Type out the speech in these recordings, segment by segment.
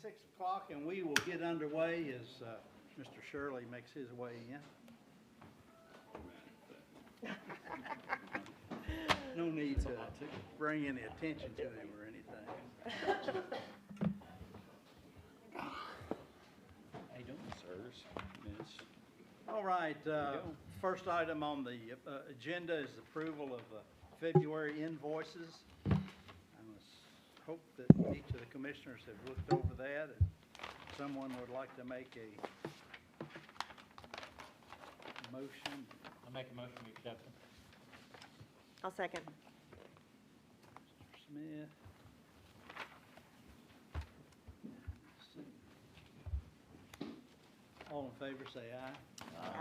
6 o'clock, and we will get underway as Mr. Shirley makes his way in. No need to bring any attention to him or anything. How you doing, sirs? Miss? All right, first item on the agenda is approval of February invoices. I must hope that each of the commissioners have looked over that, and someone would like to make a motion. I'll make a motion to accept them. I'll second. Mr. Smith. All in favor, say aye.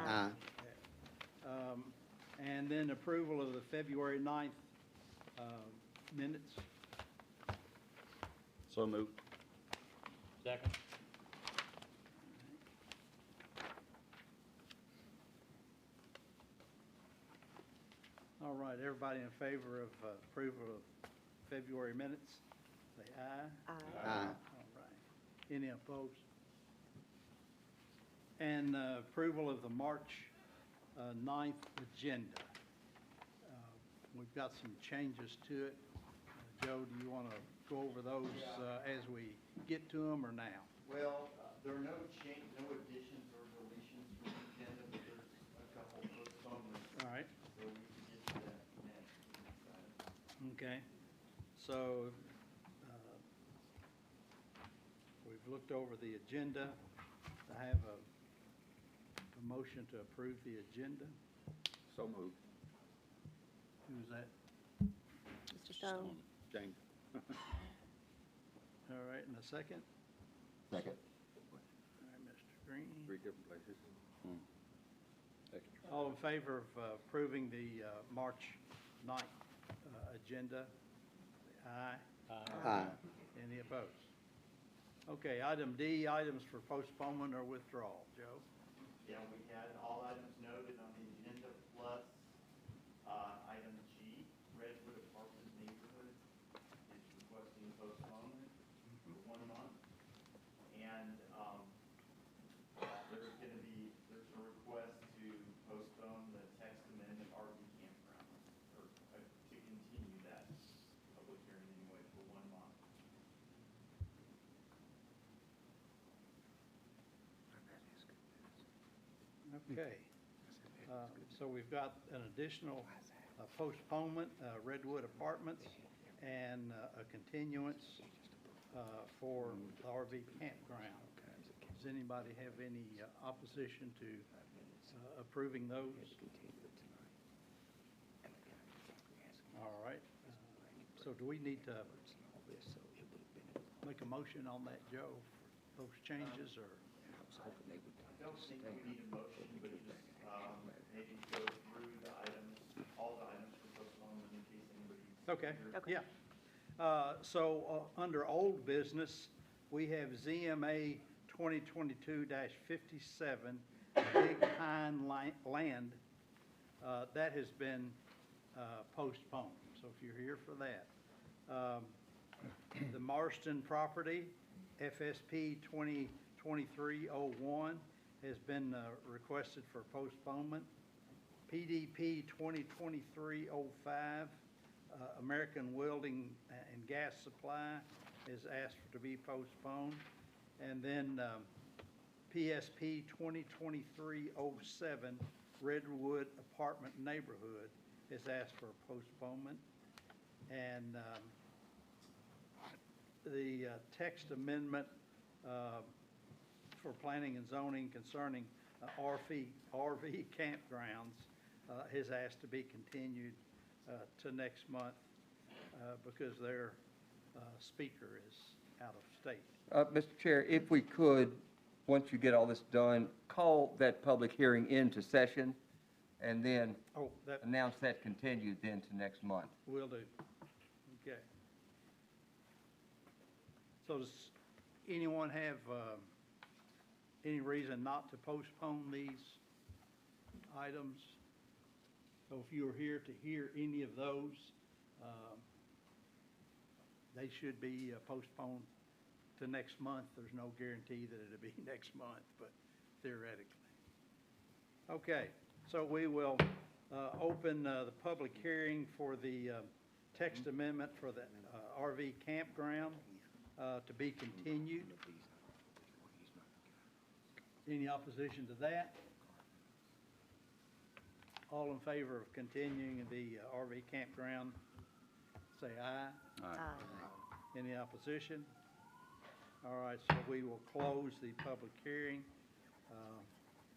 Aye. And then approval of the February 9th minutes. So moved. Second. All right, everybody in favor of approval of February minutes, say aye. Aye. All right. Any opposed? And approval of the March 9th agenda. We've got some changes to it. Joe, do you want to go over those as we get to them or now? Well, there are no additions or deletions from the agenda, but there's a couple of postponements. All right. So we can get to that next. Okay. So we've looked over the agenda. I have a motion to approve the agenda. So moved. Who's that? Mr. Stone. James. All right, and a second? Second. All right, Mr. Green. Three different places. Extra. All in favor of approving the March 9th agenda? Say aye. Aye. Any opposed? Okay, item D, items for postponement or withdrawal. Joe? Yeah, we had all items noted on the agenda plus item G, Redwood Apartment Neighborhood is requesting postponement for 1 month. And there's a request to postpone the text amendment RV campground, or to continue that public hearing anyway for 1 month. Okay. So we've got an additional postponement, Redwood Apartments, and a continuance for the RV campground. Does anybody have any opposition to approving those? All right. So do we need to make a motion on that, Joe, for those changes, or? I don't think we need a motion, but just maybe go through the items, all the items for postponement in case anybody. Okay, yeah. So under old business, we have ZMA 2022-57, Big Pine Land. That has been postponed, so if you're here for that. The Marston property, FSP 2023-01, has been requested for postponement. PDP 2023-05, American Welding and Gas Supply is asked to be postponed. And then PSP 2023-07, Redwood Apartment Neighborhood is asked for postponement. And the text amendment for planning and zoning concerning RV campgrounds is asked to be continued to next month because their speaker is out of state. Mr. Chair, if we could, once you get all this done, call that public hearing into session and then announce that continued then to next month. Will do. Okay. So does anyone have any reason not to postpone these items? So if you're here to hear any of those, they should be postponed to next month, there's no guarantee that it'll be next month, but theoretically. Okay, so we will open the public hearing for the text amendment for the RV campground to be continued. Any opposition to that? All in favor of continuing the RV campground, say aye. Aye. Any opposition? All right, so we will close the public hearing,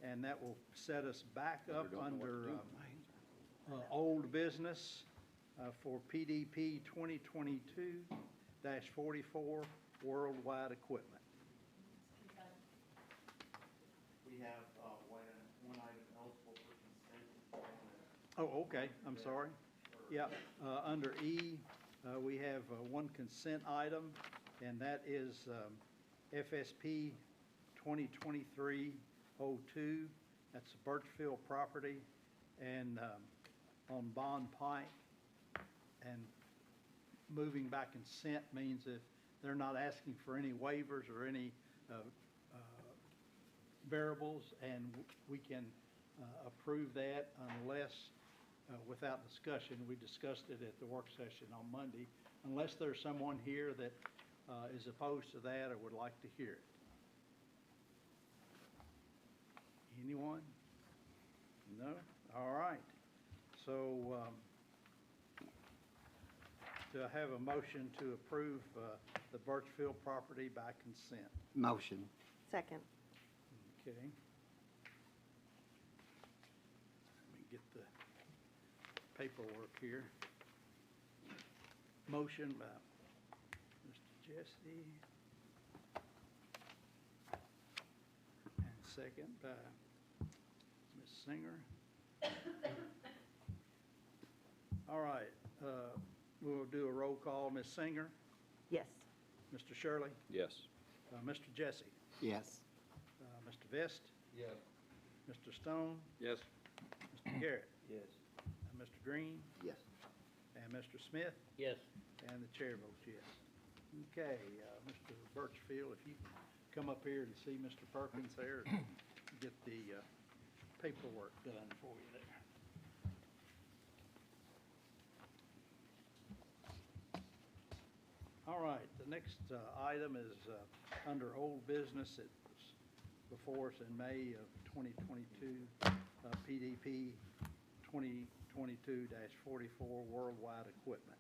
and that will set us back up under old business for PDP 2022-44 worldwide equipment. We have one item eligible for consent. Oh, okay, I'm sorry. Yeah, under E, we have one consent item, and that is FSP 2023-02. That's the Birchfield property and on Bond Pike. And moving by consent means that they're not asking for any waivers or any variables, and we can approve that unless, without discussion, we discussed it at the work session on Monday, unless there's someone here that is opposed to that or would like to hear it. Anyone? No? All right. So, do I have a motion to approve the Birchfield property by consent? Motion. Second. Okay. Let me get the paperwork here. Motion by Mr. Jesse. And second by Ms. Singer. All right, we'll do a roll call. Ms. Singer, Yes. Mr. Shirley, Yes. Mr. Jesse, Yes. Mr. Vest, Yes. Mr. Stone, Yes. Mr. Garrett, Yes. Mr. Green, Yes. and Mr. Smith, Yes. and the chair votes yes. Okay, Mr. Birchfield, if you can come up here and see Mr. Perkins there, and get the paperwork done for you there. All right, the next item is under old business. It was before us in May of 2022, PDP 2022-44 worldwide equipment.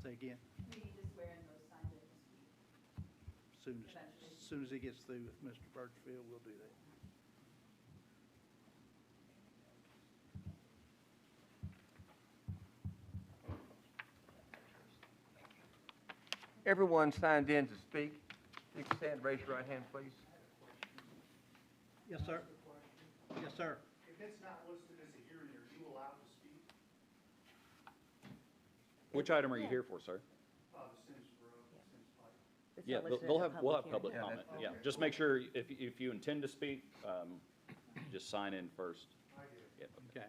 Say again? We need to swear in those signed in this week. As soon as he gets through with Mr. Birchfield, we'll do that. Everyone signed in to speak. You can stand, raise your right hand, please. Yes, sir. Yes, sir. If it's not listed as a hearing, are you allowed to speak? Which item are you here for, sir? The Sims Road, Sims Pike. It's Yeah, not listed we'll as a have, we'll have public public hearing. Yeah, comment, yeah. Just make sure, if you intend to speak, just sign in first. I do. Yeah, okay. Okay.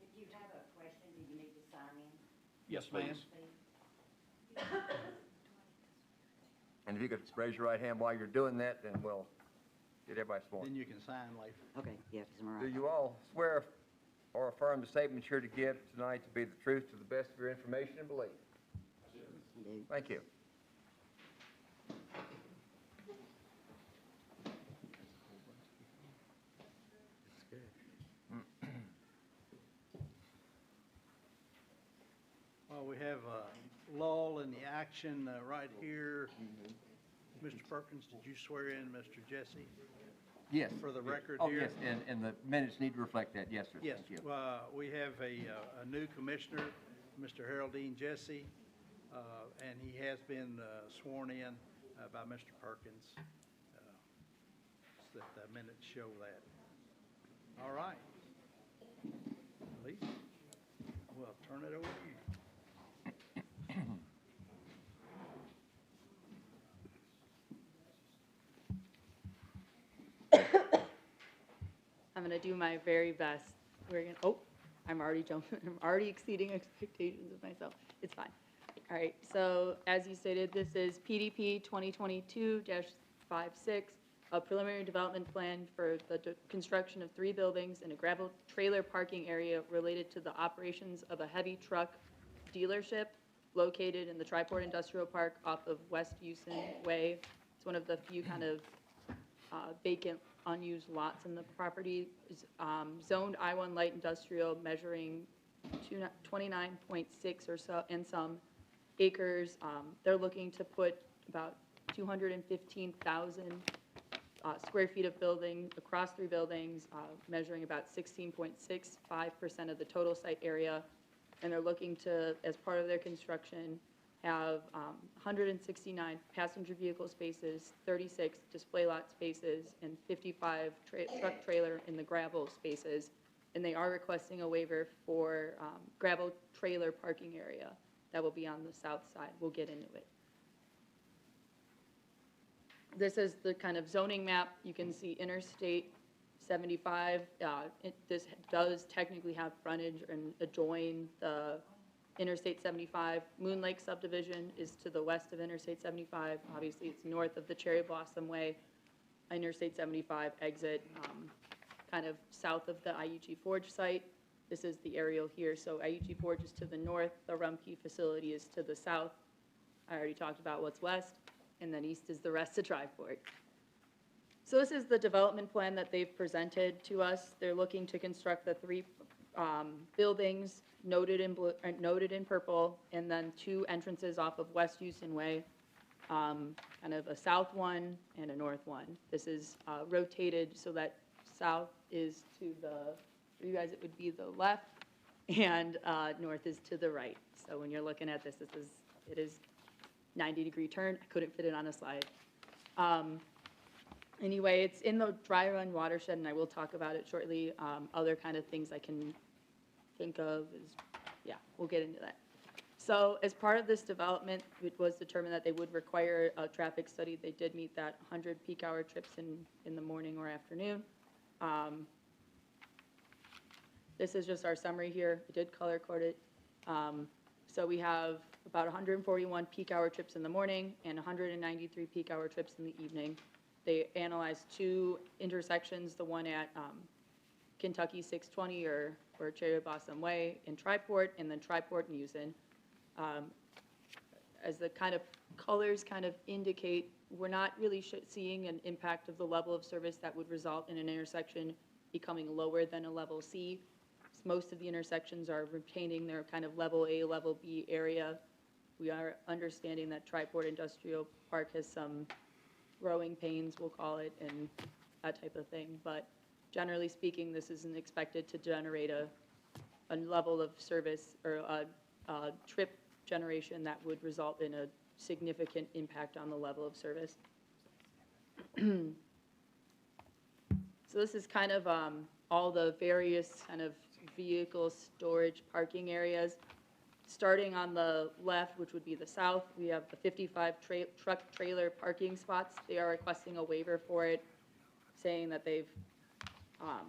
If you have a question, do you need to sign in? Yes, ma'am. please. And if you could raise your right hand while you're doing that, then we'll get everybody sworn. Then you can sign later. Okay, yeah, because I'm all Do right. you all swear or affirm the statements you're to give tonight to be the truth to the best of your information and belief? I do. Thank you. Well, we have a lull in the action right here. Mr. Perkins, did you swear in Mr. Jesse? Yes. For the record Oh, here? yes, and the minutes need to reflect that. Yes, sir. Yes, Thank you. we have a new commissioner, Mr. Haroldine Jesse, and he has been sworn in by Mr. Perkins. So that the minutes show that. All right. Lee, we'll turn it over to you. I'm going to do my very best. We're going to, I'm already jumping, I'm already exceeding expectations of myself. It's fine. All right, so as you stated, this is PDP 2022-56, a preliminary development plan for the construction of 3 buildings and a gravel trailer parking area related to the operations of a heavy truck dealership located in the Triport Industrial Park off of West Houston Way. It's one of the few kind of vacant, unused lots in the property. Is zoned I-1 light industrial, measuring 29.6 or so and some acres. They're looking to put about 215,000 square feet of building across 3 buildings, measuring about 16.65% of the total site area. And they're looking to, as part of their construction, have 169 passenger vehicle spaces, 36 display lot spaces, and 55 truck trailer in the gravel spaces. And they are requesting a waiver for gravel trailer parking area that will be on the south side. We'll get into it. This is the kind of zoning map. You can see Interstate 75. This does technically have frontage and adjoin the Interstate 75. Moon Lake subdivision is to the west of Interstate 75. Obviously, it's north of the Cherry Blossom Way. Interstate 75 exit kind of south of the IUG Forge site. This is the aerial here. So IUG Forge is to the north. The Rumpke facility is to the south. I already talked about what's west. And then east is the rest of Triport. So this is the development plan that they've presented to us. They're looking to construct the 3 buildings noted in blue, noted in purple, and then 2 entrances off of West Houston Way, kind of a south one and a north one. This is rotated so that south is to the, for you guys it would be the left, and north is to the right. So when you're looking at this, it is 90-degree turn. I couldn't fit it on a slide. Anyway, it's in the dry run watershed, and I will talk about it shortly. Other kind of things I can think of is, yeah, we'll get into that. So as part of this development, it was determined that they would require a traffic study. They did meet that 100 peak hour trips in the morning or afternoon. This is just our summary here. I did color code it. So we have about 141 peak hour trips in the morning and 193 peak hour trips in the evening. They analyzed 2 intersections, the one at Kentucky 620 or Cherry Blossom Way in Triport, and then Triport and Houston. As the kind of colors kind of indicate, we're not really seeing an impact of the level of service that would result in an intersection becoming lower than a level C. Most of the intersections are retaining their kind of level A, level B area. We are understanding that Triport Industrial Park has some growing pains, we'll call it, and that type of thing. But generally speaking, this isn't expected to generate a level of service or a trip generation that would result in a significant impact on the level of service. So this is kind of all the various kind of vehicle storage parking areas. Starting on the left, which would be the south, we have the 55 truck trailer parking spots. They are requesting a waiver for it, saying that they've, I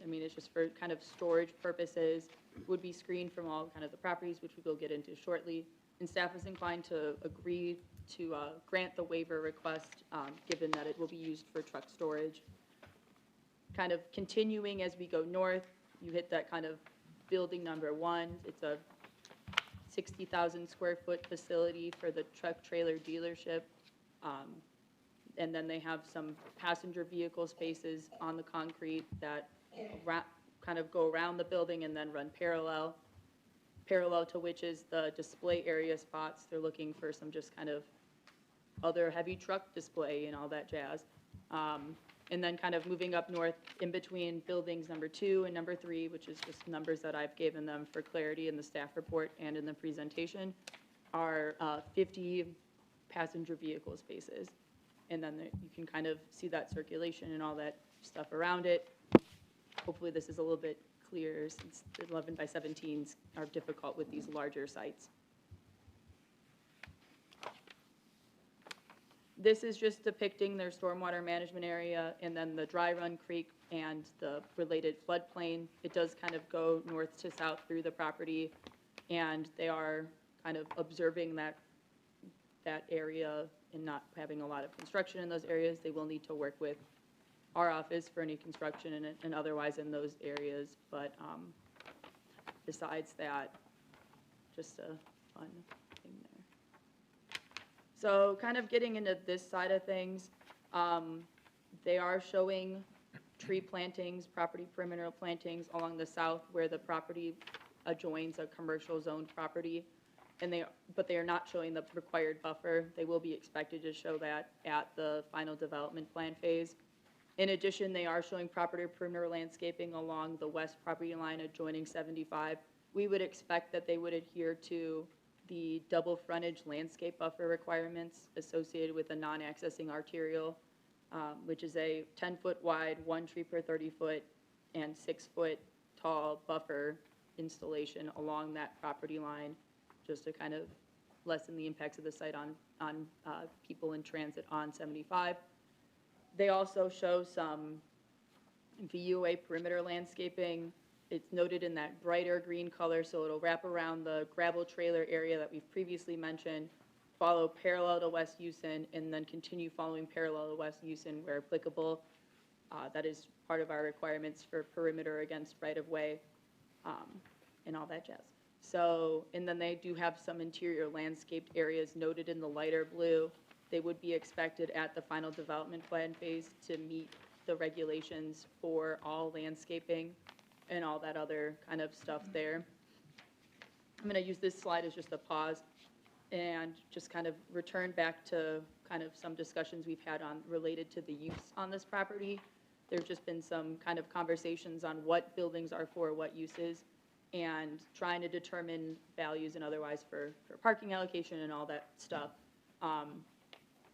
mean, it's just for kind of storage purposes, would be screened from all kind of the properties, which we will get into shortly. And staff is inclined to agree to grant the waiver request, given that it will be used for truck storage. Kind of continuing as we go north, you hit that kind of building number 1. It's a 60,000 square foot facility for the truck trailer dealership. And then they have some passenger vehicle spaces on the concrete that kind of go around the building and then run parallel to which is the display area spots. They're looking for some just kind of other heavy truck display and all that jazz. And then kind of moving up north in between buildings number 2 and number 3, which is just numbers that I've given them for clarity in the staff report and in the presentation, are 50 passenger vehicle spaces. And then you can kind of see that circulation and all that stuff around it. Hopefully this is a little bit clearer, since the 11 by 17s are difficult with these larger sites. This is just depicting their stormwater management area and then the dry run creek and the related floodplain. It does kind of go north to south through the property, and they are kind of observing that area and not having a lot of construction in those areas. They will need to work with our office for any construction and otherwise in those areas, but besides that, just a fun thing there. So kind of getting into this side of things, they are showing tree plantings, property perimeter plantings along the south where the property adjoins a commercial zoned property. But they are not showing the required buffer. They will be expected to show that at the final development plan phase. In addition, they are showing property perimeter landscaping along the west property line adjoining 75. We would expect that they would adhere to the double frontage landscape buffer requirements associated with a non-accessing arterial, which is a 10-foot wide, 1 tree per 30-foot, and 6-foot tall buffer installation along that property line, just to kind of lessen the impacts of the site on people in transit on 75. They also show some VUA perimeter landscaping. It's noted in that brighter green color, so it'll wrap around the gravel trailer area that we've previously mentioned, follow parallel to West Houston, and then continue following parallel to West Houston where applicable. That is part of our requirements for perimeter against right-of-way and all that jazz. So, and then they do have some interior landscaped areas noted in the lighter blue. They would be expected at the final development plan phase to meet the regulations for all landscaping and all that other kind of stuff there. I'm going to use this slide as just a pause and just kind of return back to kind of some discussions we've had on related to the use on this property. There's just been some kind of conversations on what buildings are for what uses and trying to determine values and otherwise for parking allocation and all that stuff.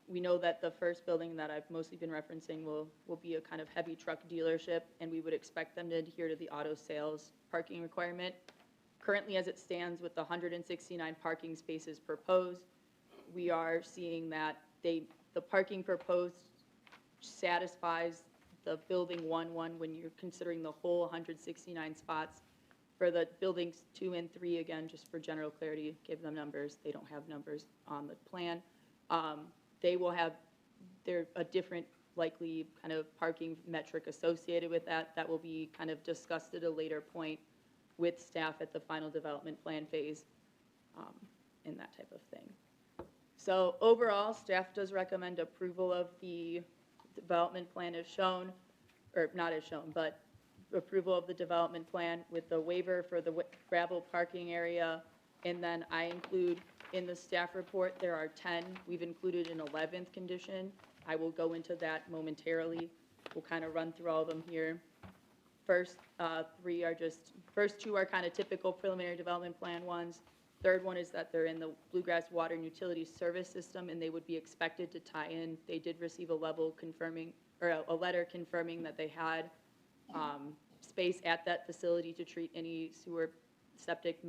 We know that the first building that I've mostly been referencing will be a kind of heavy truck dealership, and we would expect them to adhere to the auto sales parking requirement. Currently, as it stands with the 169 parking spaces proposed, we are seeing that the parking proposed satisfies the building 1-1 when you're considering the whole 169 spots. For the buildings 2 and 3, again, just for general clarity, give them numbers. They don't have numbers on the plan. They will have a different likely kind of parking metric associated with that. That will be kind of discussed at a later point with staff at the final development plan phase and that type of thing. So overall, staff does recommend approval of the development plan as shown, or not as shown, but approval of the development plan with the waiver for the gravel parking area. And then I include in the staff report, there are 10. We've included an 11th condition. I will go into that momentarily. We'll kind of run through all of them here. First first 2 are kind of typical preliminary development plan ones. Third one is that they're in the Bluegrass Water and Utility Service System and they would be expected to tie in. They did receive a letter confirming that they had space at that facility to treat any sewer septic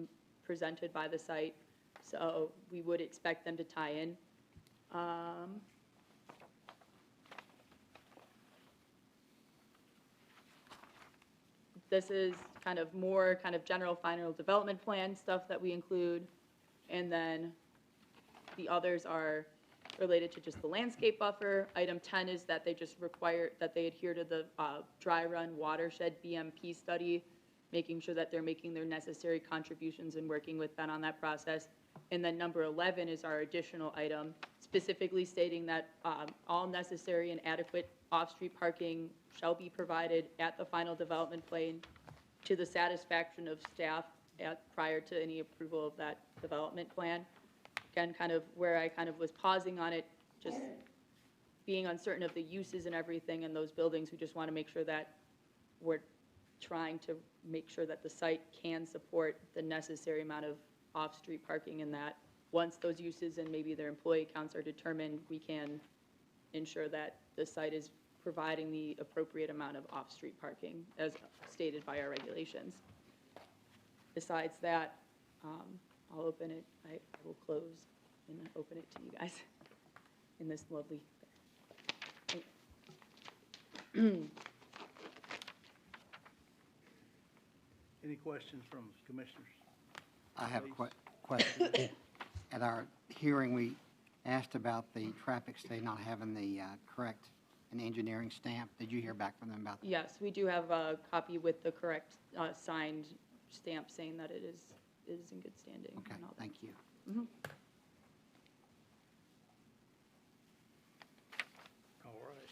presented by the site. So we would expect them to tie in. This is kind of more kind of general final development plan stuff that we include. And then the others are related to just the landscape buffer. Item 10 is that they just require that they adhere to the dry run watershed BMP study, making sure that they're making their necessary contributions and working with Ben on that process. And then number 11 is our additional item, specifically stating that all necessary and adequate off-street parking shall be provided at the final development plan to the satisfaction of staff prior to any approval of that development plan. Again, kind of where I kind of was pausing on it, just being uncertain of the uses and everything in those buildings, we just want to make sure that we're trying to make sure that the site can support the necessary amount of off-street parking, and that once those uses and maybe their employee counts are determined, we can ensure that the site is providing the appropriate amount of off-street parking as stated by our regulations. Besides that, I'll open it, I will close and open it to you guys. in this lovely. Any questions from commissioners? I have a Please. question. At our hearing, we asked about the traffic study not having the correct and engineering stamp. Did you hear back from them about that? Yes, we do have a copy with the correct signed stamp saying that it is in good standing. Okay, and all that. thank you. Mhm. All right.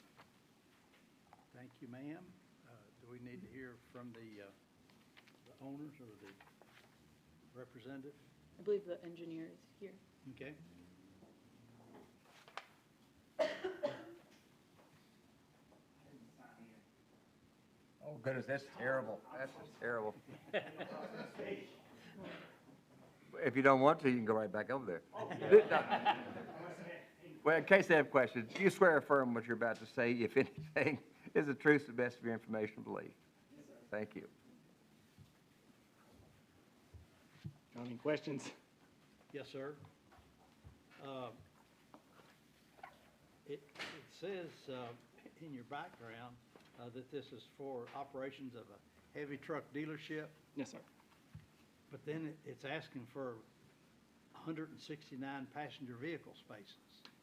Thank you, ma'am. Do we need to hear from the owners or the representative? I believe the engineer is here. Okay. Oh goodness, that's terrible. That's just terrible. If you don't want to, you can go right back over there. Well, in case they have questions, do you swear or affirm what you're about to say, if anything, is the truth to the best of your information and belief? Thank you. Any questions? Yes, sir. It says in your background that this is for operations of a heavy truck dealership, Yes, sir. but then it's asking for 169 passenger vehicle spaces.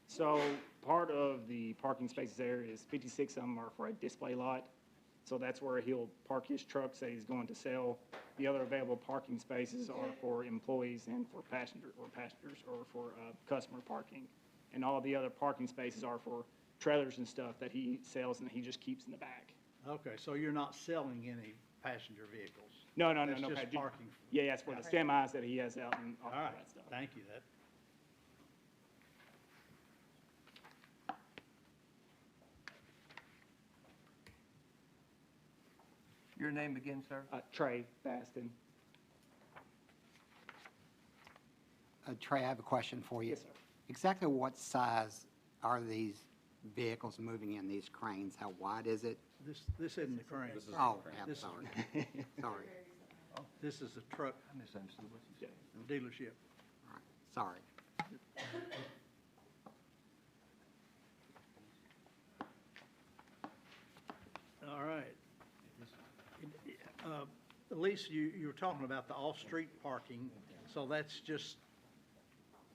So part of the parking spaces there is 56 of them are for a display lot. So that's where he'll park his trucks that he's going to sell. The other available parking spaces are for employees and for passengers or for customer parking. And all the other parking spaces are for trailers and stuff that he sells and he just keeps in the back. Okay, so you're not selling any passenger vehicles? No. That's just okay, parking. Yeah, that's for the semis that he has out and all All right, that stuff. thank you. Your name again, sir? Trey Baston. Trey, I have a question for you. Yes, sir. Exactly what size are these vehicles moving in, these cranes? How wide is it? This isn't the crane. Oh, I'm This- sorry. Sorry. This is a truck I misunderstood what you said. dealership. All right, sorry. All right. Elise, you were talking about the off-street parking, so that's just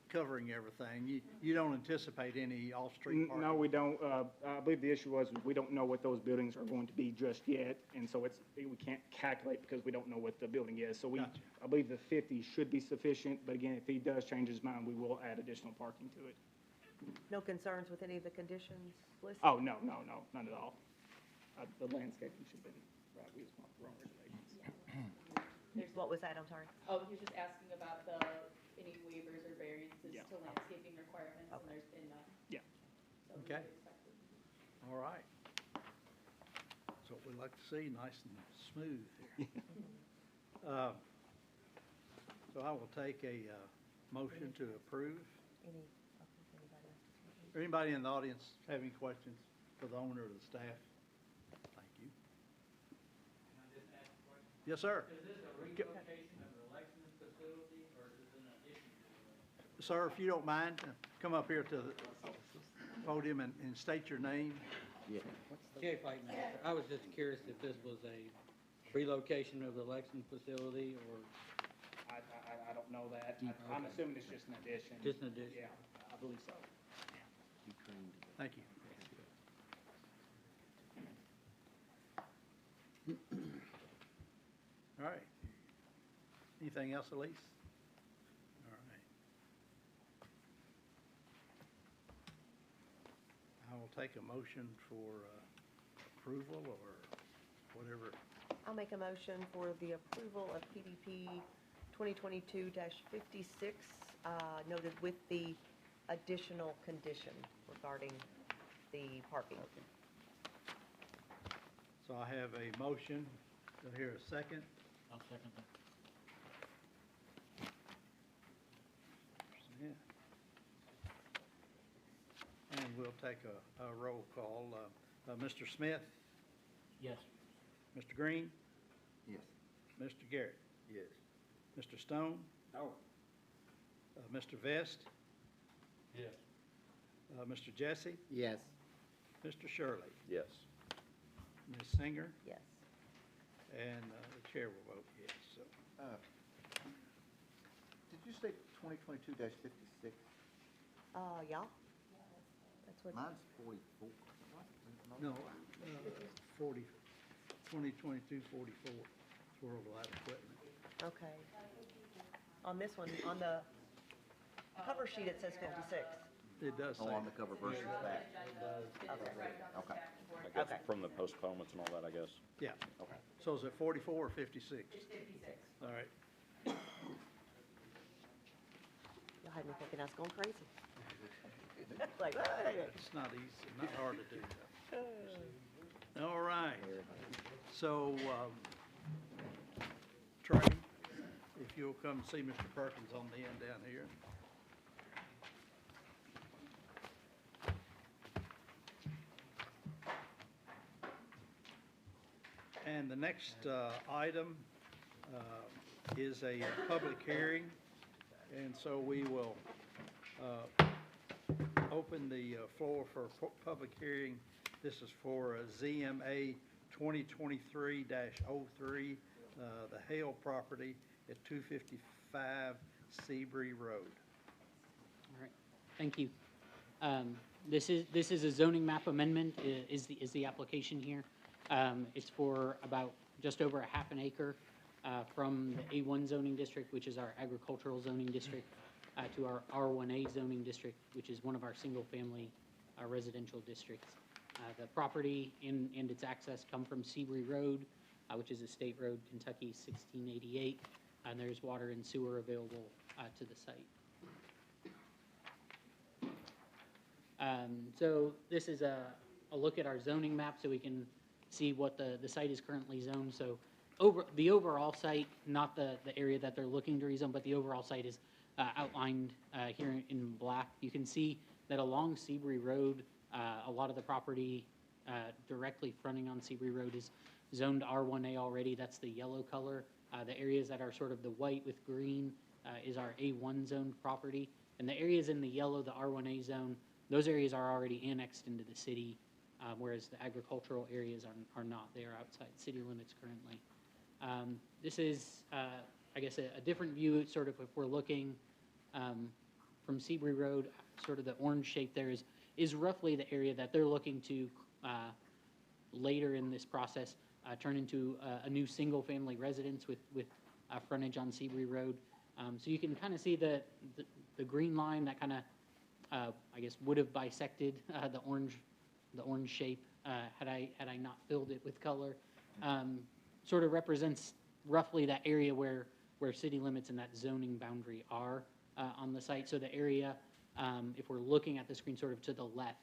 covering everything. You don't anticipate any off-street parking? No, we don't. I believe the issue was we don't know what those buildings are going to be just yet, and so we can't calculate because we don't know what the building is. So Gotcha. I believe the 50 should be sufficient, but again, if he does change his mind, we will add additional parking to it. No concerns with any of the conditions listed? Oh, no, none at all. The landscaping should have been, right, we just want the wrong regulations. What was that, I'm sorry? Oh, he was just asking about any waivers or variances Yeah. to landscaping requirements, and there's been none. Yeah. So we Okay. would expect it. All right. That's what we like to see, nice and smooth here. So I will take a motion to approve. Any, anybody else? Or anybody in the audience have any questions for the owner or the staff? Thank you. Can I just ask a question? Yes, sir. Is this a relocation of the election facility, or is this an addition to the? Sir, if you don't mind, come up here to the podium and state your name. Chief Whiteman, I was just curious if this was a relocation of the election facility or I don't know that. I'm Okay. assuming it's just an addition. just an addition? Yeah, I believe so. Thank you. All right. Anything else, Elise? All right. I will take a motion for approval or whatever. I'll make a motion for the approval of PDP 2022-56, noted with the additional condition regarding the parking. So I have a motion. Do I hear a second? I'll second that. Yeah. And we'll take a roll call. Mr. Smith, Yes. Mr. Green, Yes. Mr. Garrett, Yes. Mr. Stone, No. Mr. Vest, Yes. Mr. Jesse, Yes. Mr. Shirley, Yes. Ms. Singer, Yes. and the chair will vote yes. So, Did you say 2022-56? Yeah. That's what, Mine's 44. no, 40, 2022, 44, worldwide equipment. okay. On this one, on the cover sheet, it says 56. It does say Oh, on the that. cover versus that. Okay. I guess Okay. from the postponements and all that, I guess. Yeah. Okay. So is it 44 or 56? It's 56. All right. Y'all had me thinking I was going crazy. Like, hey. It's not easy, not hard to do. though. All right. So, Trey, if you'll come see Mr. Perkins on the end down here. And the next item is a public hearing, and so we will open the floor for public hearing. This is for ZMA 2023-03, the Hale property at 255 Seabury Road. All right, thank you. This is a zoning map amendment, is the application here. It's for about just over a half an acre from the A1 zoning district, which is our agricultural zoning district, to our R1A zoning district, which is one of our single-family residential districts. The property and its access come from Seabury Road, which is a state road, Kentucky 1688, and there's water and sewer available to the site. So this is a look at our zoning map so we can see what the site is currently zoned. So the overall site, not the area that they're looking to rezone, but the overall site is outlined here in black. You can see that along Seabury Road, a lot of the property directly fronting on Seabury Road is zoned R1A already. That's the yellow color. The areas that are sort of the white with green is our A1 zoned property. And the areas in the yellow, the R1A zone, those areas are already annexed into the city, whereas the agricultural areas are not. They are outside city limits currently. This is, I guess, a different view, sort of if we're looking from Seabury Road, sort of the orange shape there is roughly the area that they're looking to later in this process turn into a new single-family residence with frontage on Seabury Road. So you can kind of see the green line that kind of, I guess, would have bisected the orange shape had I not filled it with color. Sort of represents roughly that area where city limits and that zoning boundary are on the site. So the area, if we're looking at the screen sort of to the left,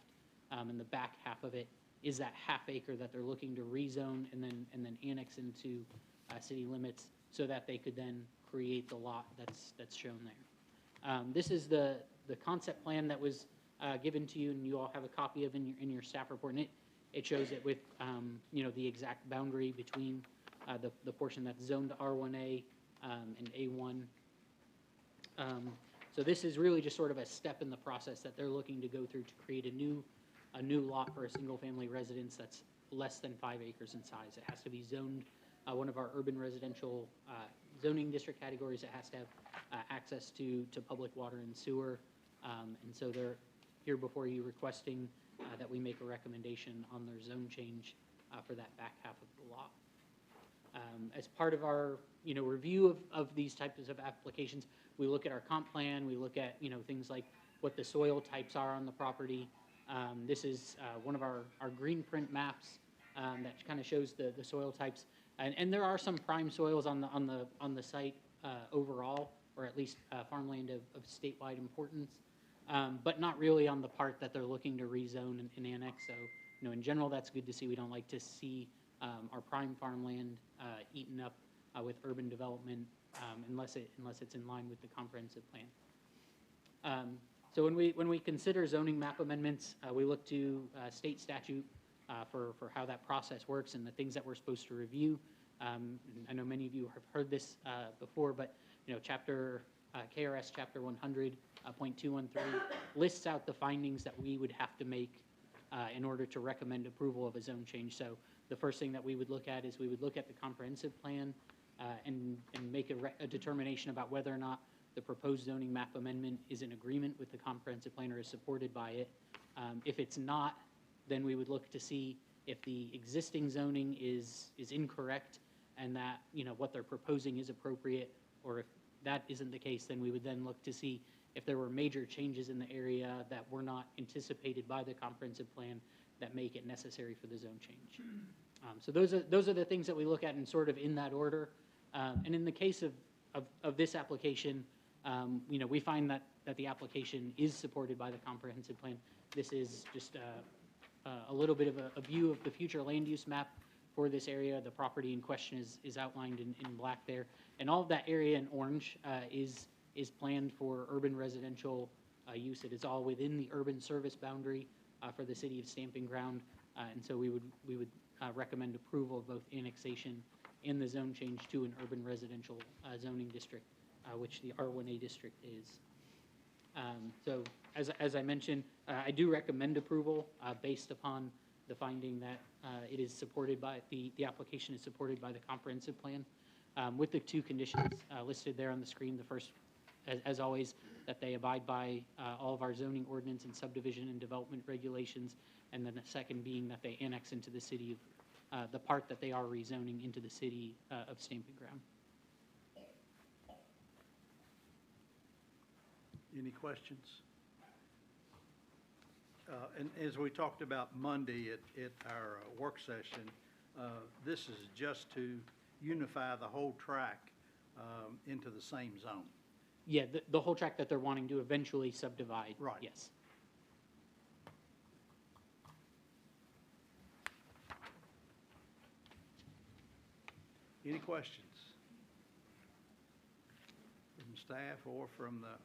in the back half of it, is that half acre that they're looking to rezone and then annex into city limits so that they could then create the lot that's shown there. This is the concept plan that was given to you, and you all have a copy of in your staff report. And it shows it with the exact boundary between the portion that's zoned R1A and A1. So this is really just sort of a step in the process that they're looking to go through to create a new lot for a single-family residence that's less than 5 acres in size. It has to be zoned one of our urban residential zoning district categories. It has to have access to public water and sewer. And so they're here before you requesting that we make a recommendation on their zone change for that back half of the lot. As part of our review of these types of applications, we look at our comp plan, we look at things like what the soil types are on the property. This is one of our green print maps that kind of shows the soil types, and there are some prime soils on the site overall, or at least farmland of statewide importance, but not really on the part that they're looking to rezone and annex. So in general, that's good to see. We don't like to see our prime farmland eaten up with urban development unless it's in line with the comprehensive plan. So when we consider zoning map amendments, we look to state statute for how that process works and the things that we're supposed to review. I know many of you have heard this before, but Chapter KRS Chapter 100.213 lists out the findings that we would have to make in order to recommend approval of a zone change. So the first thing that we would look at is we would look at the comprehensive plan and make a determination about whether or not the proposed zoning map amendment is in agreement with the comprehensive plan or is supported by it. If it's not, then we would look to see if the existing zoning is incorrect and that, what they're proposing is appropriate, or if that isn't the case, then we would then look to see if there were major changes in the area that were not anticipated by the comprehensive plan that make it necessary for the zone change. So those are the things that we look at and sort of in that order. And in the case of this application, we find that the application is supported by the comprehensive plan. This is just a little bit of a view of the future land use map for this area. The property in question is outlined in black there. And all of that area in orange is planned for urban residential use. It is all within the urban service boundary for the city of Stamping Ground. And so we would recommend approval of both annexation and the zone change to an urban residential zoning district, which the R1A district is. So as I mentioned, I do recommend approval based upon the finding that it is supported by, the application is supported by the comprehensive plan, with the two conditions listed there on the screen. The first, as always, that they abide by all of our zoning ordinance and subdivision and development regulations, and then the second being that they annex into the city of, the part that they are rezoning into the city of Stamping Ground. Any questions? And as we talked about Monday at our work session, this is just to unify the whole tract into the same zone. Yeah, the whole tract that they're wanting to eventually subdivide. Right. Yes. Any questions from staff or from the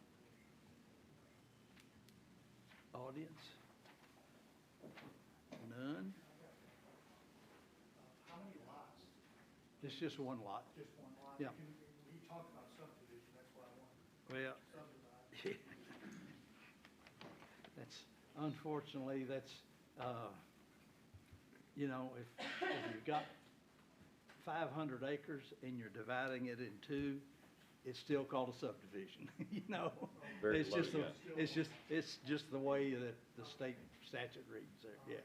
audience? None? How many lots? It's just one lot. Just one lot? Yeah. You talked about subdivision, that's why I wanted Well, to subdivide. that's, unfortunately, that's, if you've got 500 acres and you're dividing it in two, it's still called a subdivision, Very It's low, just, yeah. it's just the way that the state statute reads there, yeah.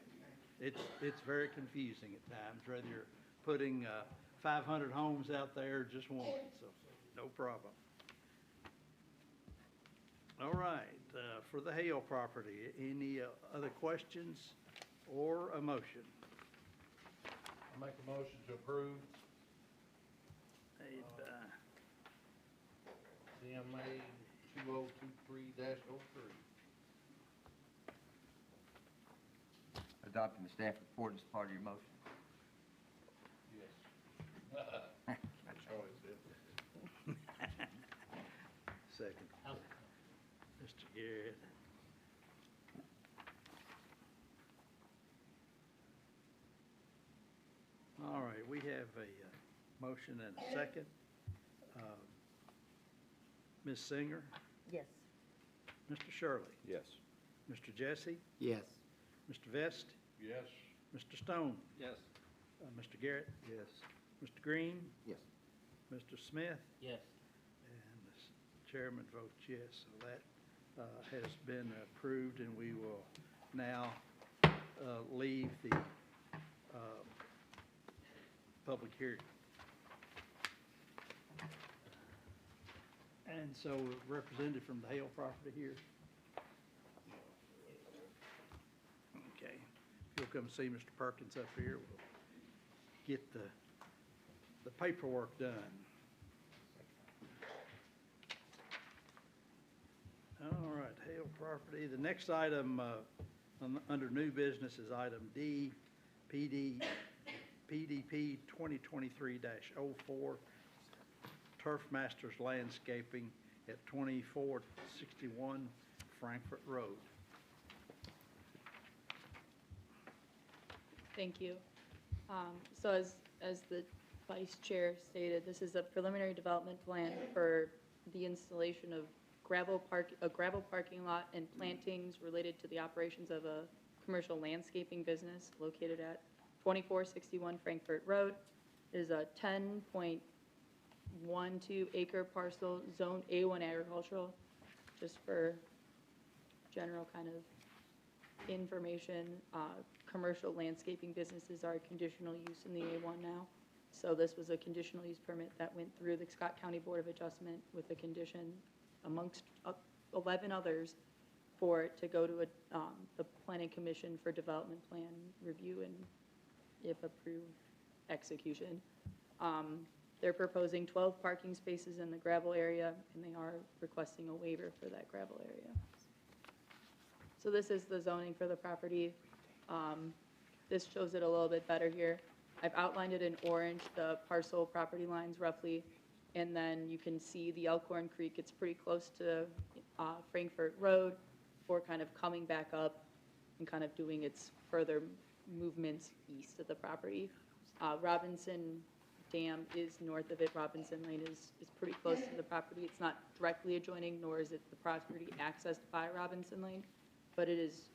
It's very confusing at times, whether you're putting 500 homes out there or just one, so no problem. All right, for the Hale property, any other questions or a motion? I make a motion to approve CMA 2023-03. Adopting the staff report is part of your motion. Yes. That's always it. Second. Mr. Garrett. All right, we have a motion and a second. Ms. Singer, Yes. Mr. Shirley, Yes. Mr. Jesse, Yes. Mr. Vest, Yes. Mr. Stone, Yes. Mr. Garrett, Yes. Mr. Green, Yes. Mr. Smith, Yes. and the chairman votes yes. So that has been approved, and we will now leave the public hearing. And so representative from the Hale property here. Okay, if you'll come see Mr. Perkins up here, we'll get the paperwork done. All right, Hale property. The next item under new business is item D, PDP 2023-04, Turf Masters Landscaping at 2461 Frankfurt Road. Thank you. So as the vice chair stated, this is a preliminary development plan for the installation of a gravel parking lot and plantings related to the operations of a commercial landscaping business located at 2461 Frankfurt Road. It is a 10.12 acre parcel, zone A1 agricultural, just for general kind of information. Commercial landscaping businesses are conditional use in the A1 now. So this was a conditional use permit that went through the Scott County Board of Adjustment with a condition amongst 11 others for it to go to the Planning Commission for Development Plan Review and, if approved, execution. They're proposing 12 parking spaces in the gravel area, and they are requesting a waiver for that gravel area. So this is the zoning for the property. This shows it a little bit better here. I've outlined it in orange, the parcel property lines roughly, and then you can see the Elkhorn Creek. It's pretty close to Frankfurt Road before kind of coming back up and kind of doing its further movements east of the property. Robinson Dam is north of it. Robinson Lane is pretty close to the property. It's not directly adjoining, nor is it the property accessed by Robinson Lane, but it is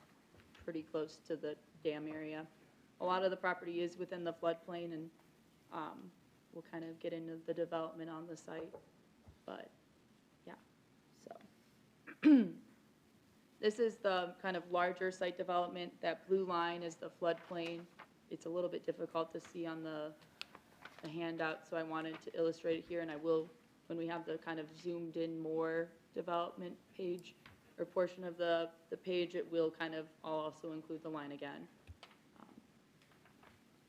pretty close to the dam area. A lot of the property is within the floodplain, and we'll kind of get into the development on the site, but yeah, so. This is the kind of larger site development. That blue line is the floodplain. It's a little bit difficult to see on the handout, so I wanted to illustrate it here, and I will, when we have the kind of zoomed in more development page or portion of the page, it will kind of, I'll also include the line again,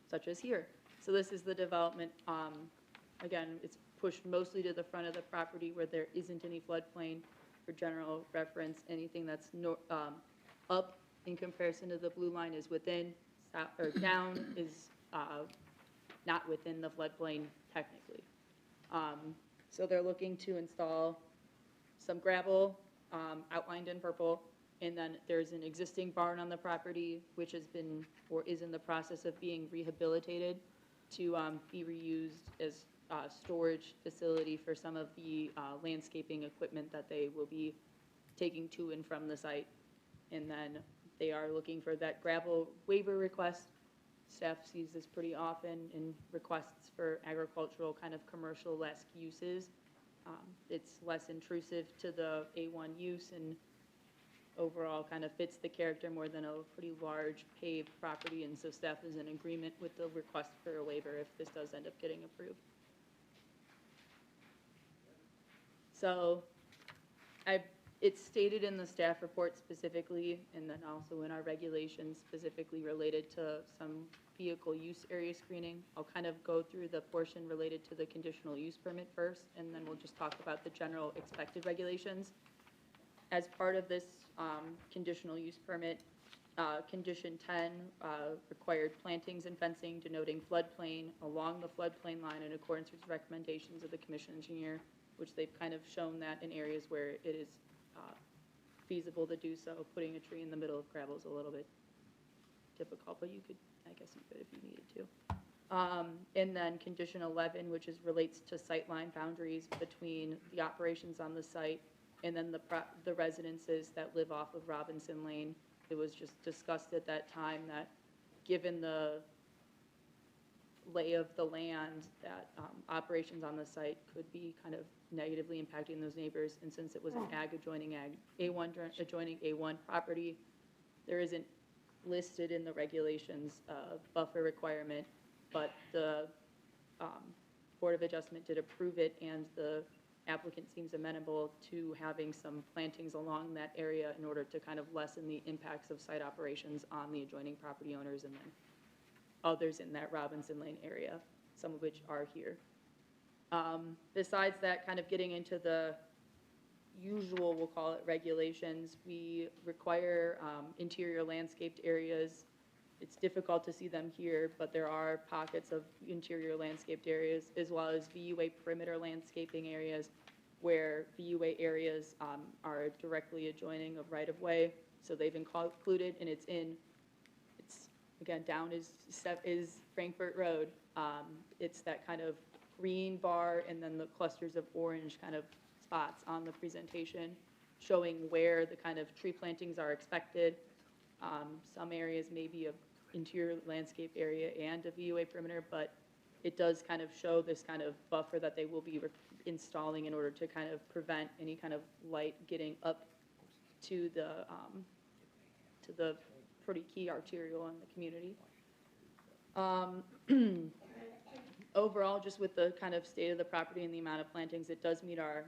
such as here. So this is the development. Again, it's pushed mostly to the front of the property where there isn't any floodplain. For general reference, anything that's up in comparison to the blue line is within, or down is not within the floodplain technically. So they're looking to install some gravel outlined in purple, and then there's an existing barn on the property which has been or is in the process of being rehabilitated to be reused as storage facility for some of the landscaping equipment that they will be taking to and from the site. And then they are looking for that gravel waiver request. Staff sees this pretty often in requests for agricultural kind of commercial-esque uses. It's less intrusive to the A1 use and overall kind of fits the character more than a pretty large paved property, and so staff is in agreement with the request for a waiver if this does end up getting approved. So it's stated in the staff report specifically, and then also in our regulations specifically related to some vehicle use area screening. I'll kind of go through the portion related to the conditional use permit first, and then we'll just talk about the general expected regulations. As part of this conditional use permit, condition 10 required plantings and fencing denoting floodplain along the floodplain line in accordance with recommendations of the commission engineer, which they've kind of shown that in areas where it is feasible to do so. Putting a tree in the middle of gravel is a little bit difficult, but you could, I guess you could if you needed to. And then condition 11, which relates to sightline boundaries between the operations on the site and then the residences that live off of Robinson Lane. It was just discussed at that time that given the lay of the land, that operations on the site could be kind of negatively impacting those neighbors. And since it was an adjoining A1 property, there isn't listed in the regulations buffer requirement, but the Board of Adjustment did approve it, and the applicant seems amenable to having some plantings along that area in order to kind of lessen the impacts of site operations on the adjoining property owners and then others in that Robinson Lane area, some of which are here. Besides that, kind of getting into the usual, we'll call it, regulations, we require interior landscaped areas. It's difficult to see them here, but there are pockets of interior landscaped areas as well as VUA perimeter landscaping areas where VUA areas are directly adjoining of right-of-way. So they've included, and it's again, down is Frankfurt Road. It's that kind of green bar and then the clusters of orange kind of spots on the presentation, showing where the kind of tree plantings are expected. Some areas may be a interior landscape area and a VUA perimeter, but it does kind of show this kind of buffer that they will be installing in order to kind of prevent any kind of light getting up to the pretty key arterial in the community. Overall, just with the kind of state of the property and the amount of plantings, it does meet our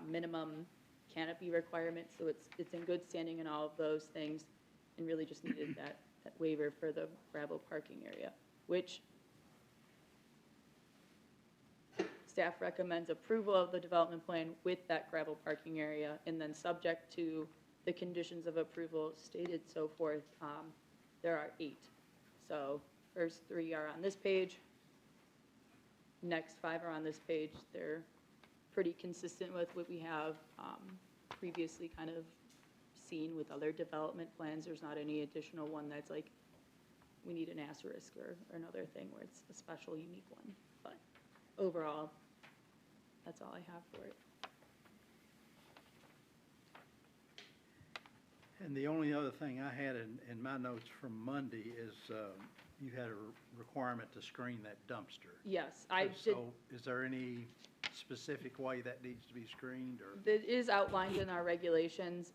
minimum canopy requirements, so it's in good standing in all of those things, and really just needed that waiver for the gravel parking area, which staff recommends approval of the development plan with that gravel parking area, and then subject to the conditions of approval stated so forth, there are 8. So first 3 are on this page. Next 5 are on this page. They're pretty consistent with what we have previously kind of seen with other development plans. There's not any additional one that's like, we need an asterisk or another thing where it's a special, unique one. But overall, that's all I have for it. And the only other thing I had in my notes from Monday is you had a requirement to screen that dumpster. Yes, I did. So is there any specific way that needs to be screened, or? It is outlined in our regulations.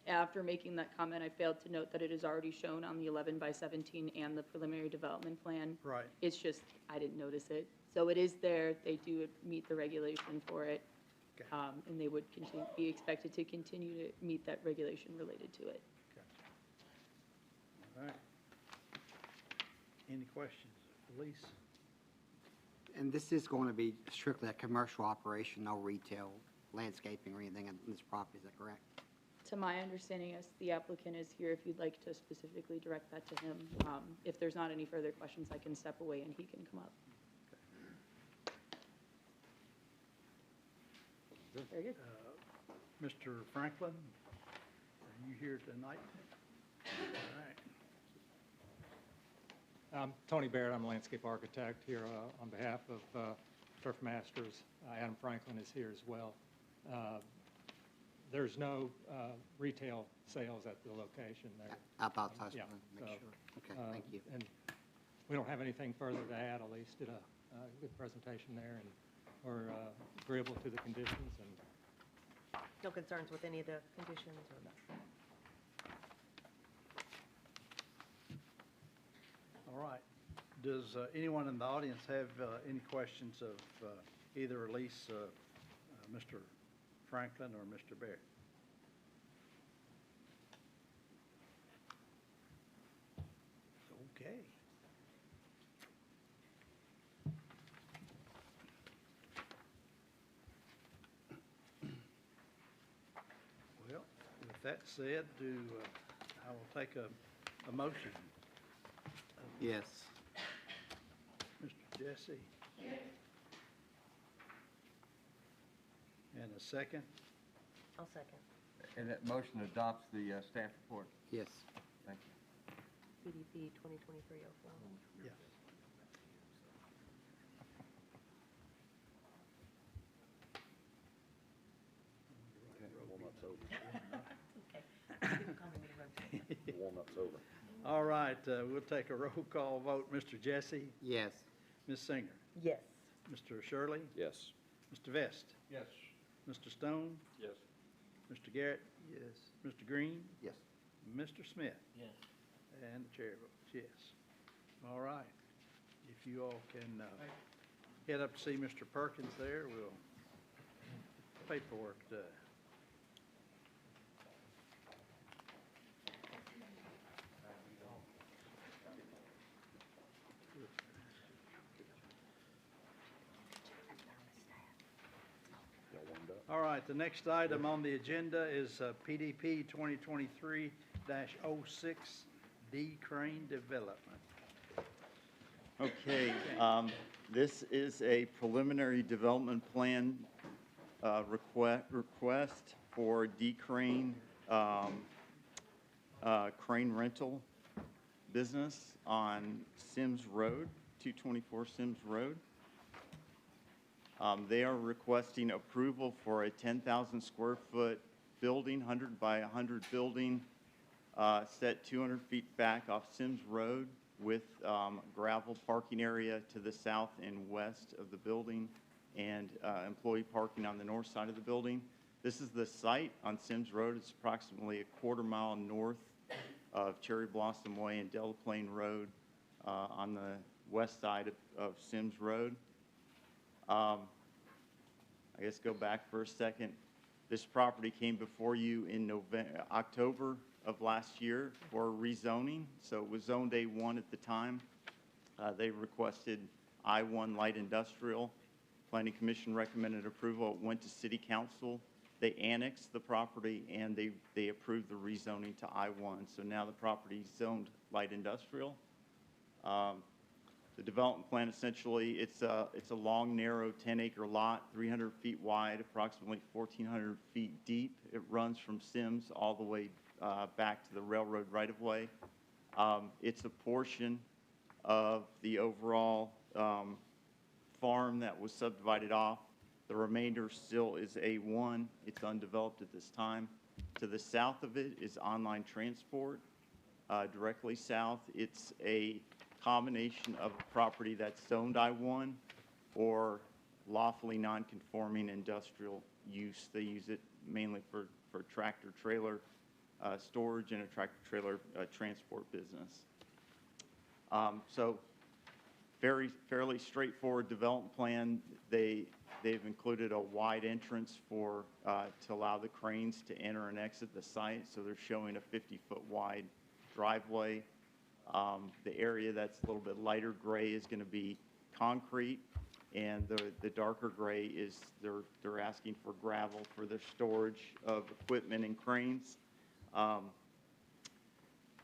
After making that comment, I failed to note that it is already shown on the 11/17 and the preliminary development plan. Right. It's just, I didn't notice it. So it is there. They do meet the regulation for it. Okay. And they would be expected to continue to meet that regulation related to it. All right. Any questions? Elise? And this is going to be strictly a commercial operation, no retail, landscaping or anything on this property, is that correct? To my understanding, yes, the applicant is here if you'd like to specifically direct that to him. If there's not any further questions, I can step away and he can come up. Very good. Mr. Franklin, are you here tonight? All right. I'm Tony Barrett. I'm a landscape architect here on behalf of Turf Masters. Adam Franklin is here as well. There's no retail sales at the location there. I thought so, I was Yeah, going to make so, sure. Okay, thank you. And we don't have anything further to add. Elise did a good presentation there, and we're agreeable to the conditions. And No concerns with any of the conditions or no? All right. Does anyone in the audience have any questions of either Elise, Mr. Franklin, or Mr. Barrett? Okay. Well, with that said, I will take a motion. Yes. Mr. Jesse? And a second? I'll second. And that motion adopts the staff report? Yes. Thank you. PDP 2023-04. Yeah. Warm-up's over. Okay. People call me when it runs. Warm-up's over. All right, we'll take a roll call vote. Mr. Jesse? Yes. Ms. Singer? Yes. Mr. Shirley? Yes. Mr. Vest? Yes. Mr. Stone? Yes. Mr. Garrett? Yes. Mr. Green? Yes. Mr. Smith? Yes. And the chair votes yes. All right. If you all can head up to see Mr. Perkins there, we'll paperwork done. Y'all warmed up? All right, the next item on the agenda is PDP 2023-06, D Crane Development. Okay, this is a preliminary development plan request for D Crane crane rental business on Sims Road, 224 Sims Road. They are requesting approval for a 10,000 square foot building, 100 by 100 building, set 200 feet back off Sims Road with gravel parking area to the south and west of the building and employee parking on the north side of the building. This is the site on Sims Road. It's approximately a quarter-mile north of Cherry Blossom Way and Delaplane Road on the west side of Sims Road. I guess go back for a second. This property came before you in October of last year for rezoning. So it was zoned A1 at the time. They requested I1 light industrial. Planning Commission recommended approval. It went to City Council. They annexed the property and they approved the rezoning to I1. So now the property is zoned light industrial. The development plan essentially, it's a long, narrow 10-acre lot, 300 feet wide, approximately 1,400 feet deep. It runs from Sims all the way back to the railroad right-of-way. It's a portion of the overall farm that was subdivided off. The remainder still is A1. It's undeveloped at this time. To the south of it is online transport. Directly south, it's a combination of a property that's zoned I1 or lawfully non-conforming industrial use. They use it mainly for tractor trailer storage and a tractor trailer transport business. So fairly straightforward development plan. They've included a wide entrance for to allow the cranes to enter and exit the site. So they're showing a 50-foot wide driveway. The area that's a little bit lighter gray is going to be concrete, and the darker gray is they're asking for gravel for their storage of equipment and cranes.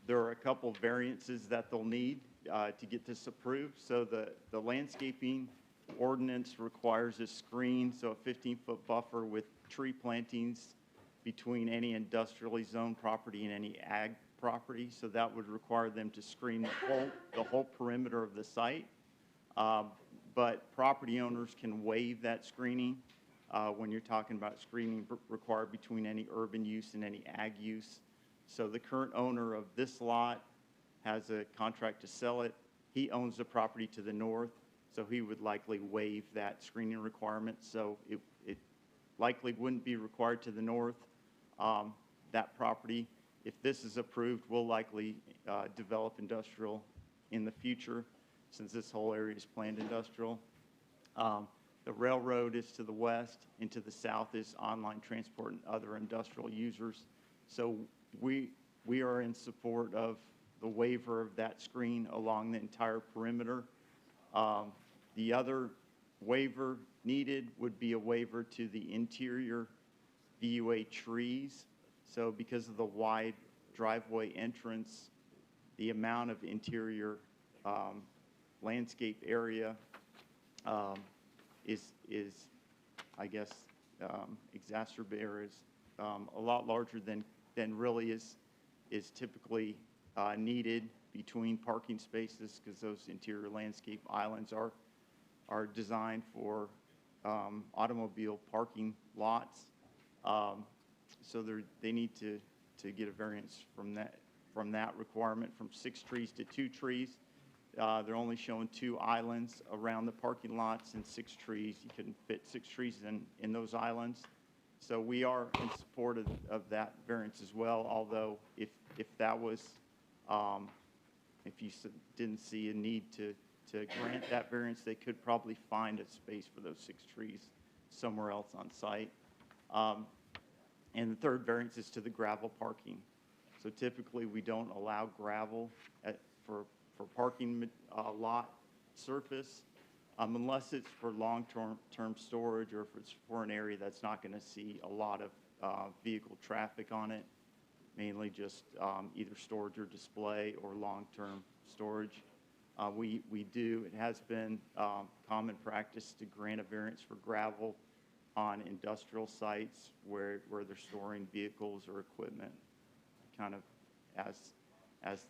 There are a couple variances that they'll need to get this approved. So the landscaping ordinance requires a screen, so a 15-foot buffer with tree plantings between any industrially zoned property and any ag property. So that would require them to screen the whole perimeter of the site. But property owners can waive that screening when you're talking about screening required between any urban use and any ag use. So the current owner of this lot has a contract to sell it. He owns the property to the north, so he would likely waive that screening requirement. So it likely wouldn't be required to the north. That property, if this is approved, will likely develop industrial in the future, since this whole area is planned industrial. The railroad is to the west, and to the south is online transport and other industrial users. So we are in support of the waiver of that screen along the entire perimeter. The other waiver needed would be a waiver to the interior VUA trees. So because of the wide driveway entrance, the amount of interior landscape area is I guess, exacerbated, or is a lot larger than really is typically needed between parking spaces, because those interior landscape islands are designed for automobile parking lots. So they need to get a variance from that requirement, from 6 trees to 2 trees. They're only showing 2 islands around the parking lots and 6 trees. You couldn't fit 6 trees in those islands. So we are in support of that variance as well, although if that was, if you didn't see a need to grant that variance, they could probably find a space for those 6 trees somewhere else on site. And the third variance is to the gravel parking. So typically we don't allow gravel for parking lot surface unless it's for long-term storage, or if it's for an area that's not going to see a lot of vehicle traffic on it, mainly just either storage or display or long-term storage. It has been common practice to grant a variance for gravel on industrial sites where they're storing vehicles or equipment, kind of as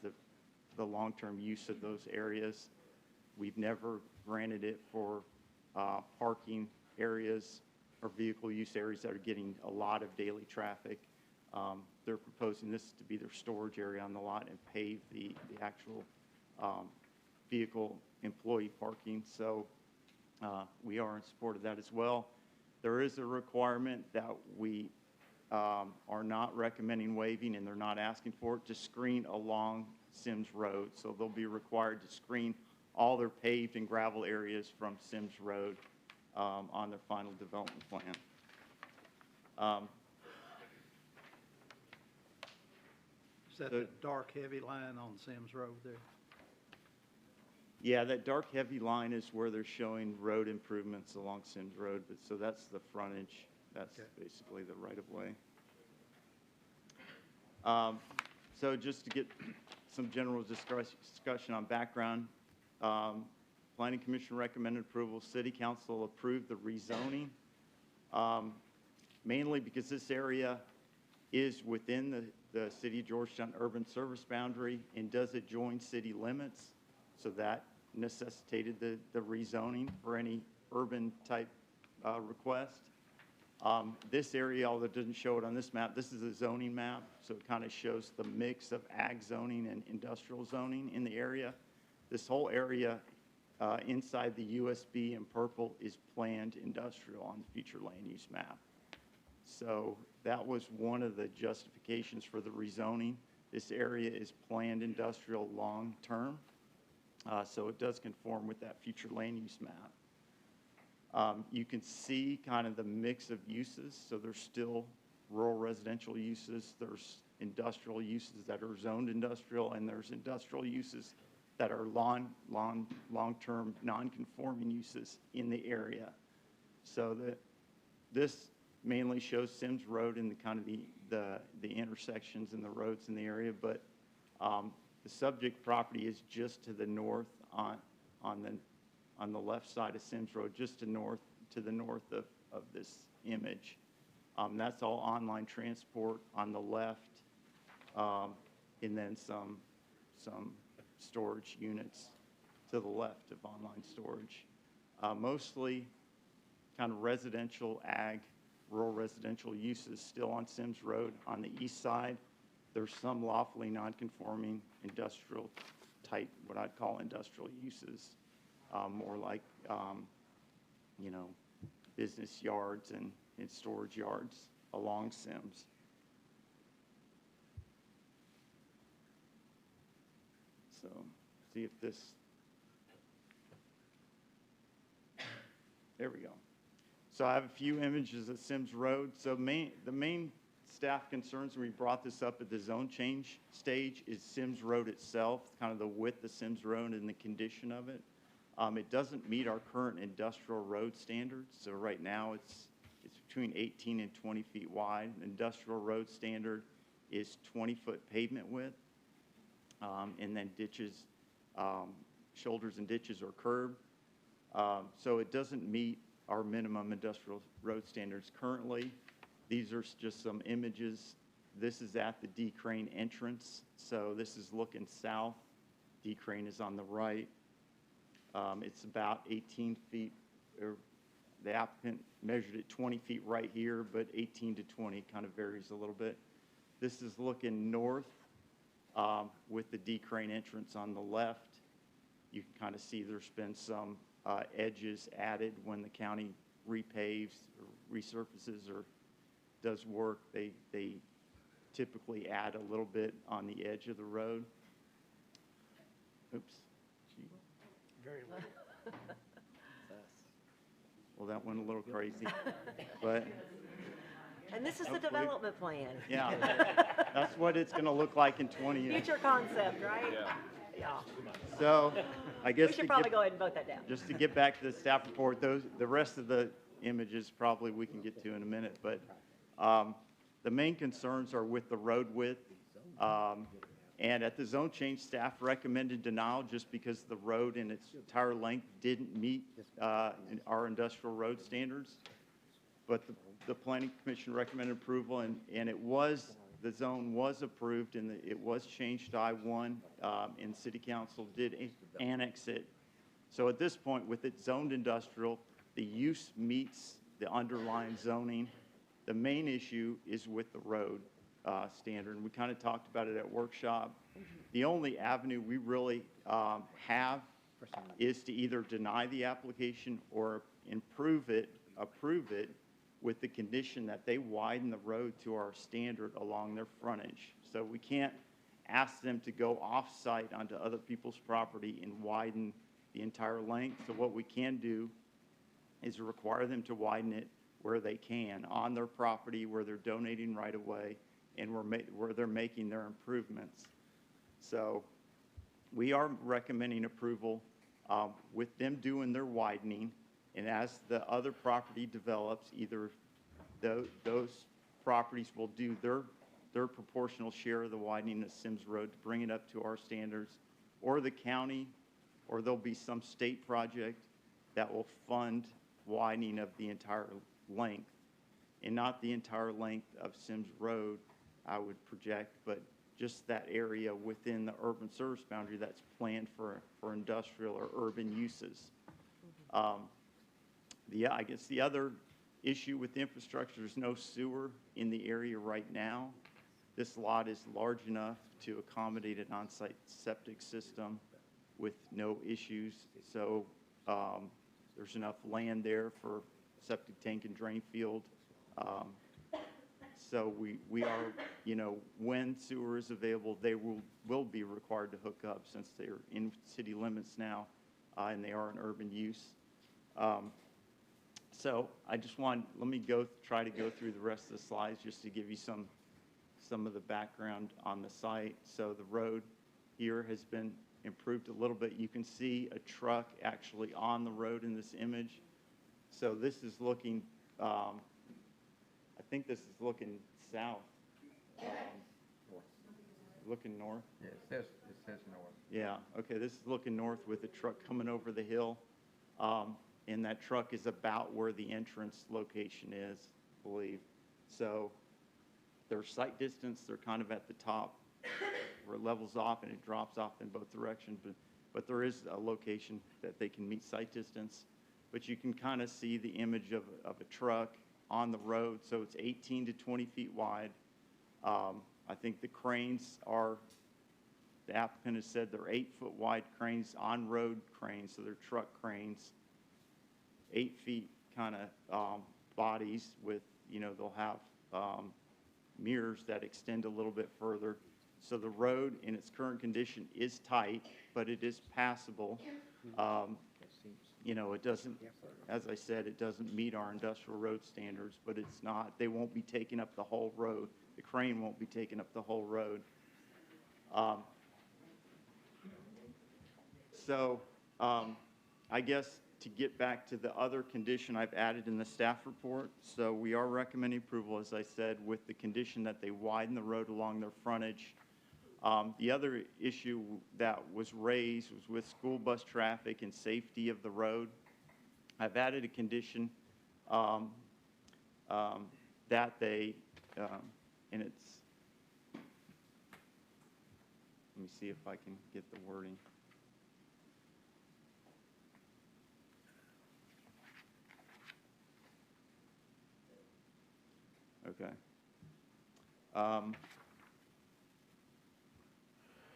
the long-term use of those areas. We've never granted it for parking areas or vehicle use areas that are getting a lot of daily traffic. They're proposing this to be their storage area on the lot and pave the actual vehicle employee parking. So we are in support of that as well. There is a requirement that we are not recommending waiving, and they're not asking for it, to screen along Sims Road. So they'll be required to screen all their paved and gravel areas from Sims Road on their final development plan. Is that the dark heavy line on Sims Road there? Yeah, that dark heavy line is where they're showing road improvements along Sims Road, but so that's the frontage. That's basically the right-of-way. So just to get some general discussion on background, Planning Commission recommended approval. City Council approved the rezoning, mainly because this area is within the City of Georgetown urban service boundary and does adjoin city limits. So that necessitated the rezoning for any urban type request. This area, although it doesn't show it on this map, this is a zoning map, so it kind of shows the mix of ag zoning and industrial zoning in the area. This whole area inside the USB in purple is planned industrial on the future land use map. So that was one of the justifications for the rezoning. This area is planned industrial long-term, so it does conform with that future land use map. You can see kind of the mix of uses. So there's still rural residential uses, there's industrial uses that are zoned industrial, and there's industrial uses that are long-term non-conforming uses in the area. So this mainly shows Sims Road and the kind of the intersections and the roads in the area, but the subject property is just to the north on the left side of Sims Road, just to the north of this image. That's all online transport on the left, and then some storage units to the left of online storage. Mostly kind of residential, ag, rural residential uses still on Sims Road. On the east side, there's some lawfully non-conforming industrial type, what I'd call industrial uses, more like, business yards and storage yards along Sims. So, see if this, there we go. So I have a few images of Sims Road. So the main staff concerns when we brought this up at the zone change stage is Sims Road itself, kind of the width of Sims Road and the condition of it. It doesn't meet our current industrial road standards. So right now it's between 18 and 20 feet wide. The industrial road standard is 20-foot pavement width, and then ditches, shoulders and ditches are curbed. So it doesn't meet our minimum industrial road standards currently. These are just some images. This is at the D Crane entrance. So this is looking south. D Crane is on the right. It's about 18 feet, or the applicant measured it 20 feet right here, but 18 to 20 kind of varies a little bit. This is looking north with the D Crane entrance on the left. You can kind of see there's been some edges added when the county repaves or resurfaces or does work. They typically add a little bit on the edge of the road. Oops. Very little. Well, that went a little crazy, but. And this is the hopefully- development plan. Yeah, that's what it's going to look like in 20 years. Future concept, right? Yeah. So, I guess We should to probably get- go ahead and vote that down. just to get back to the staff report, the rest of the images probably we can get to in a minute, but the main concerns are with the road width. And at the zone change, staff recommended denial just because the road in its entire length didn't meet our industrial road standards. But the Planning Commission recommended approval, and the zone was approved, and it was changed to I-1, and City Council did annex it. So at this point, with it zoned industrial, The use meets the underlying zoning. The main issue is with the road standard, and we kind of talked about it at workshop. The only avenue we really have is to either deny the application or approve it with the condition that they widen the road to our standard along their frontage. So we can't ask them to go off-site onto other people's property and widen the entire length. So what we can do is require them to widen it where they can, on their property, where they're donating right away, and where they're making their improvements. So we are recommending approval with them doing their widening, and as the other property develops, either those properties will do their proportional share of the widening of Sims Road to bring it up to our standards, or the county, or there'll be some state project that will fund widening of the entire length, and not the entire length of Sims Road, I would project, but just that area within the urban service boundary that's planned for industrial or urban uses. I guess the other issue with infrastructure is no sewer in the area right now. This lot is large enough to accommodate an on-site septic system with no issues. So there's enough land there for septic tank and drain field. So we are, when sewer is available, they will be required to hook up since they're in city limits now, and they are an urban use. So I just let me try to go through the rest of the slides just to give you some of the background on the site. So the road here has been improved a little bit. You can see a truck actually on the road in this image. So this is looking, I think this is looking south. Looking north? Yeah, it says north. Yeah, okay, this is looking north with a truck coming over the hill. And that truck is about where the entrance location is, I believe. So their sight distance, they're kind of at the top where it levels off and it drops off in both directions. But there is a location that they can meet sight distance. But you can kind of see the image of a truck on the road. So it's 18 to 20 feet wide. I think the cranes the applicant has said they're 8-foot wide cranes, on-road cranes, so they're truck cranes. 8 feet kind of bodies with, they'll have mirrors that extend a little bit further. So the road in its current condition is tight, but it is passable. It doesn't, as I said, it doesn't meet our industrial road standards, but it's not, they won't be taking up the whole road. The crane won't be taking up the whole road. I guess to get back to the other condition I've added in the staff report, so we are recommending approval, as I said, with the condition that they widen the road along their frontage. The other issue that was raised was with school bus traffic and safety of the road. I've added a condition that they, and it's, let me see if I can get the wording. Okay.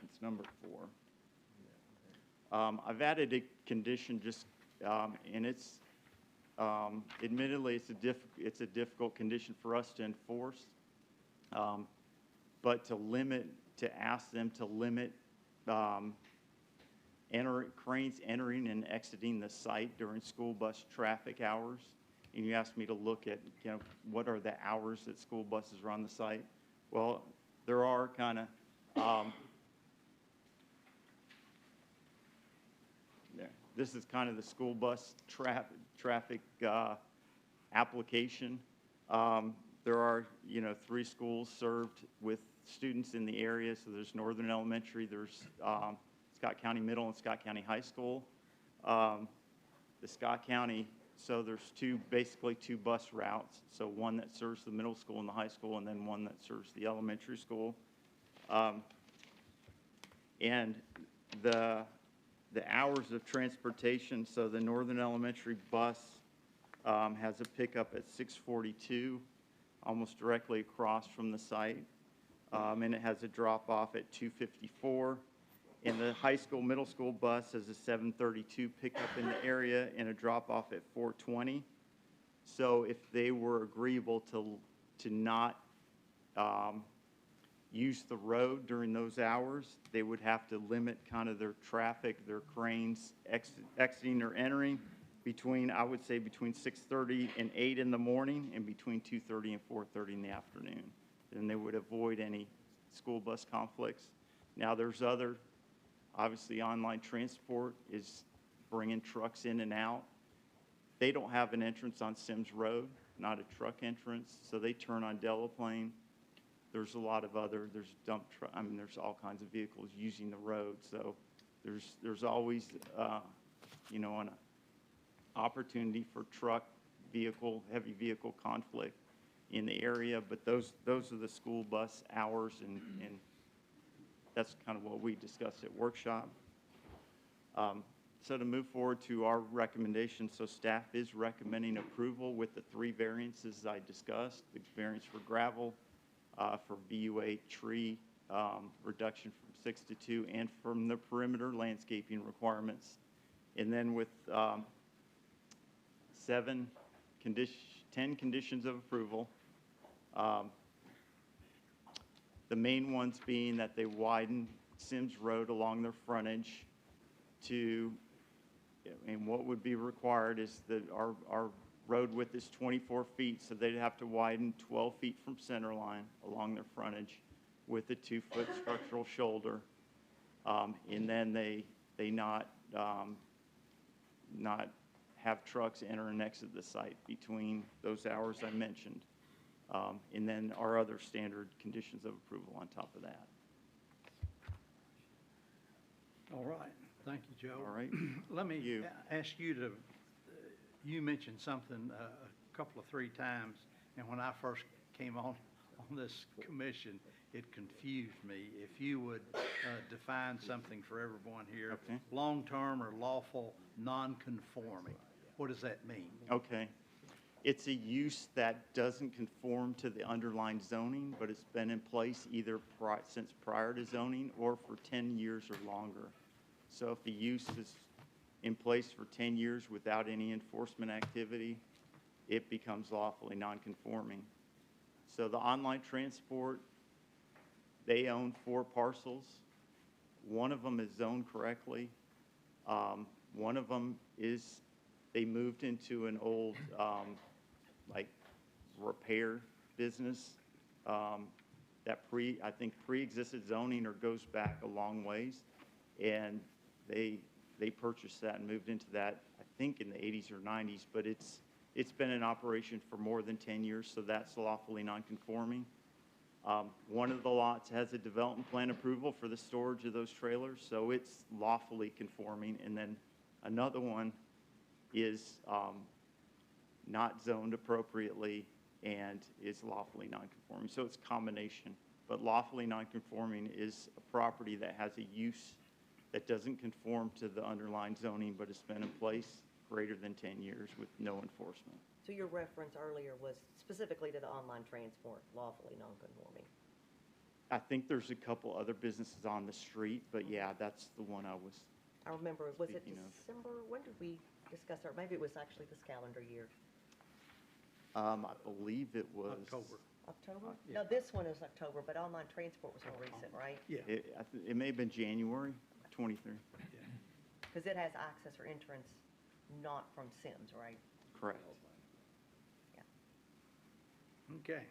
It's number 4. I've added a condition just, and it's, admittedly, it's a difficult condition for us to enforce, but to ask them to limit cranes entering and exiting the site during school bus traffic hours. And you asked me to look at, what are the hours that school buses are on the site? Well, there are kind of, this is kind of the school bus traffic application. There are, 3 schools served with students in the area. So there's Northern Elementary, there's Scott County Middle and Scott County High School. The Scott County, so there's basically two bus routes. So one that serves the middle school and the high school, and then one that serves the elementary school. And the hours of transportation, so the Northern Elementary bus has a pickup at 642, almost directly across from the site. And it has a drop-off at 254. And the high school, middle school bus has a 732 pickup in the area and a drop-off at 420. So if they were agreeable to not use the road during those hours, they would have to limit kind of their traffic, their cranes exiting or entering between, I would say, between 6:30 and 8 in the morning and between 2:30 and 4:30 in the afternoon. Then they would avoid any school bus conflicts. Now, there's other, obviously, online transport is bringing trucks in and out. They don't have an entrance on Sims Road, not a truck entrance, so they turn on Delaplane. There's a lot of other, there's dump truck, I mean, there's all kinds of vehicles using the road, so there's always, you know, an opportunity for truck, vehicle, heavy vehicle conflict in the area, but those are the school bus hours, and that's kind of what we discussed at workshop. So to move forward to our recommendation, so staff is recommending approval with the 3 variances I discussed, the variance for gravel, for VUA tree reduction from 6 to 2, and from the perimeter landscaping requirements. And then with 10 conditions of approval. The main ones being that they widen Sims Road along their frontage to, and what would be required is that our road width is 24 feet, so they'd have to widen 12 feet from center line along their frontage with a 2-foot structural shoulder. And then they not have trucks enter and exit the site between those hours I mentioned. And then our other standard conditions of approval on top of that. All right, thank you, Joe. All right. Let me ask you to, you mentioned something a couple of 3 times, and when I first came on this commission, it confused me. If you would define something for everyone here. Okay. Long-term or lawful non-conforming, what does that mean? Okay. It's a use that doesn't conform to the underlying zoning, but it's been in place either since prior to zoning or for 10 years or longer. So if the use is in place for 10 years without any enforcement activity, it becomes lawfully non-conforming. So the online transport, they own 4 parcels. One of them is zoned correctly. One of them is, they moved into an old, like, repair business that I think pre-existed zoning or goes back a long ways. And they purchased that and moved into that, I think, in the 80s or 90s, but it's been in operation for more than 10 years, so that's lawfully non-conforming. One of the lots has a development plan approval for the storage of those trailers, so it's lawfully conforming. And then another one is not zoned appropriately and is lawfully non-conforming. So it's a combination. But lawfully non-conforming is a property that has a use that doesn't conform to the underlying zoning, but it's been in place greater than 10 years with no enforcement. So your reference earlier was specifically to the online transport, lawfully non-conforming. I think there's a couple other businesses on the street, but yeah, that's the one I was. I remember, was it Speaking of. December? When did we discuss that? Maybe it was actually this calendar year. I believe it was. October. October? Yeah. No, this one is October, but online transport was more recent, right? Yeah. It may have been January 23. Because it has access or entrance not from Sims, right? Correct. Okay.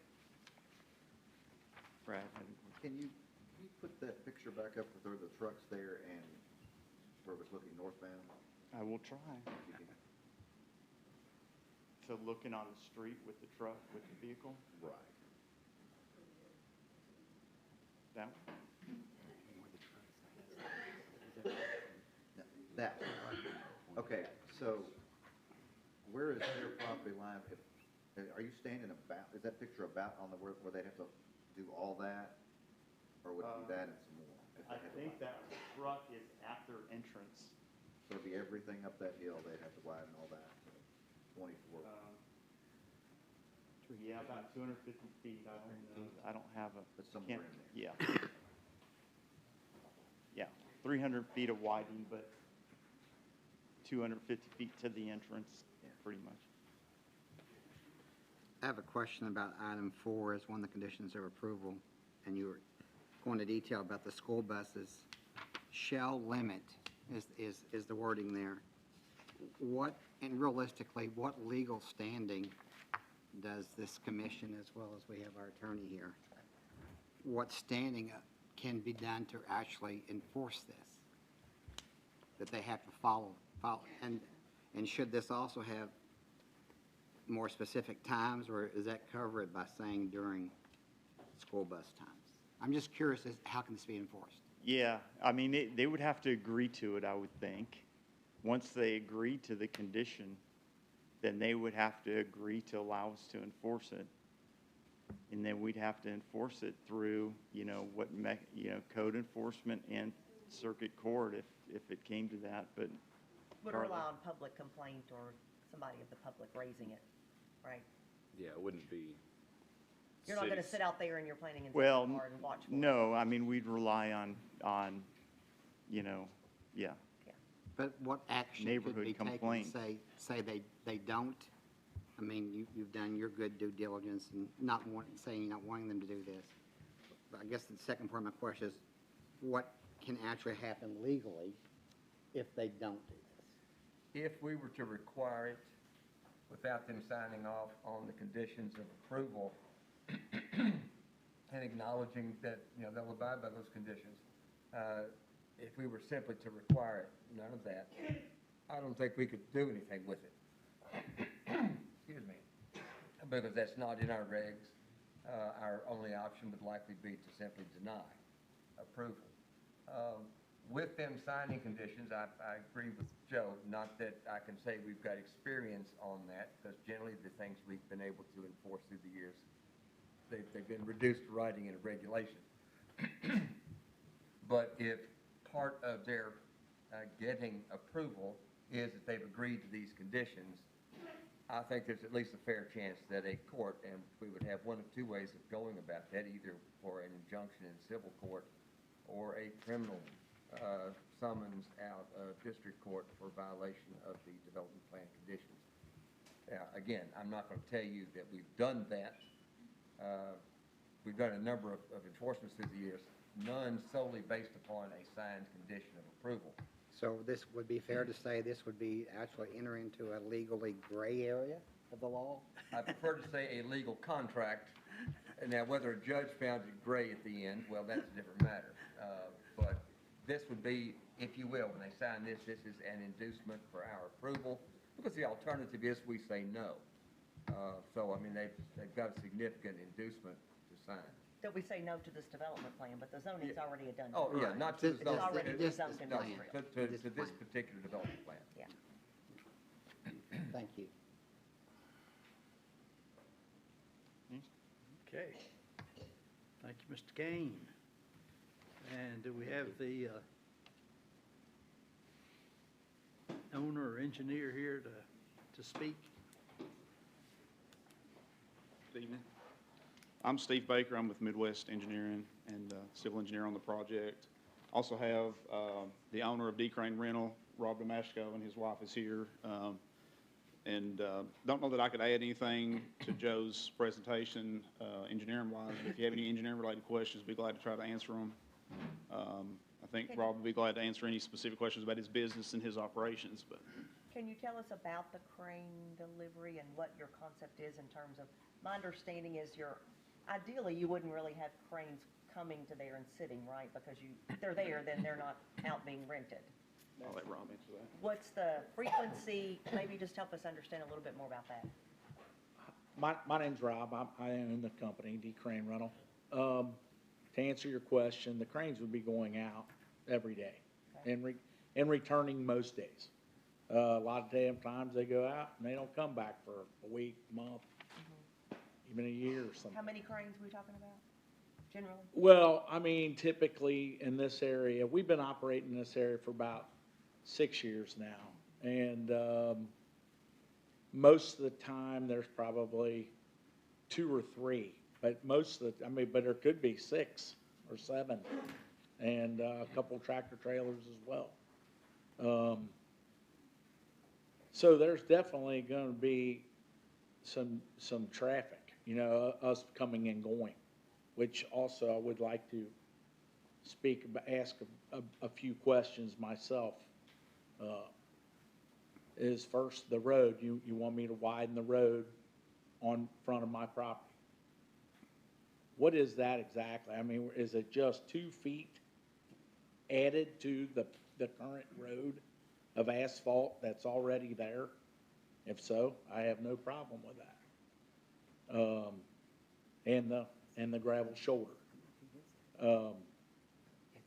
Brad, Can you put that picture back up with the trucks there and where it was looking northbound? I will try. So looking on the street with the truck, with the vehicle? Right. That one? That one. Okay, so where is their property line? Are you standing about, is that picture about on the, where they'd have to do all that? Or would it be that and some more? I think that truck is at their entrance. So it'd be everything up that hill, they'd have to widen all that, 24. Yeah, about 250 feet, I don't have a. But somewhere can't- in there. Yeah. Yeah, 300 feet of widening, but 250 feet to the entrance, pretty much. I have a question about item 4 as one of the conditions of approval, and you were going into detail about the school buses. Shall limit is the wording there. What, and realistically, what legal standing does this commission, as well as we have our attorney here, what standing can be done to actually enforce this? That they have to follow, and should this also have more specific times, or is that covered by saying during school bus times? I'm just curious as how can this be enforced? Yeah, I mean, they would have to agree to it, I would think. Once they agree to the condition, then they would have to agree to allow us to enforce it. And then we'd have to enforce it through, code enforcement and circuit court if it came to that, but. Would Carly? rely on public complaint or somebody of the public raising it, right? Yeah, it wouldn't be. You're not gonna cities. sit out there in your planning and Well, zoning board and watch for it. no, I mean, we'd rely on, yeah. But what action could Neighborhood be taken, complaint. say they don't? I mean, you've done your good due diligence and saying you're not wanting them to do this. But I guess the second part of my question is, what can actually happen legally if they don't do this? If we were to require it without them signing off on the conditions of approval and acknowledging that, they'll abide by those conditions, if we were simply to require it, none of that, I don't think we could do anything with it. Excuse me. Because that's not in our regs. Our only option would likely be to simply deny approval. With them signing conditions, I agree with Joe, not that I can say we've got experience on that, because generally the things we've been able to enforce through the years, they've been reduced to writing in a regulation. But if part of their getting approval is that they've agreed to these conditions, I think there's at least a fair chance that a court, and we would have one of two ways of going about that, either for an injunction in civil court or a criminal summons out of district court for violation of the development plan conditions. Again, I'm not going to tell you that we've done that. We've done a number of enforcements through the years, none solely based upon a signed condition of approval. So this would be fair to say this would be actually entering into a legally gray area of the law? I prefer to say a legal contract. Now, whether a judge found it gray at the end, well, that's a different matter. But this would be, if you will, when they sign this, this is an inducement for our approval, because the alternative is we say no. So, I mean, they've got a significant inducement to sign. That we say no to this development plan, but the zoning's already a done. Oh, deal. yeah, not to It's the zone. already This- zoned no, industrial. to this particular development plan. Yeah. Thank you. Okay. Thank you, Mr. Kane. And do we have the owner or engineer here to speak? Good evening. I'm Steve Baker. I'm with Midwest Engineering and civil engineer on the project. Also have the owner of D Crane Rental, Rob Damashko, and his wife is here. Don't know that I could add anything to Joe's presentation engineering-wise. If you have any engineering-related questions, be glad to try to answer them. I think Rob would be glad to answer any specific questions about his business and his operations. But Can you tell us about the crane delivery and what your concept is in terms of, my understanding is ideally you wouldn't really have cranes coming to there and sitting, right? Because they're there, then they're not out being rented. I'll let Rob answer that. What's the frequency? Maybe just help us understand a little bit more about that. My name's Rob. I own the company, D Crane Rental. To answer your question, the cranes would be going out every day and returning most days. A lot of times they go out and they don't come back for a week, month, even a year or something. How many cranes are we talking about, generally? Well, I mean, typically in this area, we've been operating in this area for about 6 years now. And most of the time, there's probably 2 or 3, but most of the, I mean, but there could be 6 or 7, and a couple tractor trailers as well. So there's definitely gonna be some traffic, you know, us coming and going, which also I would like to ask a few questions myself. Is first, the road, you want me to widen the road on front of my property? What is that exactly? I mean, is it just 2 feet added to the current road of asphalt that's already there? If so, I have no problem with that. And the gravel shoulder.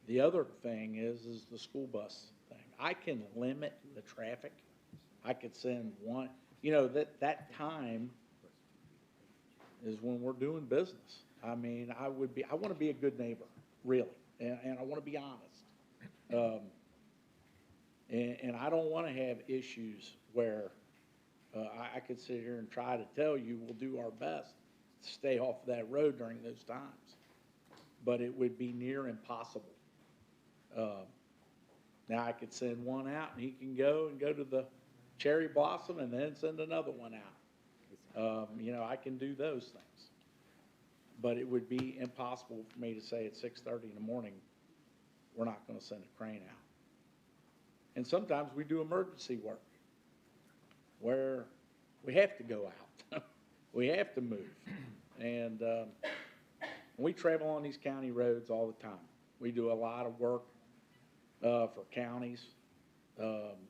The other thing is the school bus thing. I can limit the traffic. I could send one, you know, that time is when we're doing business. I mean, I want to be a good neighbor, really, and I want to be honest. And I don't want to have issues where I could sit here and try to tell you we'll do our best to stay off that road during those times, but it would be near impossible. Now I could send one out and he can go to the Cherry Blossom and then send another one out. You know, I can do those things, but it would be impossible for me to say at 6:30 in the morning, we're not going to send a crane out. And sometimes we do emergency work where we have to go out. We have to move. And we travel on these county roads all the time. We do a lot of work for counties,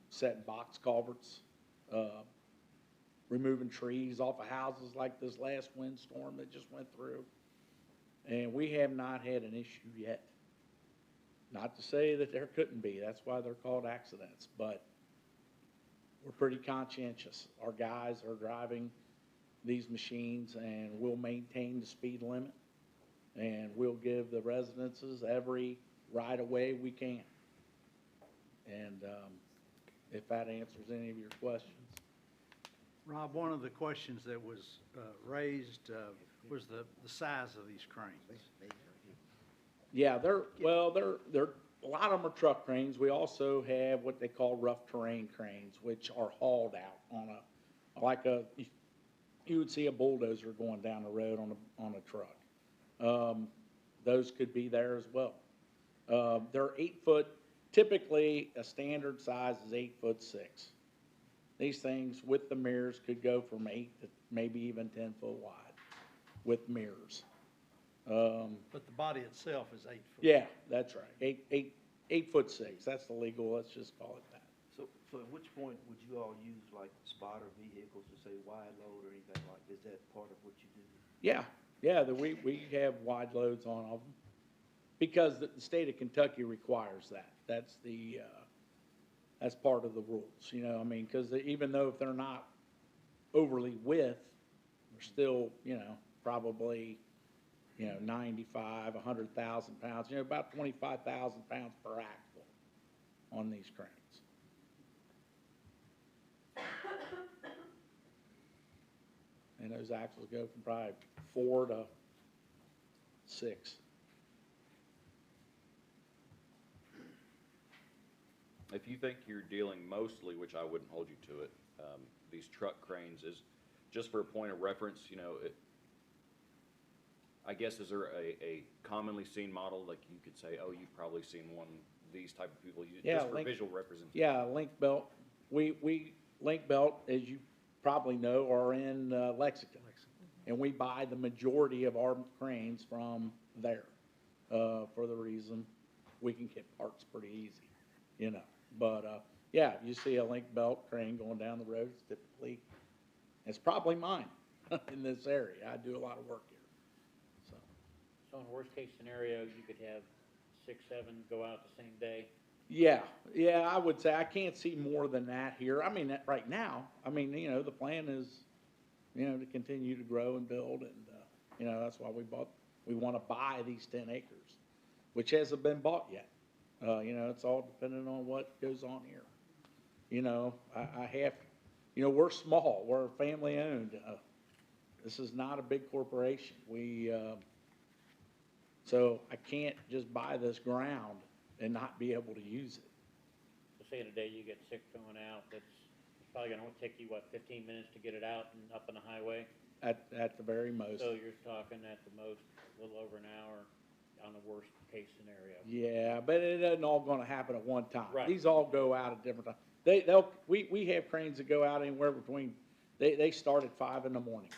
setting box culverts, removing trees off of houses like this last windstorm that just went through. And we have not had an issue yet. Not to say that there couldn't be, that's why they're called accidents, but we're pretty conscientious. Our guys are driving these machines and we'll maintain the speed limit and we'll give the residences every right of way we can. And if that answers any of your questions. Rob, one of the questions that was raised was the size of these cranes. Yeah, they're a lot of them are truck cranes. We also have what they call rough terrain cranes, which are hauled out on you would see a bulldozer going down the road on a truck. Those could be there as well. They're 8 foot. Typically, a standard size is 8'6". These things with the mirrors could go from 8 to maybe even 10 foot wide with mirrors. But the body itself is 8 foot. Yeah, that's right. 8'6". That's the legal. Let's just call it that. So at which point would you all use like spotter vehicles to say wide load or anything like? Is that part of what you do? Yeah. We have wide loads on of them because the state of Kentucky requires that. That's part of the rules. You know, I mean, because even though if they're not overly width, they're still, you know, probably, you know, 95, 100,000 pounds, you know, about 25,000 pounds per axle on these cranes. And those axles go from probably 4 to 6. If you think you're dealing mostly, which I wouldn't hold you to it, these truck cranes is, just for a point of reference, you know, I guess, is there a commonly seen model, like you could say, oh, you've probably seen one, these type of people, just for visual representation? Yeah, link belt. We link belt, as you probably know, are in Lexington. And we buy the majority of our cranes from there for the reason we can get parts pretty easy, you know. But, yeah, you see a link belt crane going down the road, it's probably mine in this area. I do a lot of work here. So in a worst case scenario, you could have 6, 7 go out the same day? Yeah, I would say I can't see more than that here. I mean, right now, I mean, you know, the plan is, you know, to continue to grow and build, and, you know, that's why we want to buy these 10 acres, which hasn't been bought yet. You know, it's all dependent on what goes on here. You know, I have, you know, we're small, we're family owned. This is not a big corporation. So I can't just buy this ground and not be able to use it. So say in a day you get 6 going out, it's probably gonna take you, what, 15 minutes to get it out and up on the highway? At the very most. So you're talking at the most, a little over an hour on the worst case scenario. Yeah, but it isn't all gonna happen at one time. Right. These all go out at different times. We have cranes that go out anywhere between, they start at 5 in the morning.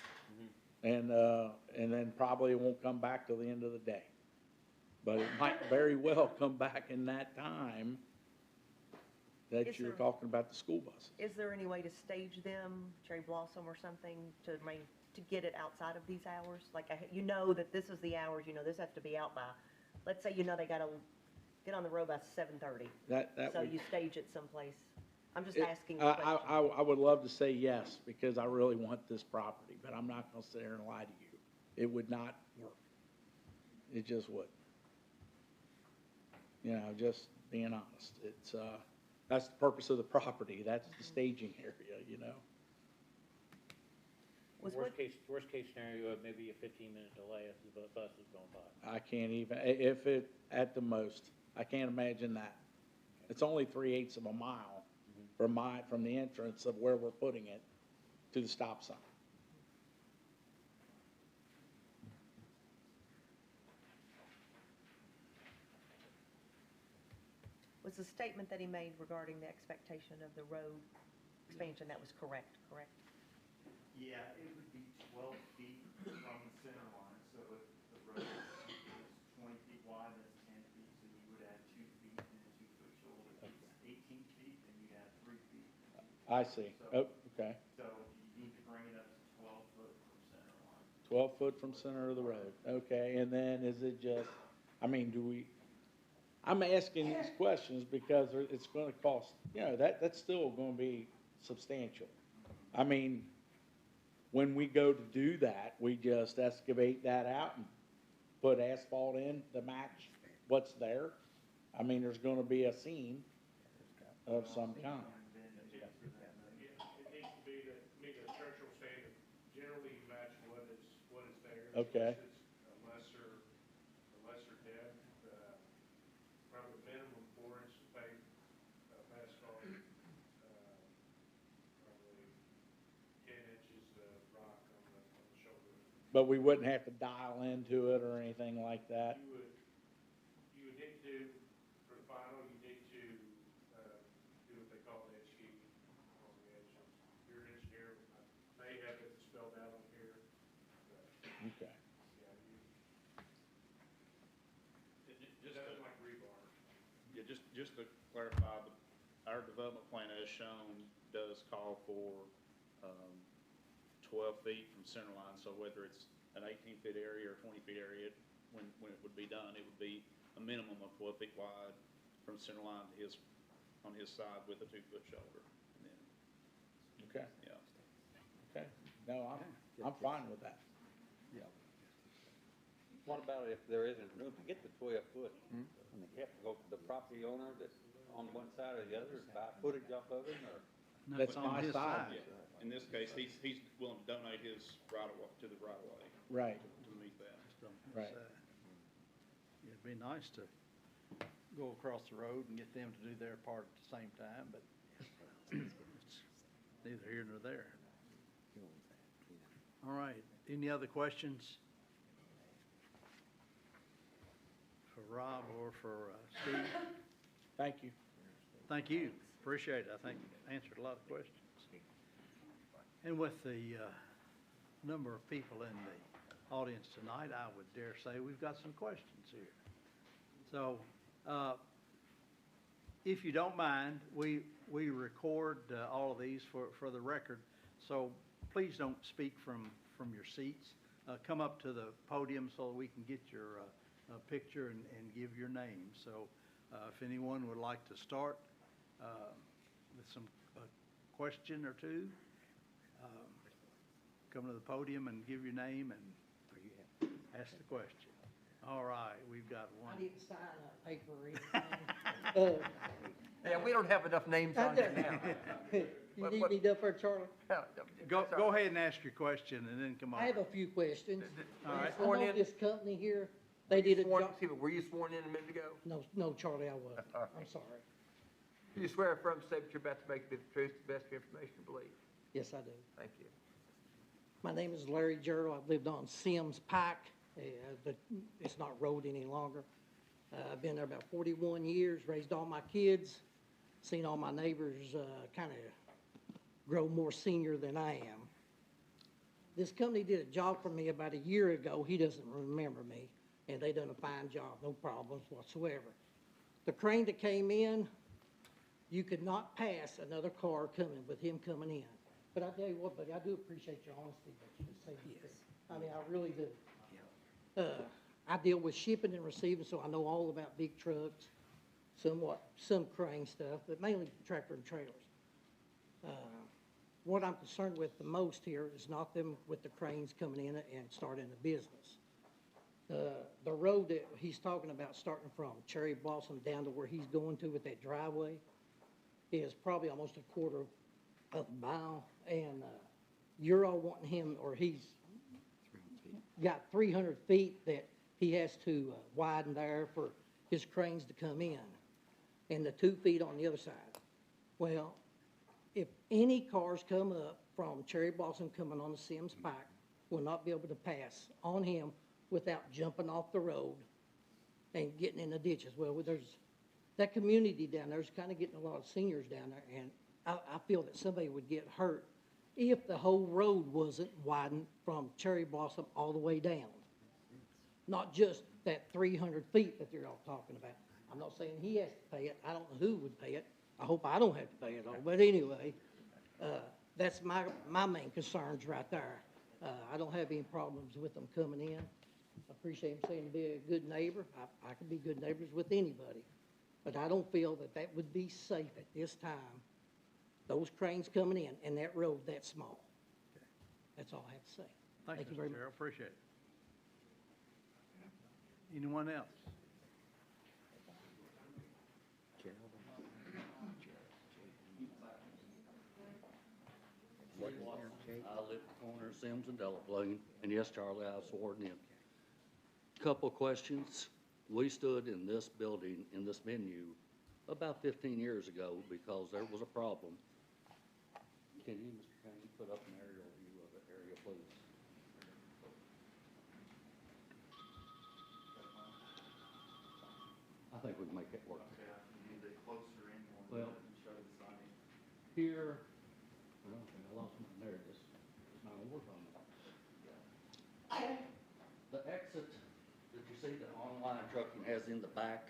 And then probably won't come back till the end of the day. But it might very well come back in that time that Is you're there- talking about the school buses. Is there any way to stage them, cherry blossom or something, to get it outside of these hours? Like, you know that this is the hours, you know, this has to be out by, let's say, you know, they gotta get on the road by 7:30. That So would- you stage it someplace. I'm just It- asking I, a question. I would love to say yes, because I really want this property, but I'm not gonna sit there and lie to you. It would not work. It just wouldn't. You know, just being honest. It's, that's the purpose of the property. That's the staging area, you know? Worst case scenario, maybe a 15-minute delay if the bus is going by. I can't even, if it, at the most, I can't imagine that. It's only 3/8 of a mile from the entrance of where we're putting it to the stop sign. Was the statement that he made regarding the expectation of the road expansion, that was correct? Yeah, it would be 12 feet from the center line, so if the road is 20 feet wide, that's 10 feet, so you would add 2 feet and a 2-foot shoulder. If it's 18 feet, then you'd add 3 feet. I see. Oh, okay. So you need to bring it up to 12 foot from center line. 12 foot from center of the road. Okay, and then is it just, I mean, I'm asking these questions because it's gonna cost, you know, that's still gonna be substantial. I mean, when we go to do that, we just excavate that out and put asphalt in to match what's there. I mean, there's gonna be a seam of some kind. It needs to be to meet a structural standard, generally match what is there. Okay. It's a lesser depth, probably minimum 4 inches of asphalt, probably 10 inches of rock on the shoulder. But we wouldn't have to dial into it or anything like that. You would need to, for the final, you need to, do what they call an edge key on the edges. You're an engineer, I may have it spelled out on here, but, Okay. yeah, Just that's to- like rebar. Yeah, just to clarify, our development plan as shown does call for 12 feet from center line, so whether it's an 18-foot area or 20-foot area, when it would be done, it would be a minimum of 12 feet wide from center line to on his side with a 2-foot shoulder. And then, Okay. yeah. Okay. No, I'm fine with that. What about if there isn't room to get the 12 foot? You have to go to the property owner that's on one side or the other, buy footage off of it, or? That's my side. Yeah. In this case, he's willing to donate his right-of-way to the right-of-way Right, to meet that. right. It'd be nice to go across the road and get them to do their part at the same time, but it's neither here nor there. All right, any other questions for Rob or for Steve? Thank you. Thank you, appreciate it, I think answered a lot of questions. And with the number of people in the audience tonight, I would dare say we've got some questions here. So, if you don't mind, we record all of these for the record, so please don't speak from your seats. Come up to the podium so that we can get your picture and give your name. So, if anyone would like to start with some question or two, come to the podium and give your name and ask the question. All right, we've got one. I need to sign a paper or anything. Yeah, we don't have enough names on it now. What- need what- me up there, Charlie? Go ahead and ask your question and then come on. I have a few questions. All right. I know this company here, they did a job. Were you sworn in a minute ago? No, Charlie, I wasn't. All right. I'm sorry. Do you swear affirm the statement you're about to make to be the truth, the best of your information and belief? Yes, I do. Thank you. My name is Larry Gerald. I've lived on Sims Pike. It's not road any longer. I've been there about 41 years, raised all my kids, seen all my neighbors kind of grow more senior than I am. This company did a job for me about a year ago. He doesn't remember me, and they done a fine job, no problems whatsoever. The crane that came in, you could not pass another car coming with him coming in. But I tell you what, buddy, I do appreciate your honesty that you say this. I mean, I really do. I deal with shipping and receiving, so I know all about big trucks, some crane stuff, but mainly tractor and trailers. What I'm concerned with the most here is not them with the cranes coming in and starting a business. The road that he's talking about, starting from Cherry Blossom down to where he's going to with that driveway, is probably almost a quarter of a mile, and you're all wanting him, or he's got 300 feet that he has to widen there for his cranes to come in, and the 2 feet on the other side. Well, if any cars come up from Cherry Blossom coming on the Sims Pike, will not be able to pass on him without jumping off the road and getting in the ditches. Well, there's that community down there is kind of getting a lot of seniors down there, and I feel that somebody would get hurt if the whole road wasn't widened from Cherry Blossom all the way down. Not just that 300 feet that they're all talking about. I'm not saying he has to pay it. I don't know who would pay it. I hope I don't have to pay it all. But anyway, that's my main concerns right there. I don't have any problems with them coming in. I appreciate him saying to be a good neighbor. I can be good neighbors with anybody. But I don't feel that that would be safe at this time, those cranes coming in and that road that small. That's all I have to say. Thank you very Mr. much. Gerald, appreciate it. Anyone else? I live at the corner of Sims and Delaplane, and yes, Charlie, I was sworn in. Couple questions. We stood in this building, in this venue, about 15 years ago because there was a problem. Can you, Mr. Kane, put up an aerial view of the area, please? I think we can make it work. Okay, I can move it closer in one Well, and show the sign. Here, well, okay, I lost my, there it is. It's not gonna work on that. The exit that you see that online trucking has in the back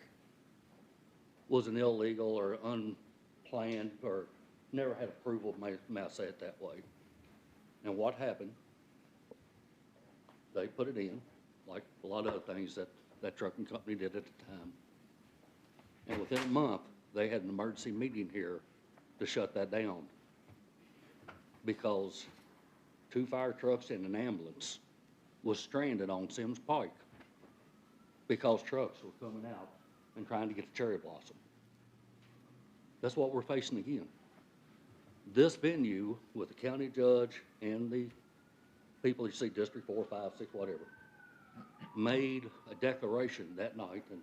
was an illegal or unplanned or never had approval, may I say it that way. And what happened, they put it in, like a lot of other things that that trucking company did at the time. And within a month, they had an emergency meeting here to shut that down because 2 fire trucks and an ambulance was stranded on Sims Pike because trucks were coming out and trying to get to Cherry Blossom. That's what we're facing again. This venue with the county judge and the people you see, District 4, 5, 6, whatever, made a declaration that night, and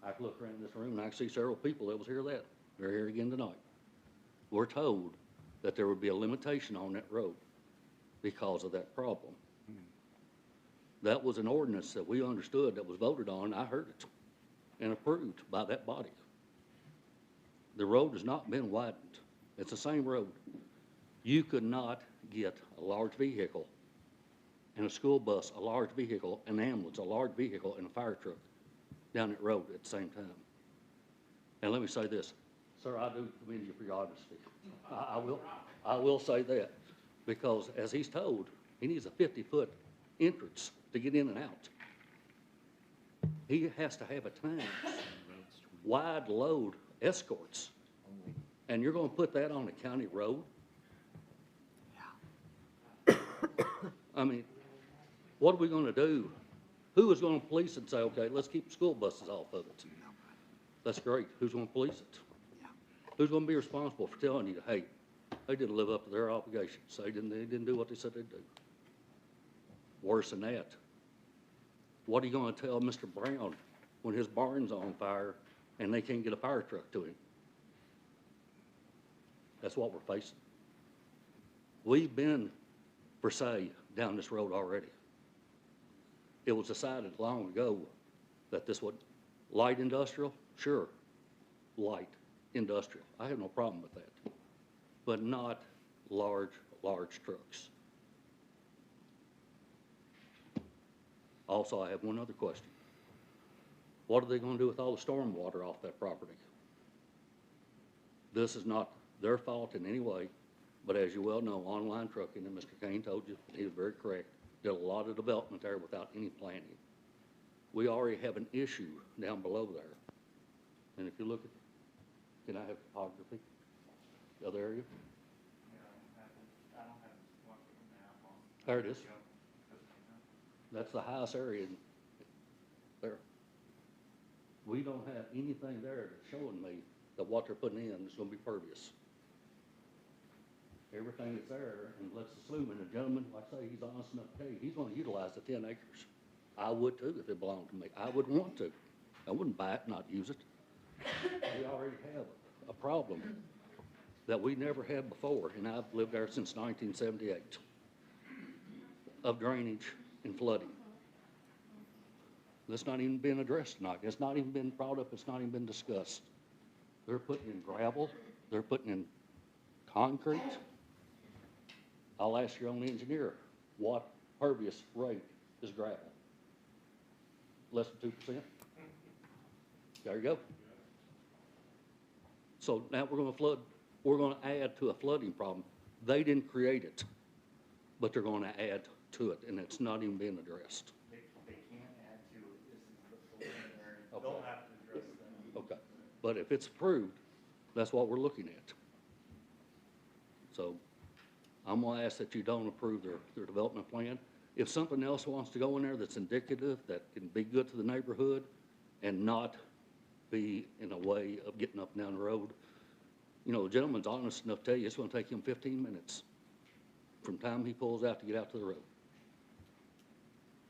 I could look around this room and I could see several people that was here that. They're here again tonight. We're told that there would be a limitation on that road because of that problem. That was an ordinance that we understood that was voted on. I heard it and approved by that body. The road has not been widened. It's the same road. You could not get a large vehicle and a school bus, a large vehicle, an ambulance, a large vehicle, and a fire truck down that road at the same time. And let me say this, sir, I do commend you for your honesty. I will say that, because as he's told, he needs a 50-foot entrance to get in and out. He has to have a time wide load escorts, and you're gonna put that on a county road? I mean, what are we gonna do? Who is gonna police it and say, okay, let's keep school buses off of it? That's great. Who's gonna police it? Who's gonna be responsible for telling you, hey, They didn't live up to their obligations. They didn't do what they said they'd do. Worse than that, what are you gonna tell Mr. Brown when his barn's on fire and they can't get a fire truck to him? That's what we're facing. We've been for say down this road already. It was decided long ago that this would, light industrial, sure, light industrial. I have no problem with that, but not large trucks. Also, I have one other question. What are they gonna do with all the storm water off that property? This is not their fault in any way, but as you well know, online trucking, and Mr. Kane told you, he was very correct, did a lot of development there without any planning. We already have an issue down below there. And if you look at, can I have topography? The other area? I don't have one for the map on. There it is. That's the highest area there. We don't have anything there that's showing me that what they're putting in is gonna be pervious. Everything that's there, and let's assume, and the gentleman, like I say, he's honest enough to tell you, he's gonna utilize the 10 acres. I would too if it belonged to me. I would want to. I wouldn't buy it, not use it. We already have a problem that we never had before, and I've lived there since 1978, of drainage and flooding. That's not even been addressed tonight. It's not even been brought up. It's not even been discussed. They're putting in gravel. They're putting in concrete. I'll ask your own engineer, what pervious rate is gravel? Less than 2%? There you go. So now we're gonna add to a flooding problem. They didn't create it, but they're gonna add to it, and it's not even being addressed. They can't add to it, this is the preliminary, they'll have to address that. Okay, but if it's approved, that's what we're looking at. So I'm gonna ask that you don't approve their development plan. If something else wants to go in there that's indicative, that can be good to the neighborhood and not be in a way of getting up and down the road, you know, the gentleman's honest enough to tell you it's gonna take him 15 minutes from time he pulls out to get out to the road.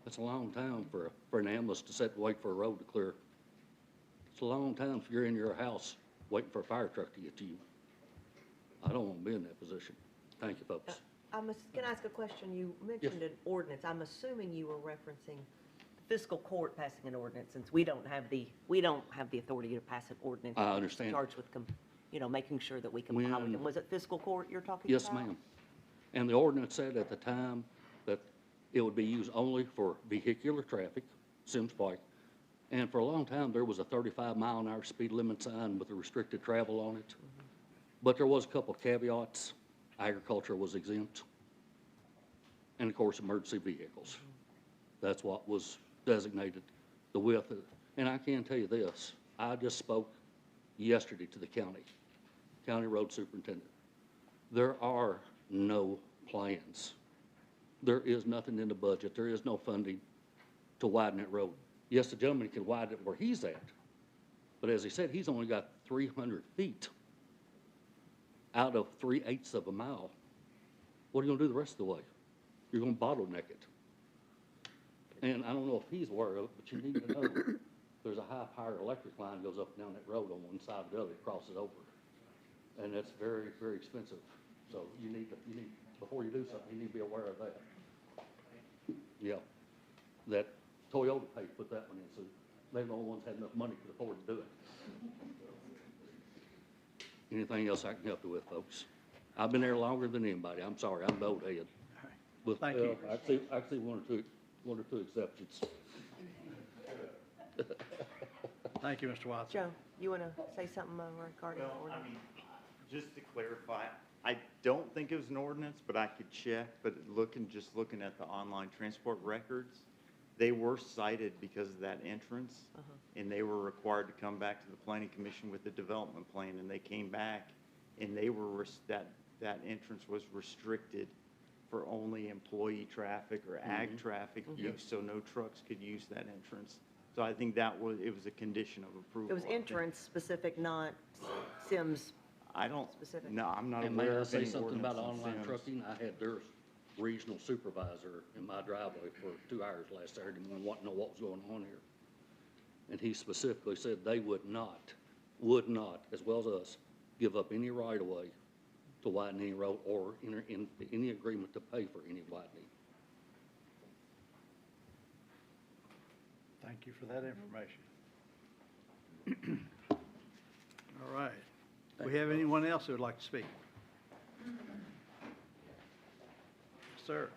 That's a long time for an ambulance to sit and wait for a road to clear. It's a long time if you're in your house waiting for a fire truck to get to you. I don't want to be in that position. Thank you, folks. Can I ask a question? You mentioned an ordinance. I'm assuming you were referencing fiscal court passing an ordinance, since we don't have the authority to pass an ordinance. I understand. Charged with, making sure that we comply with them. Was it fiscal court you're talking about? Yes, ma'am. And the ordinance said at the time that it would be used only for vehicular traffic, Sims Pike. And for a long time, there was a 35-mile-an-hour speed limit sign with a restricted travel on it. But there was a couple caveats. Agriculture was exempt. And of course, emergency vehicles. That's what was designated the width of, and I can tell you this, I just spoke yesterday to the county road superintendent. There are no plans. There is nothing in the budget. There is no funding to widen that road. Yes, the gentleman can widen it where he's at, but as he said, he's only got 300 feet out of 3/8 of a mile. What are you gonna do the rest of the way? You're gonna bottleneck it. And I don't know if he's aware of it, but you need to know there's a high-powered electric line goes up and down that road on one side or the other, it crosses over. And that's very, very expensive. So you need, before you do something, you need to be aware of that. Yeah, that Toyota paid to put that one in, so they're the only ones had enough money to afford to do it. Anything else I can help you with, folks? I've been there longer than anybody. I'm sorry, I'm the old head. But, Thank you. I see one or two exceptions. Thank you, Mr. Watson. Joe, you want to say something regarding the Well, ordinance? I mean, just to clarify, I don't think it was an ordinance, but I could check, but just looking at the online transport records, they were cited because of that entrance, and they were required to come back to the planning commission with the development plan, and they came back, and they were, that entrance was restricted for only employee traffic or ag traffic use, so no trucks could use that entrance. So I think it was a condition of approval. It was entrance specific, not Sims I don't, specific? no, I'm not And may aware I of say any something about ordinance on online Sims. trucking? I had their regional supervisor in my driveway for 2 hours last Saturday morning, wanting to know what was going on here. And he specifically said they would not, as well as us, give up any right of way to widen any road or enter into any agreement to pay for any widening. Thank you for that information. All right. Do we have anyone else who would like to speak? Sir.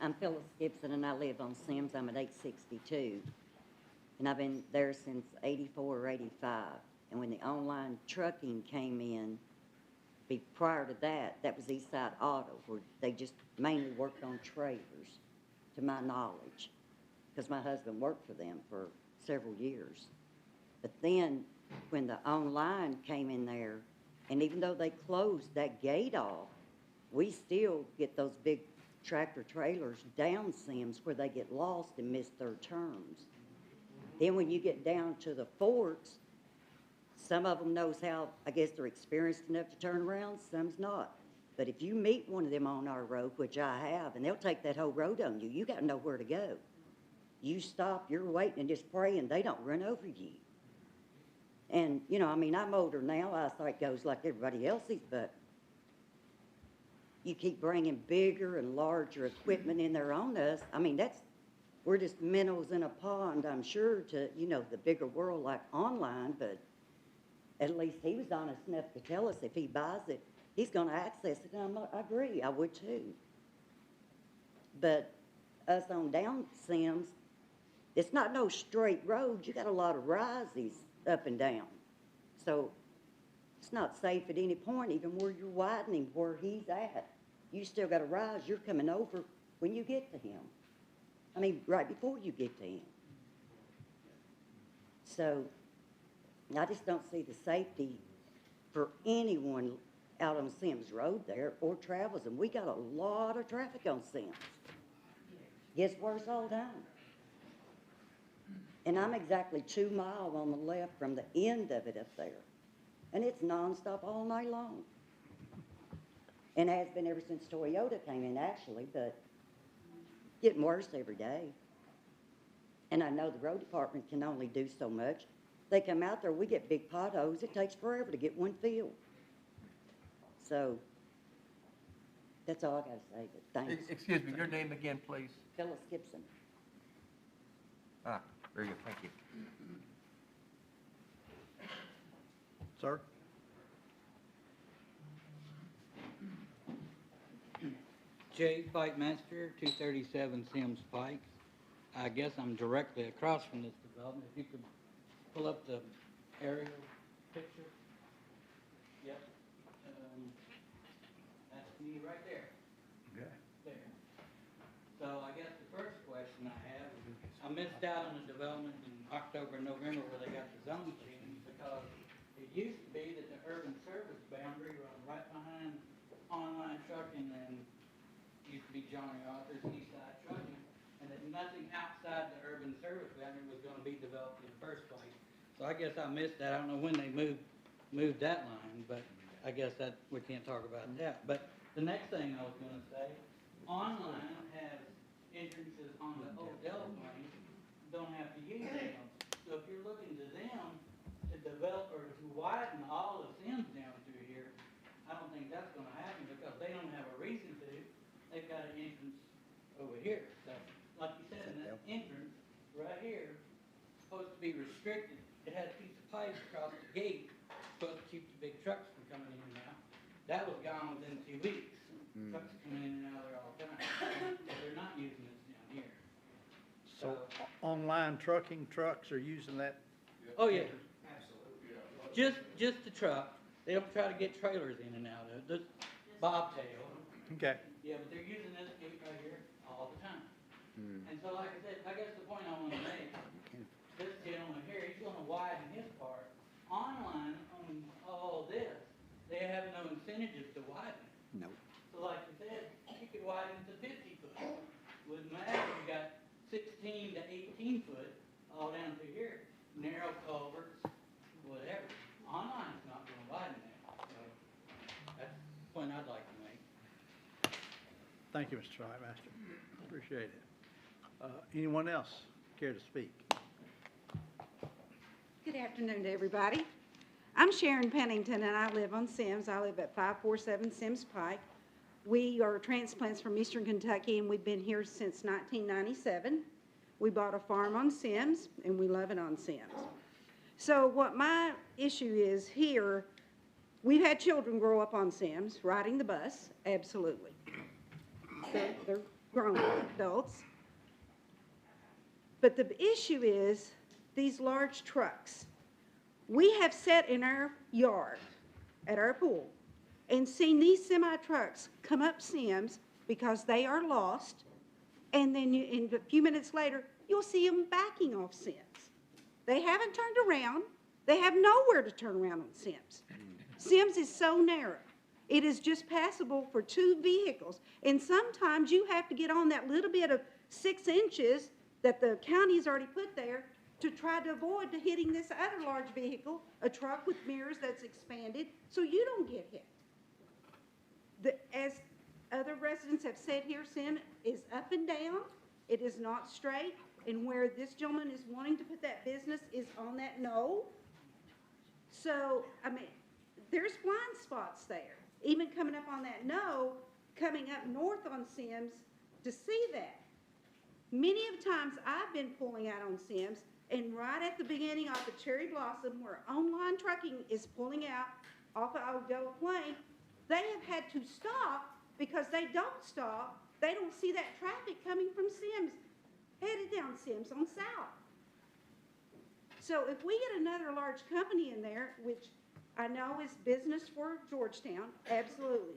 I'm Phyllis Gibson, and I live on Sims. I'm at 862. And I've been there since 84 or 85. And when the online trucking came in, prior to that, that was Eastside Auto, where they just mainly worked on trailers, to my knowledge, because my husband worked for them for several years. But then, when the online came in there, and even though they closed that gate off, we still get those big tractor trailers down Sims where they get lost and miss their turns. Then when you get down to the forks, some of them knows how, I guess they're experienced enough to turn around, some's not. But if you meet one of them on our road, which I have, and they'll take that whole road on you, you got to know where to go. You stop, you're waiting and just praying they don't run over you. And, you know, I mean, I'm older now, eyesight goes like everybody else's, but you keep bringing bigger and larger equipment in there on us. I mean, we're just minnows in a pond, I'm sure, to, you know, the bigger world like online, but at least he was honest enough to tell us if he buys it, he's gonna access it, and I agree, I would too. But us on down Sims, it's not no straight road, you got a lot of rises up and down. So it's not safe at any point, even where you're widening where he's at. You still got a rise, you're coming over when you get to him. I mean, right before you get to him. So I just don't see the safety for anyone out on Sims Road there or travels, and we got a lot of traffic on Sims. Gets worse all the time. And I'm exactly 2 miles on the left from the end of it up there. And it's nonstop all night long. And has been ever since Toyota came in, actually, but getting worse every day. And I know the road department can only do so much. They come out there, we get big potholes, it takes forever to get one filled. So, that's all I gotta say, but thanks. Excuse me, your name again, please? Phyllis Gibson. Ah, very good, thank you. Sir? Jay Pike Master, 237 Sims Pike. I guess I'm directly across from this development. If you could pull up the aerial picture. Yep. That's me right there. Okay. There. So I guess the first question I have, I missed out on the development in October and November where they got the zone change because it used to be that the urban service boundary run right behind online trucking and used to be Johnny Arthur's Eastside Trucking, and that nothing outside the urban service boundary was gonna be developed in the first place. So I guess I missed that. I don't know when they moved that line, but I guess that, we can't talk about that. But the next thing I was gonna say, online has entrances on the old Delaware, don't have to use them. So if you're looking to them to develop or to widen all the Sims down through here, I don't think that's gonna happen because they don't have a reason to. They've got an entrance over here. So, like you said, in that entrance right here, supposed to be restricted. It had a piece of pipe across the gate, supposed to keep the big trucks from coming in and out. That was gone within 2 weeks. Trucks coming in and out there all the time. But they're not using this down here. So online trucking trucks are using that? Oh, yeah. Just the truck. They don't try to get trailers in and out of it. Just bobtail. Okay. Yeah, but they're using this gate right here all the time. And so like I said, I guess the point I want to make, this gentleman here, he's gonna widen his part. Online on all this, they have no incentives to widen. Nope. So like I said, you could widen to 50 foot. Wouldn't matter, you got 16 to 18 foot all down through here. Narrow culverts, whatever. Online's not gonna widen that. Thank you, Mr. Wrightmaster. Appreciate it. Anyone else care to speak? Good afternoon to everybody. I'm Sharon Pennington, and I live on Sims. I live at 547 Sims Pike. We are transplants from Eastern Kentucky, and we've been here since 1997. We bought a farm on Sims, and we love it on Sims. So what my issue is here, we've had children grow up on Sims, riding the bus, absolutely. They're grown adults. But the issue is these large trucks. We have sat in our yard at our pool and seen these semi-trucks come up Sims because they are lost, and then in a few minutes later, you'll see them backing off Sims. They haven't turned around. They have nowhere to turn around on Sims. Sims is so narrow. It is just passable for 2 vehicles, and sometimes you have to get on that little bit of 6 inches that the county's already put there to try to avoid hitting this other large vehicle, a truck with mirrors that's expanded, so you don't get hit. As other residents have said here, Sim is up and down. It is not straight, and where this gentleman is wanting to put that business is on that knoll. So, I mean, there's blind spots there. Even coming up on that knoll, coming up north on Sims to see that. Many of times I've been pulling out on Sims, and right at the beginning of the Cherry Blossom, where online trucking is pulling out off of Odell Plain, they have had to stop because they don't stop. They don't see that traffic coming from Sims, headed down Sims on south. So if we get another large company in there, which I know is business for Georgetown, absolutely,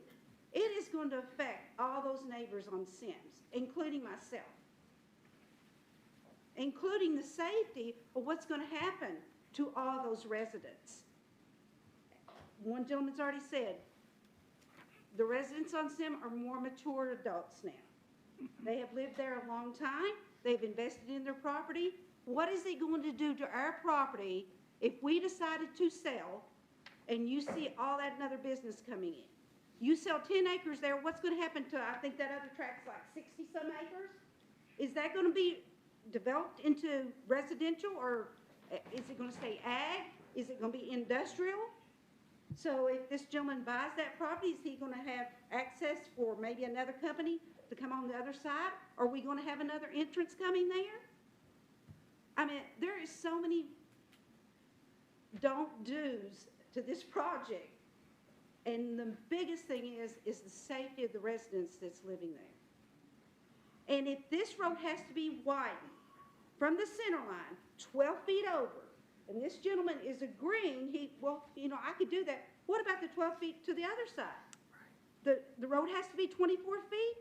it is going to affect all those neighbors on Sims, including myself, including the safety of what's going to happen to all those residents. One gentleman's already said, the residents on Sim are more mature adults now. They have lived there a long time. They've invested in their property. What is it going to do to our property if we decided to sell and you see all that another business coming in? You sell 10 acres there, what's going to happen to, I think that other track's like 60-some acres? Is that going to be developed into residential, or is it going to stay ag? Is it going to be industrial? So if this gentleman buys that property, is he going to have access for maybe another company to come on the other side? Are we going to have another entrance coming there? I mean, there is so many don't do's to this project. And the biggest thing is the safety of the residents that's living there. And if this road has to be widened from the center line 12 feet over, and this gentleman is agreeing, well, you know, I could do that. What about the 12 feet to the other side? The road has to be 24 feet?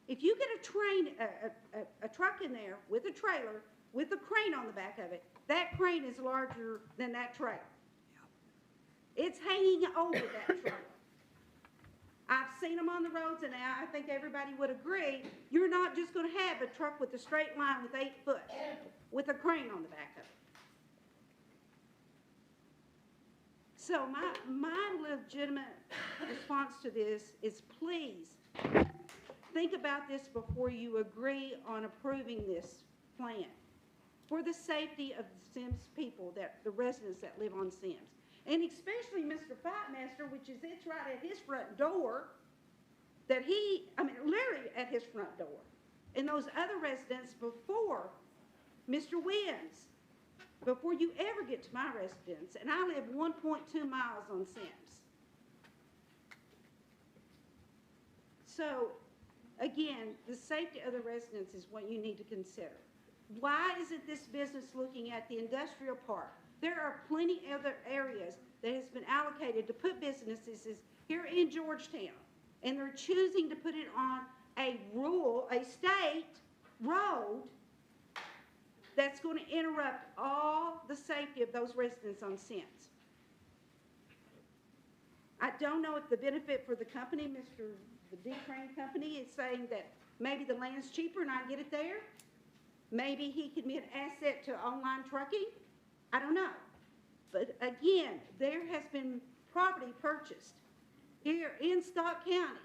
If you get a truck in there with a trailer, with a crane on the back of it, that crane is larger than that trailer. It's hanging over that trailer. I've seen them on the roads, and I think everybody would agree, you're not just going to have a truck with a straight line with 8 foot, with a crane on the back of it. So my legitimate response to this is, please think about this before you agree on approving this plan for the safety of the Sims people, the residents that live on Sims. And especially Mr. Fightmaster, which is, it's right at his front door, literally at his front door. And those other residents before Mr. Williams, before you ever get to my residence, and I live 1.2 miles on Sims. So, again, the safety of the residents is what you need to consider. Why isn't this business looking at the industrial park? There are plenty of other areas that has been allocated to put businesses here in Georgetown, and they're choosing to put it on a state road that's going to interrupt all the safety of those residents on Sims. I don't know if the benefit for the company, the D Crane company, is saying that maybe the land's cheaper and I get it there. Maybe he could be an asset to online trucking. I don't know. But again, there has been property purchased here in Scott County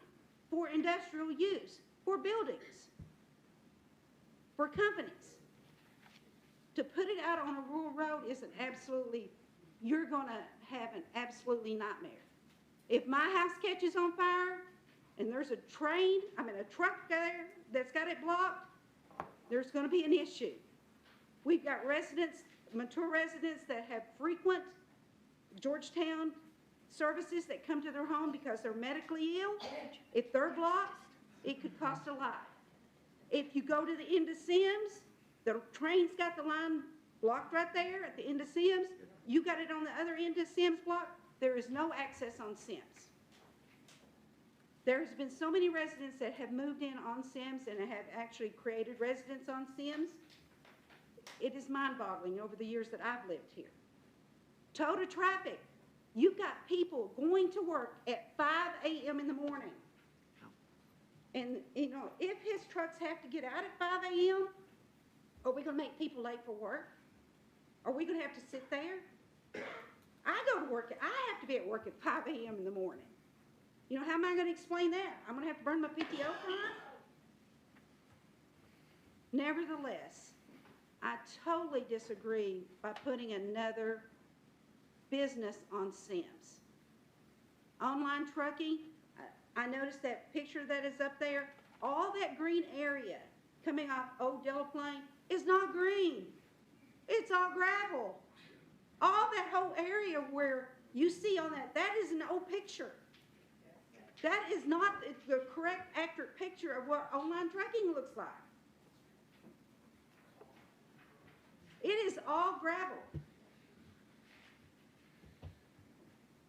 for industrial use for buildings, for companies. To put it out on a rural road is an absolutely, you're gonna have an absolutely nightmare. If my house catches on fire and there's a truck there that's got it blocked, there's gonna be an issue. We've got residents, mature residents that have frequent Georgetown services that come to their home because they're medically ill. If they're blocked, it could cost a life. If you go to the end of Sims, the train's got the line blocked right there at the end of Sims. You got it on the other end of Sims block. There is no access on Sims. There's been so many residents that have moved in on Sims and have actually created residence on Sims. It is mind-boggling over the years that I've lived here. Total traffic. You've got people going to work at 5 a.m. in the morning. And, you know, if his trucks have to get out at 5 a.m., are we going to make people late for work? Are we going to have to sit there? I go to work, I have to be at work at 5 a.m. in the morning. You know, how am I going to explain that? I'm going to have to burn my PTO time? Nevertheless, I totally disagree by putting another business on Sims. Online trucking, I noticed that picture that is up there. All that green area coming off Old Yellow Plain is not green. It's all gravel. All that whole area where you see on that is an old picture. That is not the correct, accurate picture of what online trucking looks like. It is all gravel.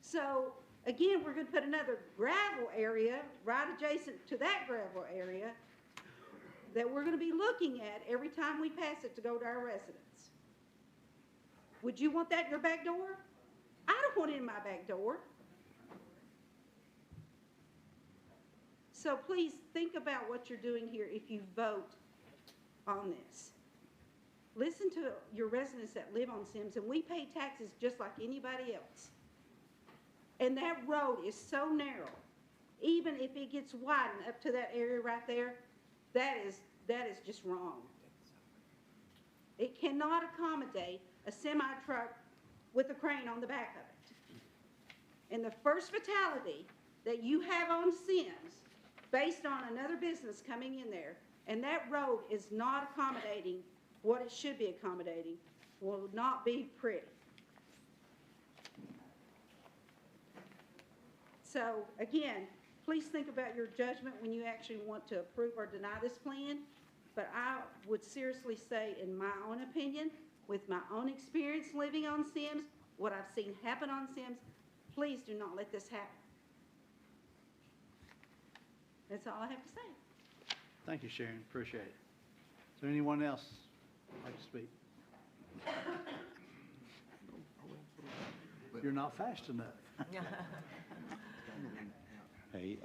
So, again, we're going to put another gravel area right adjacent to that gravel area that we're going to be looking at every time we pass it to go to our residents. Would you want that in your back door? I don't want it in my back door. So please think about what you're doing here if you vote on this. Listen to your residents that live on Sims, and we pay taxes just like anybody else. And that road is so narrow, even if it gets widened up to that area right there, that is just wrong. It cannot accommodate a semi-truck with a crane on the back of it. And the first fatality that you have on Sims, based on another business coming in there, and that road is not accommodating what it should be accommodating, will not be pretty. So again, please think about your judgment when you actually want to approve or deny this plan. But I would seriously say, in my own opinion, with my own experience living on Sims, what I've seen happen on Sims, please do not let this happen. That's all I have to say. Thank you, Sharon, appreciate it. Is there anyone else like to speak? You're not fast enough. Hey,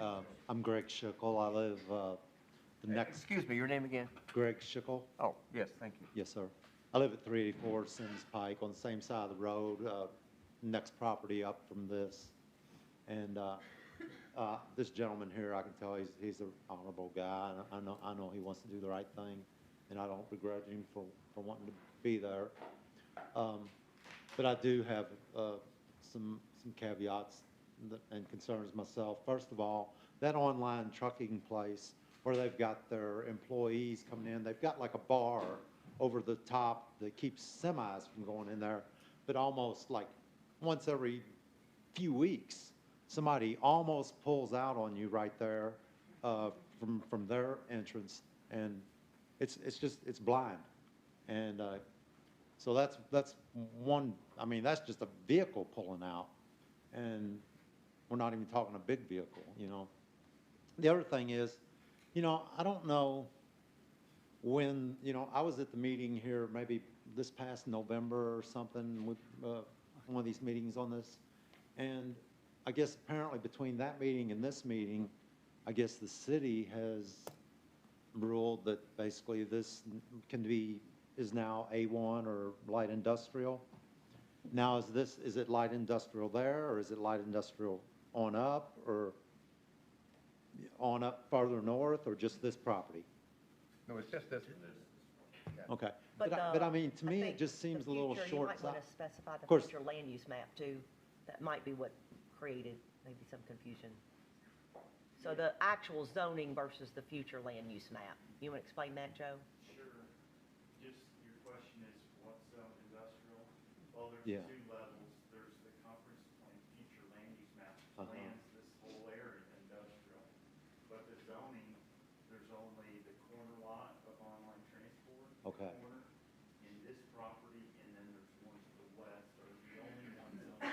I'm Greg Schickel. I live the next... Excuse me, your name again? Greg Schickel. Oh, yes, thank you. Yes, sir. I live at 384 Sims Pike on the same side of the road, next property up from this. And this gentleman here, I can tell he's an honorable guy. And I know he wants to do the right thing, and I don't begrudge him for wanting to be there. But I do have some caveats and concerns myself. First of all, that online trucking place where they've got their employees coming in, they've got like a bar over the top that keeps semis from going in there, but almost like once every few weeks, somebody almost pulls out on you right there from their entrance, and it's blind. And so that's one, I mean, that's just a vehicle pulling out, and we're not even talking a big vehicle, you know. The other thing is, you know, I don't know when, you know, I was at the meeting here maybe this past November or something with one of these meetings on this, and I guess apparently between that meeting and this meeting, I guess the city has ruled that basically this is now A1 or light industrial. Now is it light industrial there, or is it light industrial on up, or on up farther north, or just this property? No, it's just this. Okay. But I mean, to me, think it just seems the a little future, short. You might want to specify Of the course. future land use map too. That might be what created maybe some confusion. So the actual zoning versus the future land use map. You want to explain that, Joe? Sure. Just, your question is what's industrial? Well, Yeah. there's two levels. There's the conference plan, future land use map Uh-huh. plans this whole area industrial. But the zoning, there's only the corner lot of online transport. Okay. Corner in this property, and then there's one to the west, are the only ones on.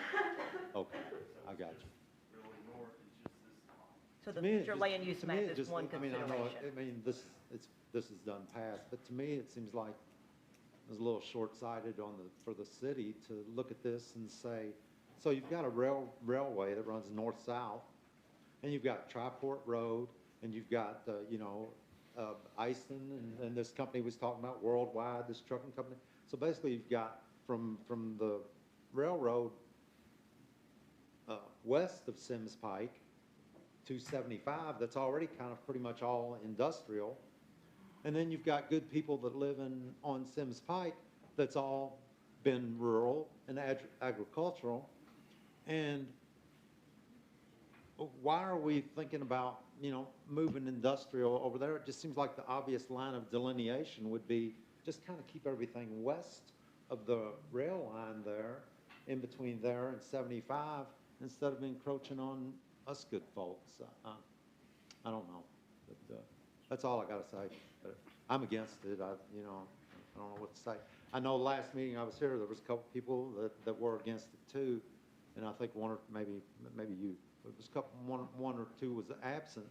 Okay, I got you. Really north is just this line. So the To me, it future just- land use to me, map it is just- one I mean, I know, consideration. I mean, this is done past, but to me, it seems like it's a little short-sighted for the city to look at this and say, so you've got a railway that runs north-south, and you've got Triport Road, and you've got, Ison, and this company was talking about Worldwide, this trucking company. So basically, you've got from the railroad, west of Sims Pike, 275, that's already kind of pretty much all industrial. And then you've got good people that live on Sims Pike, that's all been rural and agricultural. And why are we thinking about, moving industrial over there? It just seems like the obvious line of delineation would be just kind of keep everything west of the rail line there, in between there and 75, instead of encroaching on us good folks. I don't know, but that's all I gotta say. But I'm against it. I don't know what to say. I know last meeting I was here, there was a couple people that were against it too, and I think one or maybe you. It was a couple, one or two was absent,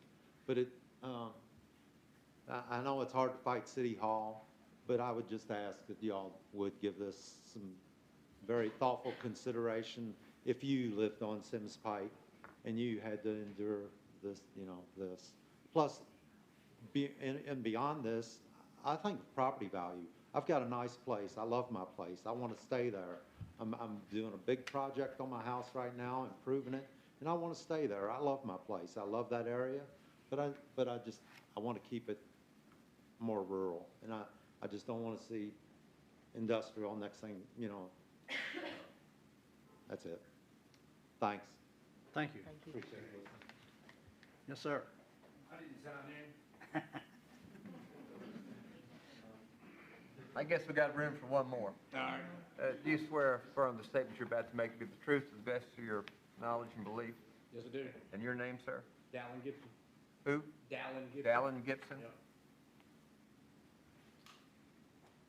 but I know it's hard to fight City Hall, but I would just ask that y'all would give this some very thoughtful consideration if you lived on Sims Pike and you had to endure this, this. Plus, and beyond this, I think property value. I've got a nice place. I love my place. I want to stay there. I'm doing a big project on my house right now, improving it, and I want to stay there. I love my place. I love that area, but I want to keep it more rural, and I just don't want to see industrial. Next thing, that's it. Thanks. Thank you. Thank you. Appreciate it. Yes, sir. I didn't sign in. I guess we got room for one more. All right. Do you swear or affirm the statement you're about to make to be the truth to the best of your knowledge and belief? Yes, I do. And your name, sir? Dallin Gibson. Who? Dallin Gibson. Dallin Gibson? Yep.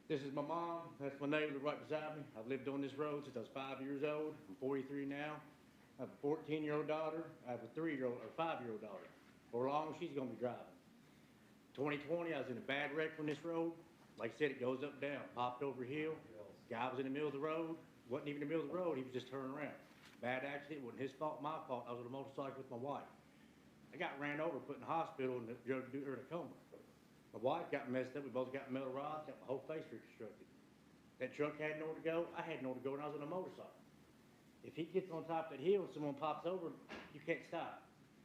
This is my mom. That's my neighbor right beside me. I've lived on this road since I was 5 years old. I'm 43 now. I have a 14-year-old daughter. I have a 3-year-old or 5-year-old daughter. For long, she's gonna be driving. 2020, I was in a bad wreck on this road. Like I said, it goes up and down. Popped over a hill. Guy was in the middle of the road. Wasn't even in the middle of the road. He was just turning around. Bad accident. Wasn't his fault, my fault. I was on a motorcycle with my wife. I got ran over, put in the hospital, and drove to her in a coma. My wife got messed up. We both got metal rods. Got my whole face reconstructed. That truck had nowhere to go. I had nowhere to go, and I was on a motorcycle. If he gets on top of that hill and someone pops over, you can't stop.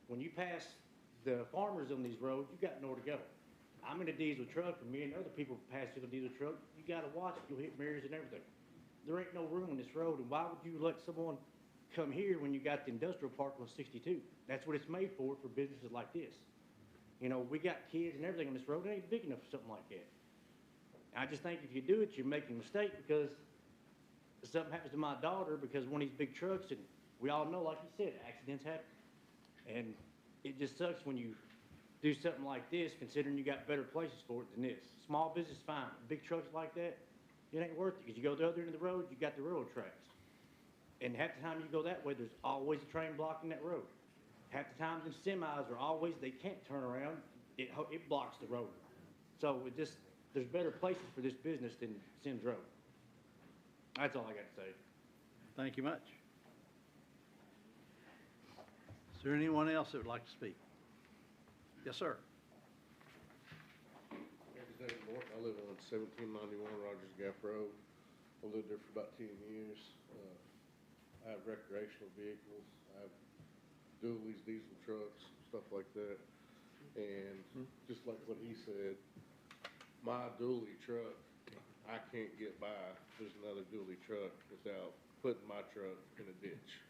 When you pass the farmers on these roads, you got nowhere to go. I'm in a diesel truck, and me and other people pass through the diesel truck. You gotta watch it. You'll hit mirrors and everything. There ain't no room on this road, and why would you let someone come here when you got the industrial park on 62? That's what it's made for businesses like this. We got kids and everything on this road. It ain't big enough for something like that. I just think if you do it, you're making a mistake, because if something happens to my daughter because one of these big trucks, and we all know, like you said, accidents happen. And it just sucks when you do something like this, considering you got better places for it than this. Small business, fine. Big trucks like that, it ain't worth it, because you go the other end of the road, you got the railroad tracks. And half the time you go that way, there's always a train blocking that road. Half the times in semis are always, they can't turn around, it blocks the road. So there's better places for this business than Sims Road. That's all I got to say. Thank you much. Is there anyone else that would like to speak? Yes, sir. I live on 1791 Rogers Gap Road. I lived there for about 10 years. I have recreational vehicles. I have dual diesel trucks, stuff like that. And just like what he said, my dually truck, I can't get by, there's another dually truck without putting my truck in a ditch.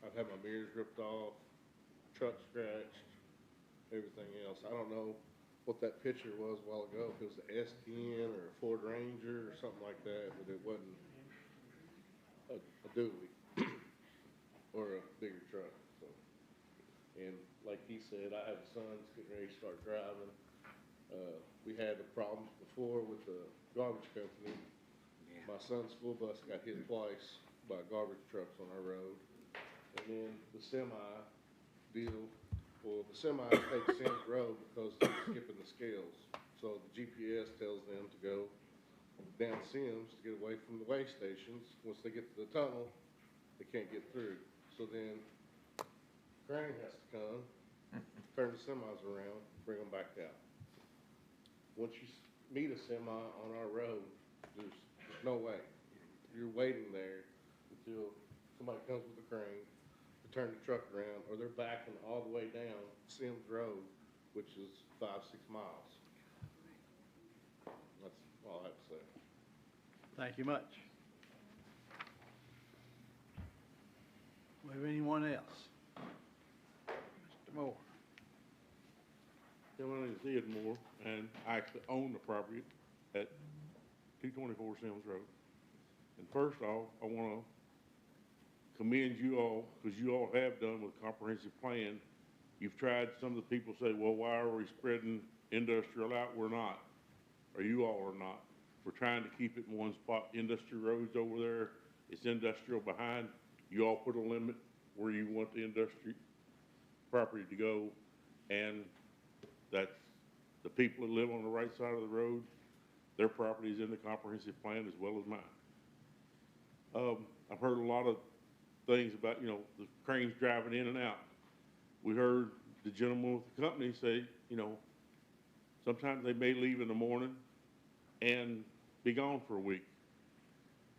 I've had my mirrors ripped off, truck scratched, everything else. I don't know what that picture was a while ago, if it was a S10 or a Ford Ranger or something like that, but it wasn't a dually or a bigger truck, so. And like he said, I have a son that's getting ready to start driving. We had the problems before with the garbage company. My son's school bus got hit twice by garbage trucks on our road. And then the semi deal, well, the semi takes Sims Road because they're skipping the scales. So the GPS tells them to go down Sims to get away from the way stations. Once they get to the tunnel, they can't get through. So then Crane has to come, turn the semis around, bring them back out. Once you meet a semi on our road, there's no way. You're waiting there until somebody comes with a crane to turn the truck around, or they're backing all the way down Sims Road, which is 5-6 miles. That's all I have to say. Thank you much. We have anyone else? Mr. Moore. Yeah, my name is Ed Moore, and I actually own the property at 224 Sims Road. And first off, I want to commend you all, because you all have done with comprehensive plan. You've tried, some of the people say, well, why are we spreading industrial out? We're not, or you all are not. We're trying to keep it in one spot. Industry roads over there, it's industrial behind. You all put a limit where you want the industry property to go, and that's the people that live on the right side of the road, their property is in the comprehensive plan as well as mine. I've heard a lot of things about, you know, the cranes driving in and out. We heard the gentleman with the company say, you know, sometimes they may leave in the morning and be gone for a week.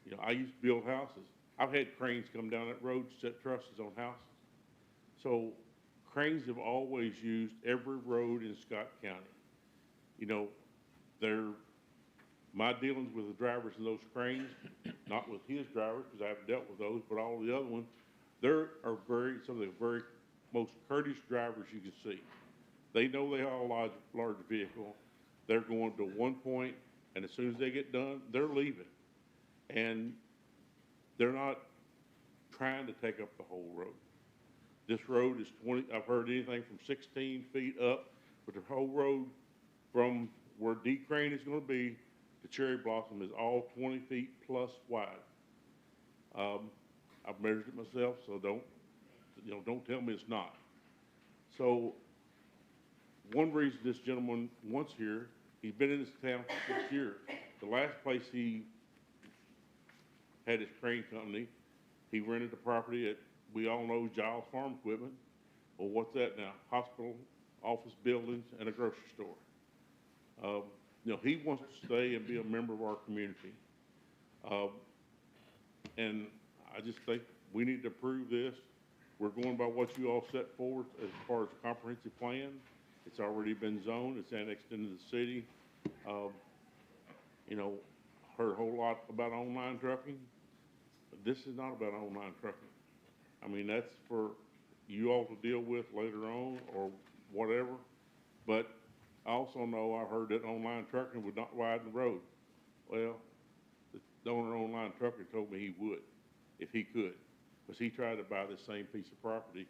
You know, I used to build houses. I've had cranes come down that road to set trusses on houses. So cranes have always used every road in Scott County. You know, my dealings with the drivers in those cranes, not with his drivers, because I haven't dealt with those, but all the other ones, there are some of the very most courteous drivers you can see. They know they have a large vehicle. They're going to one point, and as soon as they get done, they're leaving. And they're not trying to take up the whole road. This road is I've heard anything from 16 feet up, but the whole road from where D Crane is going to be to Cherry Blossom is all 20 feet plus wide. I've measured it myself, so don't tell me it's not. So one reason this gentleman wants here, he's been in this town for 6 years. The last place he had his crane company, he rented the property at, we all know, Giles Farm Equipment. Well, what's that now? Hospital, office buildings, and a grocery store. You know, he wants to stay and be a member of our community. And I just think we need to approve this. We're going by what you all set forward as far as the comprehensive plan. It's already been zoned. It's annexed into the city. You know, heard a whole lot about online trucking. But this is not about online trucking. I mean, that's for you all to deal with later on or whatever. But I also know I've heard that online trucking would not widen the road. Well, the owner of online trucking told me he would, if he could, because he tried to buy the same piece of property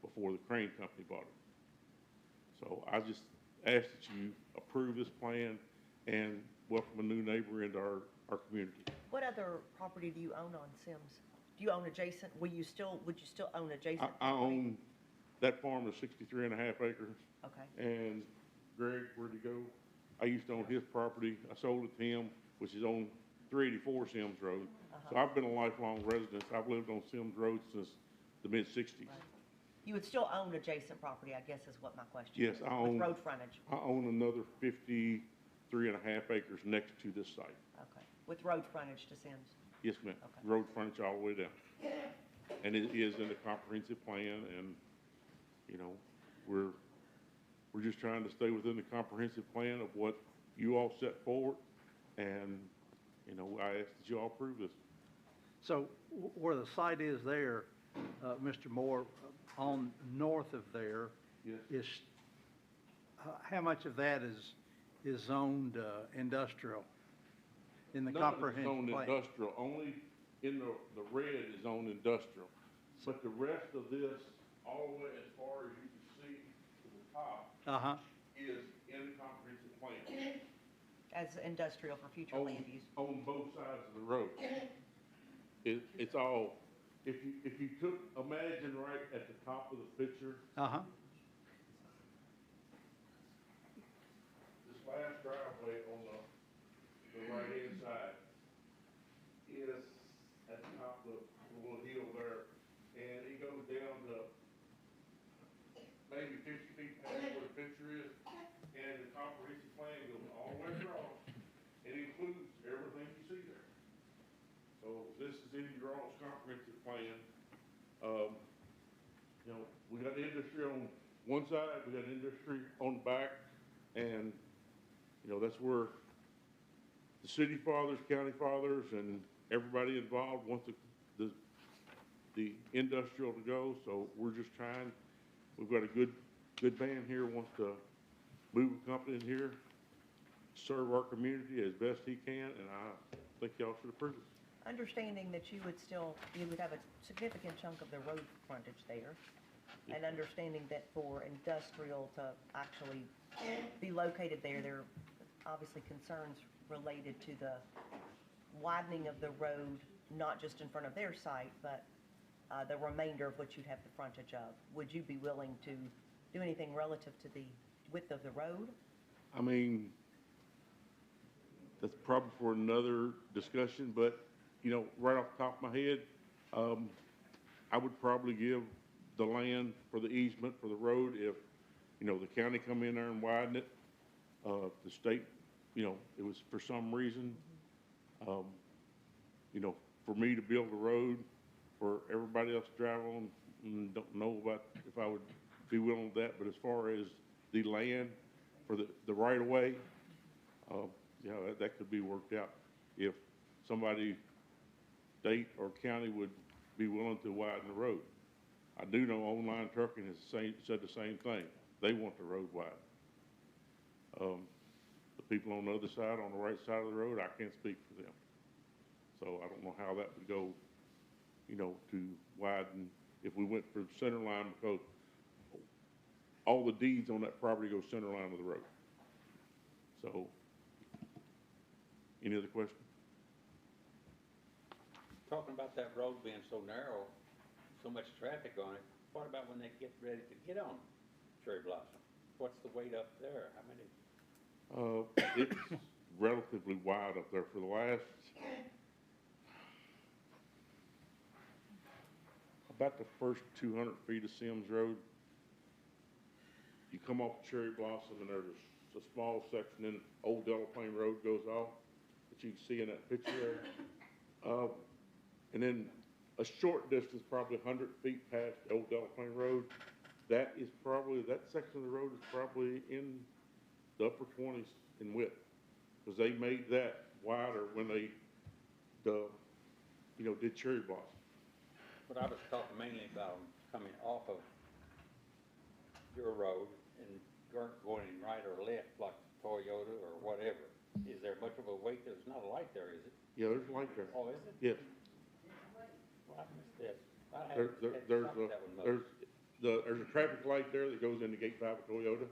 before the crane company bought it. So I just ask that you approve this plan and welcome a new neighbor into our community. What other property do you own on Sims? Do you own adjacent, would you still own adjacent? I own, that farm is 63.5 acres. Okay. And Greg, where'd he go? I used to own his property. I sold it to him, which is on 384 Sims Road. So I've been a lifelong resident. I've lived on Sims Road since the mid-60s. Right. You would still own adjacent property, I guess is what my question Yes, is. I own. With road frontage? I own another 53.5 acres next to this site. Okay. With road frontage to Sims? Yes, ma'am. Okay. Road frontage all the way down. And it is in the comprehensive plan, and, you know, We're just trying to stay within the comprehensive plan of what you all set forward, and, you know, I ask that you all approve this. So where the site is there, Mr. Moore, on north of there is, how much of that is zoned industrial in the comprehensive None of it's plan? zoned industrial, only in the red is zoned industrial. But the rest of this, all the way as far as you can see to the top, Uh-huh. is in the comprehensive plan. As industrial for future land use. On both sides of the road. It's all, if you took, imagine right at the top of the picture, Uh-huh. this last driveway on the right-hand side is at the top of the little hill there, and it goes down to maybe 50 feet past where the picture is, and the comprehensive plan goes all the way across. It includes everything you see there. So this is in your all's comprehensive plan. You know, we got industry on one side, we got industry on the back, and, you know, that's where the city fathers, county fathers, and everybody involved wants the industrial to go, so we're just trying. We've got a good man here, wants to move a company in here, serve our community as best he can, and I think y'all should approve it. Understanding that you would have a significant chunk of the road frontage there, and understanding that for industrial to actually be located there, there are obviously concerns related to the widening of the road, not just in front of their site, but the remainder of what you'd have the frontage of. Would you be willing to do anything relative to the width of the road? I mean, that's probably for another discussion, but, you know, right off the top of my head, I would probably give the land for the easement for the road if, you know, the county come in there and widen it. The state, you know, it was for some reason, you know, for me to build a road for everybody else to drive on, and don't know about if I would be willing to that, but as far as the land for the right of way, yeah, that could be worked out. If somebody, state or county, would be willing to widen the road. I do know Online Trucking has said the same thing. They want the road widened. The people on the other side, on the right side of the road, I can't speak for them. So I don't know how that would go, you know, to widen, if we went for the center line, because all the deeds on that property go center line of the road. So, any other questions? Talking about that road being so narrow, so much traffic on it, what about when they get ready to get on Cherry Blossom? What's the wait up there? How many? It's relatively wide up there. For the last, about the first 200 feet of Sims Road, you come off Cherry Blossom and there's a small section, then Old Delaplane Road goes off, that you can see in that picture there. And then a short distance, probably 100 feet past Old Delaplane Road, that section of the road is probably in the upper 20s in width, because they made that wider when they, you know, did Cherry Blossom. But I was talking mainly about coming off of your road and going right or left, like Toyota or whatever. Is there much of a wait? There's not a light there, is it? Yeah, there's a light there. Oh, is it? Yes. Well, I missed this. I had There's something that would move. there's a traffic light there that goes into Gate 5 of Toyota,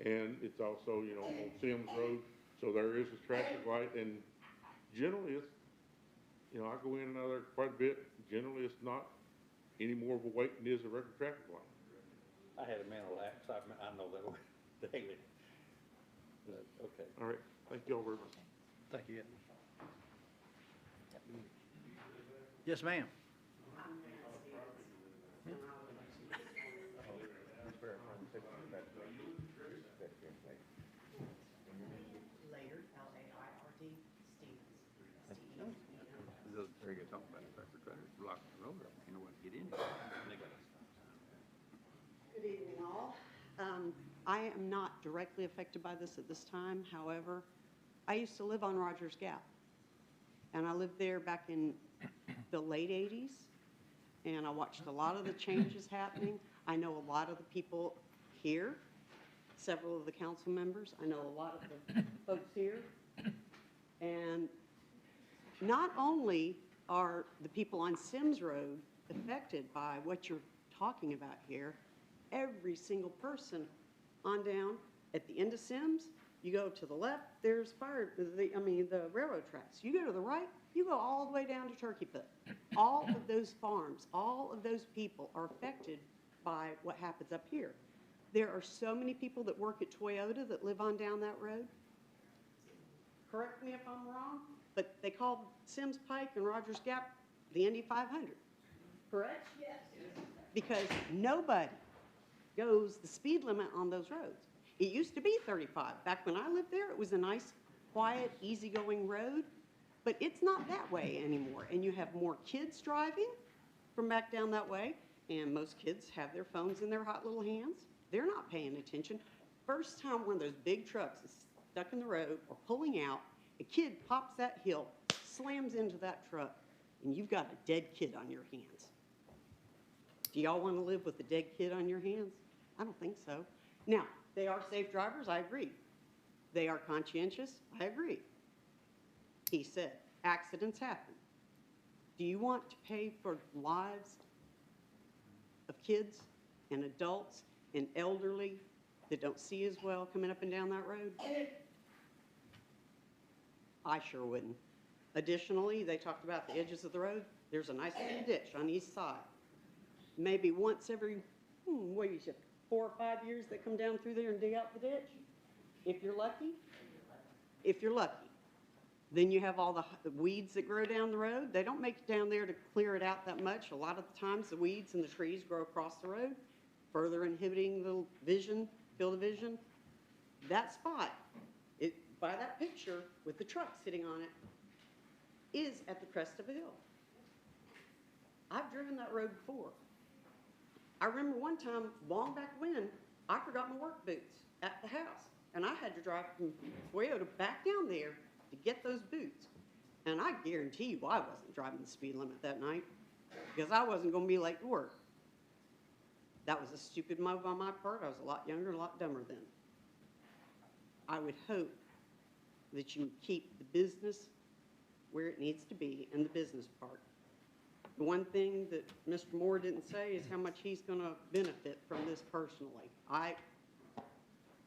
and it's also, you know, on Sims Road, so there is a traffic light, and generally it's, you know, I go in and out there quite a bit. Generally, it's not any more of a wait than it is a regular traffic light. I had a mental lapse. I know that one daily. But, okay. All right, thank you all very much. Thank you. Yes, ma'am. Later, L-A-I-R-D, Stevens. Very good talking about it. Tractor trailers blocking the road up. You know what to get in. Good evening, all. I am not directly affected by this at this time. However, I used to live on Rogers Gap. And I lived there back in the late 80s. And I watched a lot of the changes happening. I know a lot of the people here, several of the council members. I know a lot of the folks here. And not only are the people on Sims Road affected by what you're talking about here, every single person on down at the end of Sims, you go to the left, there's the railroad tracks. You go to the right, you go all the way down to Turkey Put. All of those farms, all of those people are affected by what happens up here. There are so many people that work at Toyota that live on down that road. Correct me if I'm wrong, but they call Sims Pike and Rogers Gap the Indy 500. Correct? Yes. Because nobody goes the speed limit on those roads. It used to be 35. Back when I lived there, it was a nice, quiet, easygoing road, but it's not that way anymore. And you have more kids driving from back down that way, and most kids have their phones in their hot little hands. They're not paying attention. First time one of those big trucks is stuck in the road or pulling out, a kid pops that hill, slams into that truck, and you've got a dead kid on your hands. Do y'all want to live with a dead kid on your hands? I don't think so. Now, they are safe drivers, I agree. They are conscientious, I agree. He said, accidents happen. Do you want to pay for lives of kids and adults and elderly that don't see as well coming up and down that road? I sure wouldn't. Additionally, they talked about the edges of the road. There's a nice little ditch on each side. Maybe once every, 4 or 5 years, they come down through there and dig out the ditch. If you're lucky. If you're lucky. Then you have all the weeds that grow down the road. They don't make it down there to clear it out that much. A lot of the times, the weeds and the trees grow across the road, further inhibiting the vision, field of vision. That spot, by that picture with the truck sitting on it, is at the crest of a hill. I've driven that road before. I remember one time, long back when, I forgot my work boots at the house. And I had to drive from Toyota back down there to get those boots. And I guarantee you I wasn't driving the speed limit that night because I wasn't going to be late to work. That was a stupid move on my part. I was a lot younger and a lot dumber then. I would hope that you keep the business where it needs to be and the business part. The one thing that Mr. Moore didn't say is how much he's going to benefit from this personally. If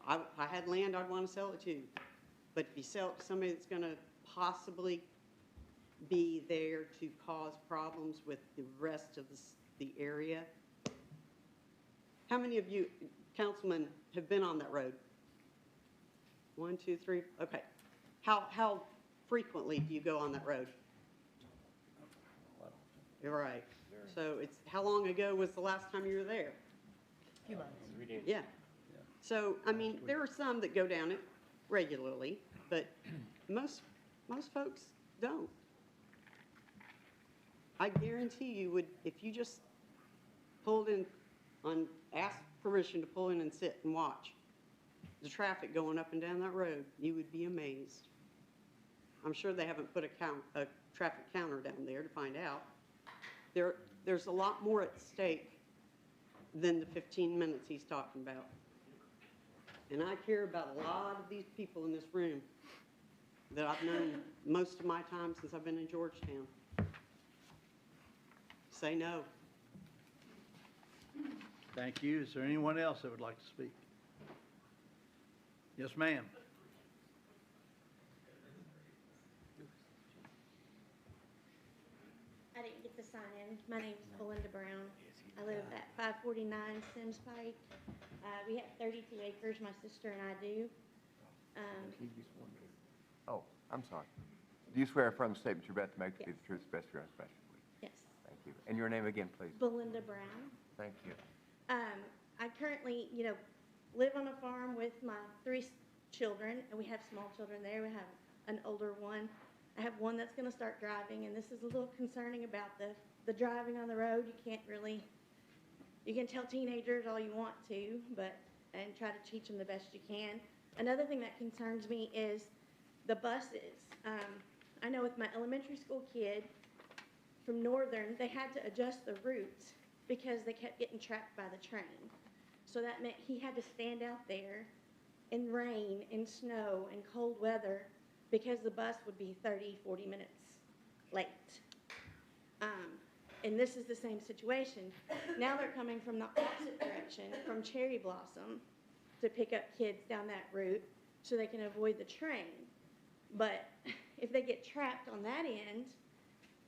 I had land, I'd want to sell it too. But if you sell it to somebody that's going to possibly be there to cause problems with the rest of the area. How many of you, councilmen, have been on that road? 1, 2, 3, okay. How frequently do you go on that road? You're right. So it's, how long ago was the last time you were there? A few months. 3 days. Yeah. So, I mean, there are some that go down it regularly, but most folks don't. I guarantee you would, if you just pulled in asked permission to pull in and sit and watch the traffic going up and down that road, you would be amazed. I'm sure they haven't put a traffic counter down there to find out. There's a lot more at stake than the 15 minutes he's talking about. And I care about a lot of these people in this room that I've known most of my time since I've been in Georgetown. Say no. Thank you. Is there anyone else that would like to speak? Yes, ma'am. I didn't get to sign in. My name's Belinda Brown. I live at 549 Sims Pike. We have 32 acres, my sister and I do. Oh, I'm sorry. Do you swear affirm the statement you're about to make to be the truth, the best of your own special belief? Yes. Thank you. And your name again, please? Belinda Brown. Thank you. I currently, live on a farm with my 3 children, and we have small children there. We have an older one. I have one that's going to start driving, and this is a little concerning about the driving on the road. You can't really, you can tell teenagers all you want to, but and try to teach them the best you can. Another thing that concerns me is the buses. I know with my elementary school kid from Northern, they had to adjust the routes because they kept getting trapped by the train. So that meant he had to stand out there in rain, in snow, in cold weather because the bus would be 30, 40 minutes late. And this is the same situation. Now they're coming from the opposite direction, from Cherry Blossom, to pick up kids down that route so they can avoid the train. But if they get trapped on that end,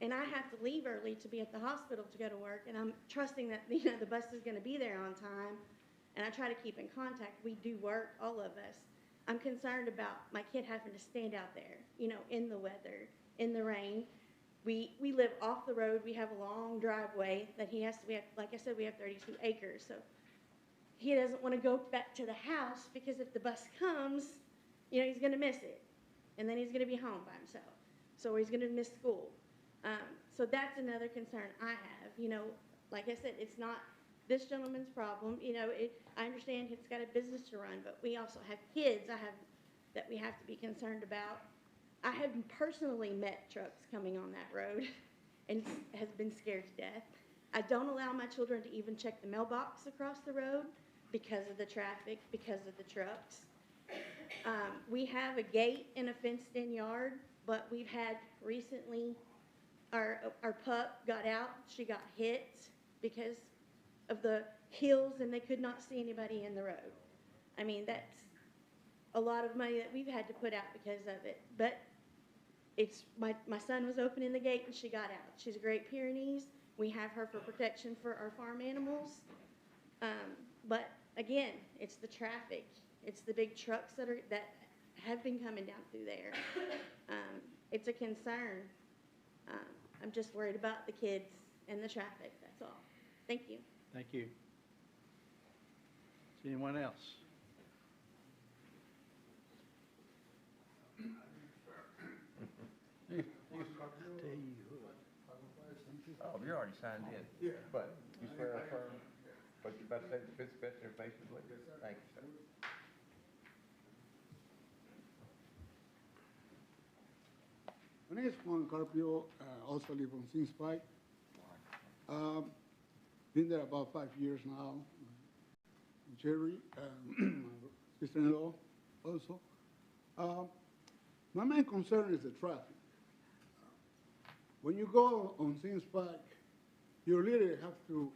and I have to leave early to be at the hospital to go to work, and I'm trusting that, you know, the bus is going to be there on time, and I try to keep in contact. We do work, all of us. I'm concerned about my kid having to stand out there, you know, in the weather, in the rain. We live off the road. We have a long driveway that he has to, we have, like I said, we have 32 acres. So he doesn't want to go back to the house because if the bus comes, you know, he's going to miss it. And then he's going to be home by himself. So he's going to miss school. So that's another concern I have. You know, like I said, it's not this gentleman's problem. You know, I understand he's got a business to run, but we also have kids that we have to be concerned about. I have personally met trucks coming on that road and has been scared to death. I don't allow my children to even check the mailbox across the road because of the traffic, because of the trucks. We have a gate in a fenced-in yard, but we've had recently, our pup got out. She got hit because of the hills, and they could not see anybody in the road. I mean, that's a lot of money that we've had to put out because of it. But it's my son was opening the gate, and she got out. She's a Great Pyrenees. We have her for protection for our farm animals. But again, it's the traffic. It's the big trucks that have been coming down through there. It's a concern. I'm just worried about the kids and the traffic, that's all. Thank you. Thank you. Is there anyone else? Oh, you already signed in. Yeah. But you swear or affirm what you're about to say, the truth, the best information, please? Thank you, sir. My name is Juan Carpio, also live on Sims Pike. Been there about 5 years now. Jerry, my sister-in-law also. My main concern is the traffic. When you go on Sims Pike, you really have to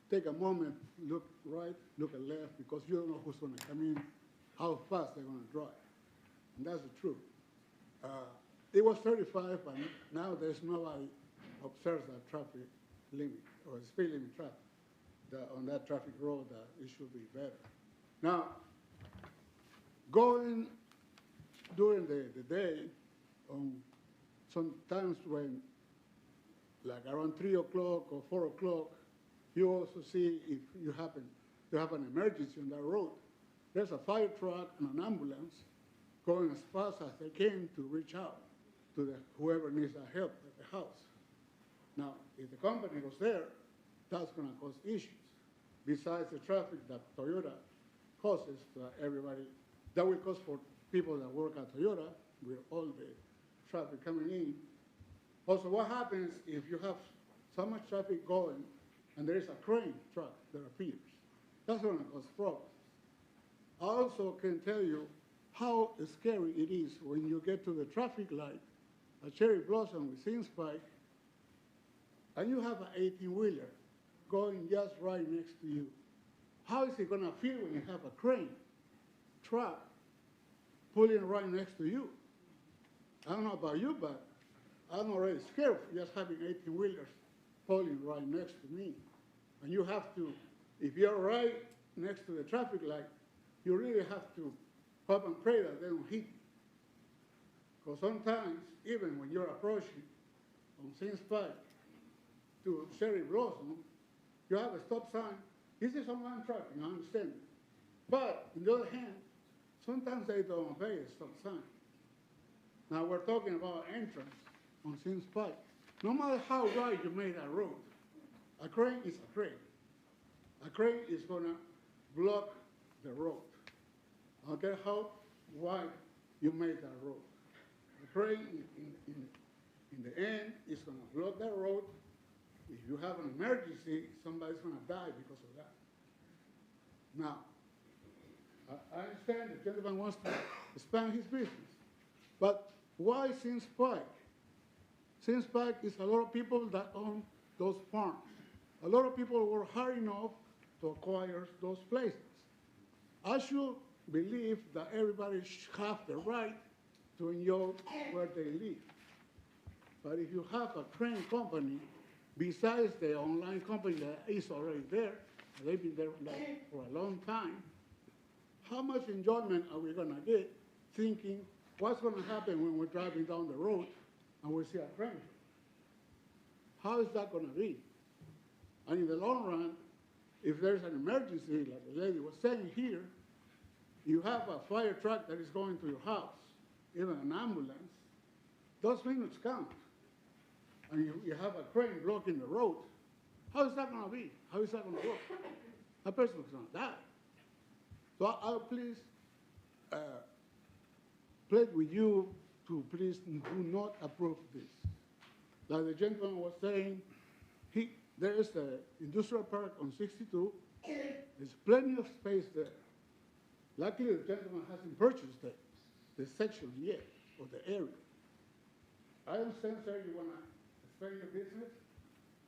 take a moment, look right, look at left, because you don't know who's going to come in, how fast they're going to drive. And that's the truth. It was 35, and now there's nobody observes that traffic limit or speed limit traffic on that traffic road. It should be better. Now, going during the day, sometimes when, like around 3 o'clock or 4 o'clock, you also see if you happen to have an emergency on that road. There's a fire truck and an ambulance going as fast as they can to reach out to whoever needs help at the house. Now, if the company goes there, that's going to cause issues. Besides the traffic that Toyota causes to everybody, that will cause for people that work at Toyota with all the traffic coming in. Also, what happens if you have so much traffic going and there is a crane truck that appears? That's going to cause problems. I also can tell you how scary it is when you get to the traffic light at Cherry Blossom with Sims Pike, and you have an 18-wheeler going just right next to you. How is it going to feel when you have a crane truck pulling right next to you? I don't know about you, but I'm already scared of just having 18-wheelers pulling right next to me. And you have to, if you're right next to the traffic light, you really have to hope and pray that they don't hit you. Because sometimes, even when you're approaching on Sims Pike to Cherry Blossom, you have a stop sign. This is someone trucking, I understand it. But on the other hand, sometimes they don't obey a stop sign. Now we're talking about entrance on Sims Pike. No matter how wide you made that road, a crane is a crane. A crane is gonna block the road. I don't care how wide you make that road. The crane in the end is gonna block that road. If you have an emergency, somebody's gonna die because of that. Now, I understand the gentleman wants to expand his business, but why Sims Pike? Sims Pike is a lot of people that own those farms. A lot of people were hard enough to acquire those places. I should believe that everybody should have the right to enjoy where they live. But if you have a crane company, besides the online company that is already there, they've been there for a long time, how much enjoyment are we gonna get thinking what's gonna happen when we're driving down the road and we see a crane? How is that gonna be? And in the long run, if there's an emergency, like the lady was saying here, you have a fire truck that is going to your house, even an ambulance, those minutes count. And you have a crane blocking the road, how is that gonna be? How is that gonna work? That person's gonna die. So I'll please plead with you to please do not approve this. Like the gentleman was saying, there is an industrial park on 62. There's plenty of space there. Luckily, the gentleman hasn't purchased the section yet, or the area. I understand, sir, you want to expand your business,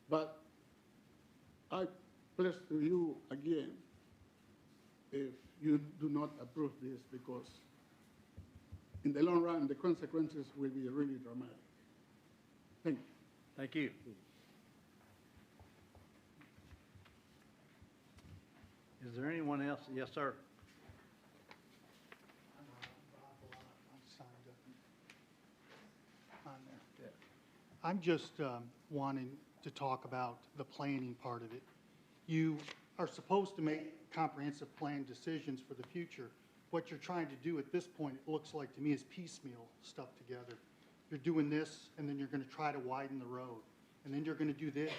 but I pledge to you again, if you do not approve this, because in the long run, the consequences will be really dramatic. Thank you. Thank you. Is there anyone else? Yes, sir. I'm just wanting to talk about the planning part of it. You are supposed to make comprehensive plan decisions for the future. What you're trying to do at this point, it looks like to me, is piecemeal stuff together. You're doing this, and then you're going to try to widen the road, and then you're going to do this.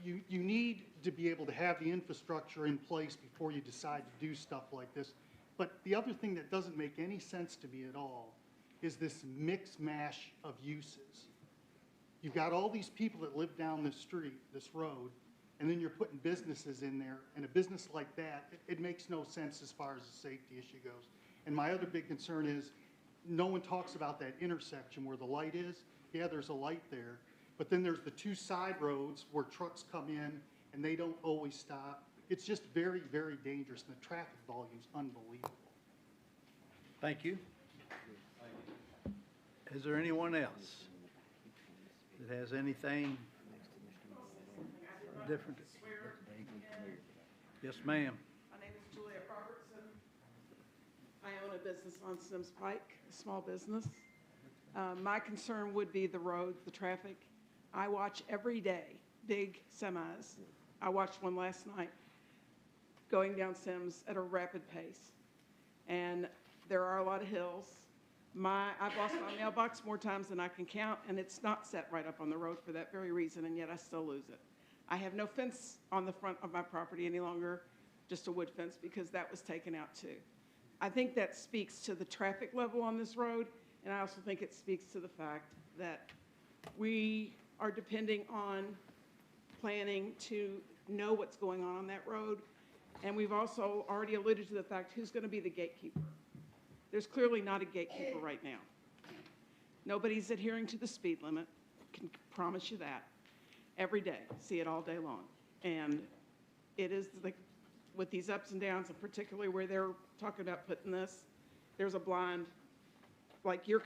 You need to be able to have the infrastructure in place before you decide to do stuff like this. But the other thing that doesn't make any sense to me at all is this mix mash of uses. You've got all these people that live down this street, this road, and then you're putting businesses in there, and a business like that, it makes no sense as far as the safety issue goes. And my other big concern is, no one talks about that intersection where the light is. Yeah, there's a light there, but then there's the two side roads where trucks come in and they don't always stop. It's just very, very dangerous, and the traffic volume's unbelievable. Thank you. Is there anyone else that has anything different? Yes, ma'am. My name is Julia Robertson. I own a business on Sims Pike, a small business. My concern would be the roads, the traffic. I watch every day big semis. I watched one last night going down Sims at a rapid pace. And there are a lot of hills. I've lost my mailbox more times than I can count, and it's not set right up on the road for that very reason, and yet I still lose it. I have no fence on the front of my property any longer, just a wood fence, because that was taken out too. I think that speaks to the traffic level on this road, and I also think it speaks to the fact that we are depending on planning to know what's going on that road, and we've also already alluded to the fact who's going to be the gatekeeper. There's clearly not a gatekeeper right now. Nobody's adhering to the speed limit, can promise you that. Every day, see it all day long. And it is like, with these ups and downs, and particularly where they're talking about putting this, there's a blind, like you're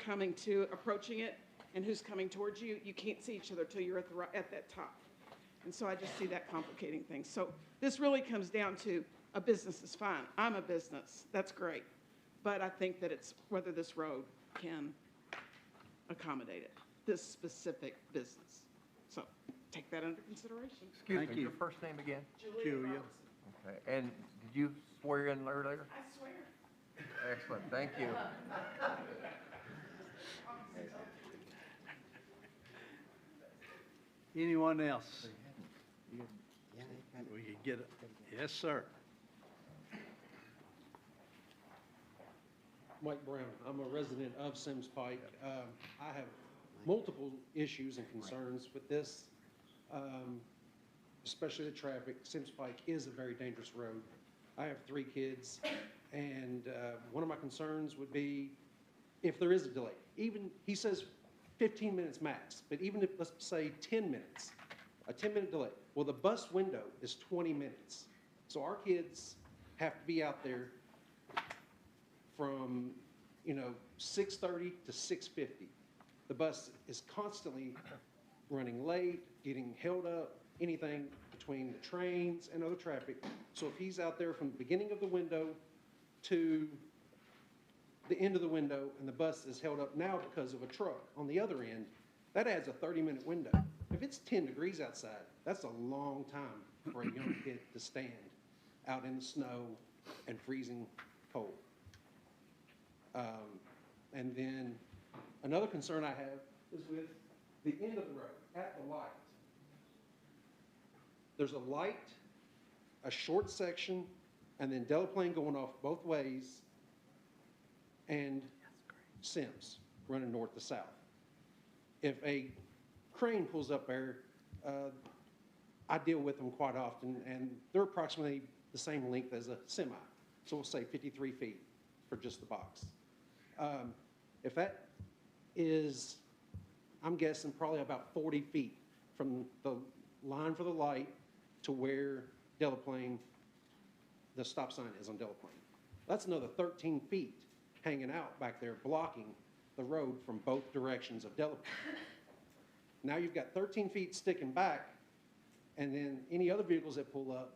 approaching it, and who's coming towards you, you can't see each other till you're at that top. And so I just see that complicating things. So this really comes down to a business is fine. I'm a business, that's great. But I think that it's whether this road can accommodate it, this specific business. So take that under consideration. Excuse me, your first name again? Julia. Okay, and did you swear in earlier? I swear. Excellent, thank you. Anyone else? We could get it. Yes, sir. Mike Brown. I'm a resident of Sims Pike. I have multiple issues and concerns with this, especially the traffic. Sims Pike is a very dangerous road. I have 3 kids, and one of my concerns would be if there is a delay. Even, he says 15 minutes max, but even if, let's say 10 minutes, a 10-minute delay. Well, the bus window is 20 minutes. So our kids have to be out there from, 6:30 to 6:50. The bus is constantly running late, getting held up, anything between the trains and other traffic. So if he's out there from the beginning of the window to the end of the window and the bus is held up now because of a truck on the other end, that adds a 30-minute window. If it's 10 degrees outside, that's a long time for a young kid to stand out in the snow and freezing cold. And then another concern I have is with the end of the road, at the light. There's a light, a short section, and then Delaplane going off both ways, and Sims running north to south. If a crane pulls up there, I deal with them quite often, and they're approximately the same length as a semi. So we'll say 53 feet for just the box. If that is, I'm guessing probably about 40 feet from the line for the light to where Delaplane, the stop sign is on Delaplane. That's another 13 feet hanging out back there blocking the road from both directions of Delaplane. Now you've got 13 feet sticking back, and then any other vehicles that pull up,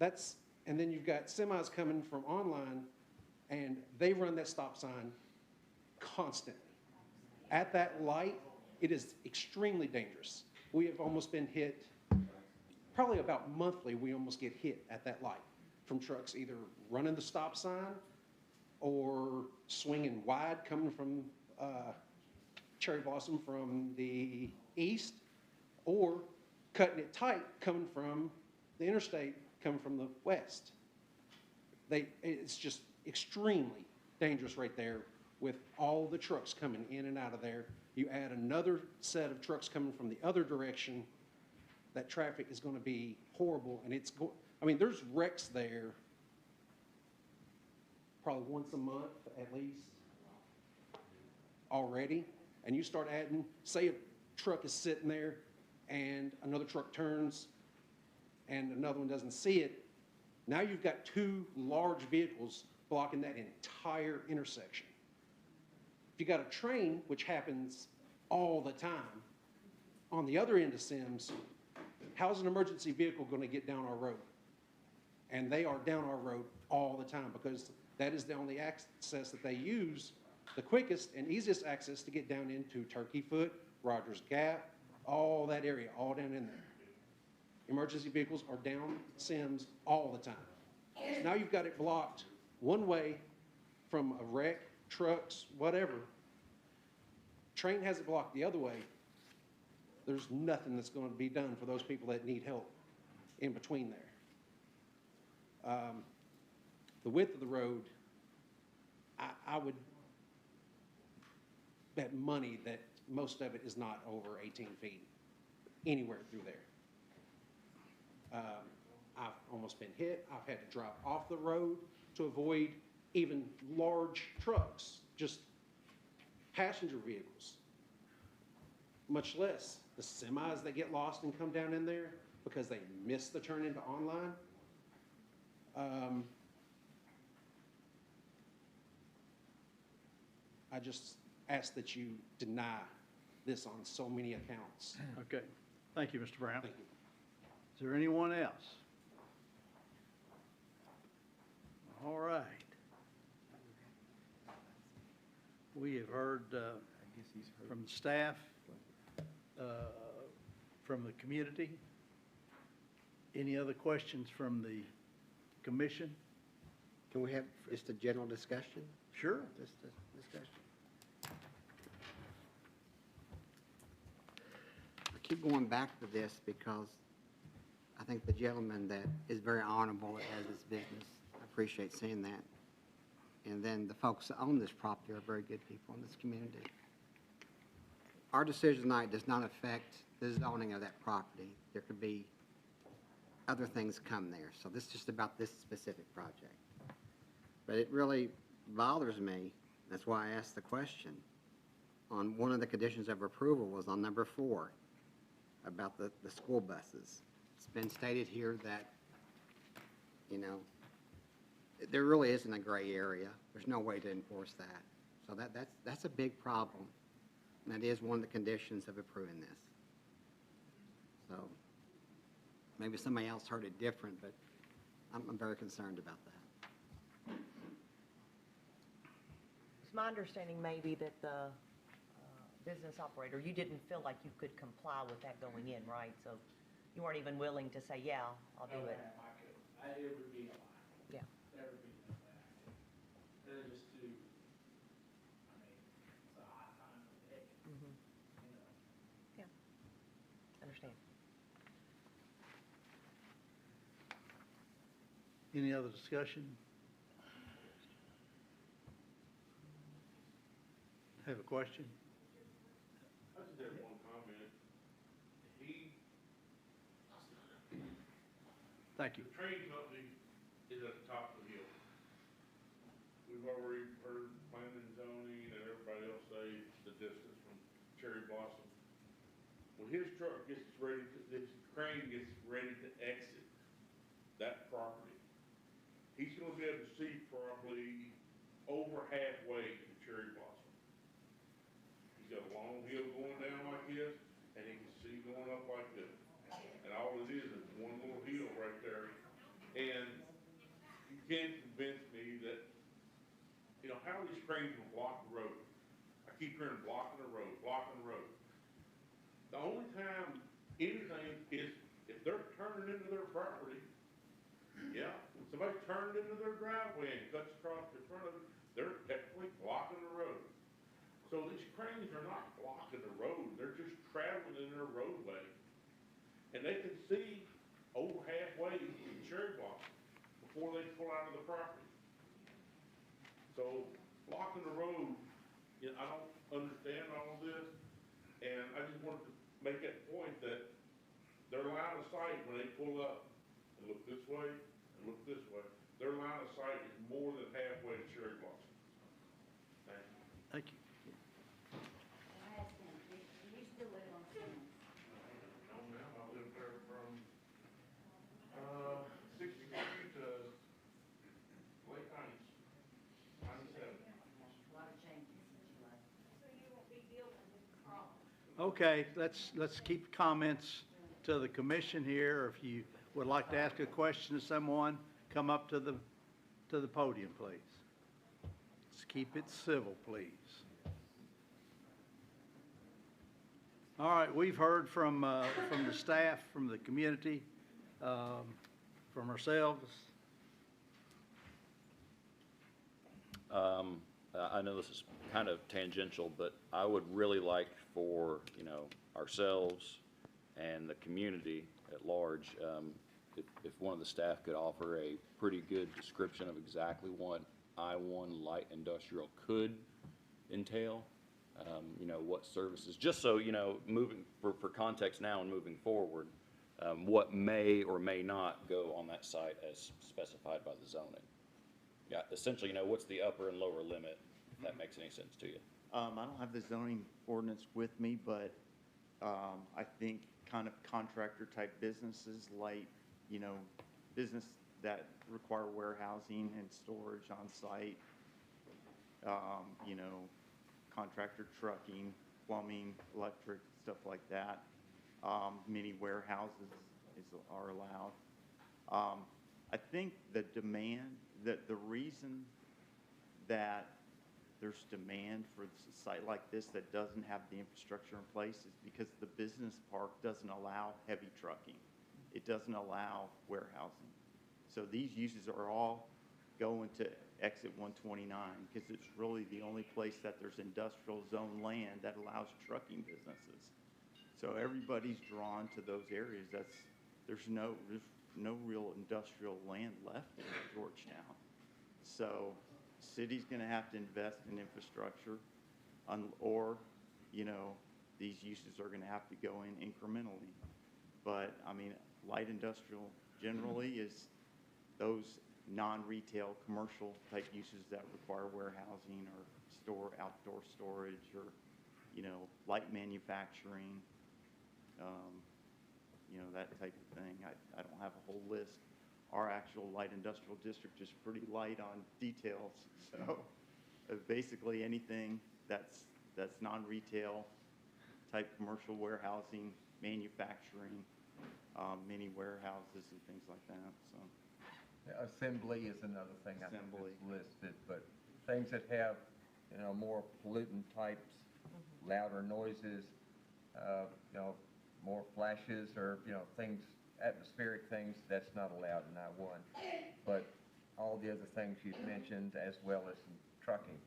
and then you've got semis coming from online, and they run that stop sign constantly. At that light, it is extremely dangerous. We have almost been hit, probably about monthly, we almost get hit at that light from trucks either running the stop sign or swinging wide coming from Cherry Blossom from the east, or cutting it tight coming from the interstate coming from the west. It's just extremely dangerous right there with all the trucks coming in and out of there. You add another set of trucks coming from the other direction, that traffic is going to be horrible. And there's wrecks there probably once a month at least already. And you start adding, say a truck is sitting there and another truck turns and another one doesn't see it. Now you've got 2 large vehicles blocking that entire intersection. If you got a train, which happens all the time, on the other end of Sims, how's an emergency vehicle going to get down our road? And they are down our road all the time because that is the only access that they use, the quickest and easiest access to get down into Turkey Foot, Rogers Gap, all that area, all down in there. Emergency vehicles are down Sims all the time. So now you've got it blocked one way from a wreck, trucks, whatever. Train has it blocked the other way. There's nothing that's going to be done for those people that need help in between there. The width of the road, I would bet money that most of it is not over 18 feet anywhere through there. I've almost been hit. I've had to drop off the road to avoid even large trucks, just passenger vehicles, much less the semis that get lost and come down in there because they miss the turn into online. I just ask that you deny this on so many accounts. Okay. Thank you, Mr. Brown. Thank you. Is there anyone else? All right. We have heard from the staff, from the community. Any other questions from the commission? Can we have just a general discussion? Sure. Just a discussion. I keep going back to this because I think the gentleman that is very honorable has his business. I appreciate seeing that. and then the folks that own this property are very good people in this community. Our decision tonight does not affect the zoning of that property. There could be other things come there, so this is just about this specific project. But it really bothers me, that's why I asked the question, on one of the conditions of approval was on number 4, about the school buses. It's been stated here that, you know, there really isn't a gray area. There's no way to enforce that. So that's a big problem, and that is one of the conditions of approving this. So maybe somebody else heard it different, but I'm very concerned about that. It's my understanding maybe that the business operator, you didn't feel like you could comply with that going in, right? So you weren't even willing to say, yeah, I'll do it. It would be a lie. Yeah. There would be no way I could. They're just too, I mean, it's a hot time of the day, Mhm. you know. Yeah. Understand. Any other discussion? Have a question? I just have one comment. Thank you. The train company is at the top of the hill. We've already heard planning and zoning and everybody else say the distance from Cherry Blossom. When his truck gets ready, this crane gets ready to exit that property, he's gonna be able to see probably over halfway to Cherry Blossom. He's got a long hill going down like this, and he can see going up like this. And all it is one little hill right there. And you can't convince me that, you know, how these cranes will block the road. I keep hearing blocking the road, blocking the road. The only time anything is if they're turning into their property, yeah, somebody's turned into their driveway and cuts across the front of it, they're technically blocking the road. So these cranes are not blocking the road, they're just traveling in their roadway. And they can see over halfway to Cherry Blossom before they pull out of the property. So blocking the road, you know, I don't understand all of this, and I just wanted to make that point that their line of sight when they pull up and look this way and look this way, their line of sight is more than halfway to Cherry Blossom. Thank you. Thank you. I asked him, do you still live on Sims? No, ma'am, I lived there from, 62 to late 90s, 97. A lot of changes since you left. So you won't be dealing with the problem. Okay, let's keep comments to the commission here. If you would like to ask a question to someone, come up to the podium, please. Let's keep it civil, please. All right, we've heard from the staff, from the community, from ourselves. I know this is kind of tangential, but I would really like for, you know, ourselves and the community at large, if one of the staff could offer a pretty good description of exactly what I-1 light industrial could entail, you know, what services, just so, you know, moving, for context now and moving forward, what may or may not go on that site as specified by the zoning. Yeah, essentially, you know, what's the upper and lower limit, if that makes any sense to you? I don't have the zoning ordinance with me, but I think kind of contractor type businesses, like, you know, business that require warehousing and storage on site, you know, contractor trucking, plumbing, electric, stuff like that. Many warehouses are allowed. I think the demand, the reason that there's demand for a site like this that doesn't have the infrastructure in place is because the business park doesn't allow heavy trucking. It doesn't allow warehousing. So these uses are all going to exit 129 because it's really the only place that there's industrial zone land that allows trucking businesses. So everybody's drawn to those areas. There's no real industrial land left in Georgetown. So city's gonna have to invest in infrastructure, or, you know, these uses are gonna have to go in incrementally. But, I mean, light industrial generally is those non-retail, commercial type uses that require warehousing or outdoor storage, or, you know, light manufacturing, you know, that type of thing. I don't have a whole list. Our actual light industrial district is pretty light on details, so basically anything that's non-retail type commercial warehousing, manufacturing, mini warehouses and things like that, so. Assembly is another thing I think Assembly. that's listed, but things that have, you know, more pollutant types, louder noises, you know, more flashes or, you know, things, atmospheric things, that's not allowed in I-1. But all the other things you've mentioned, as well as in trucking.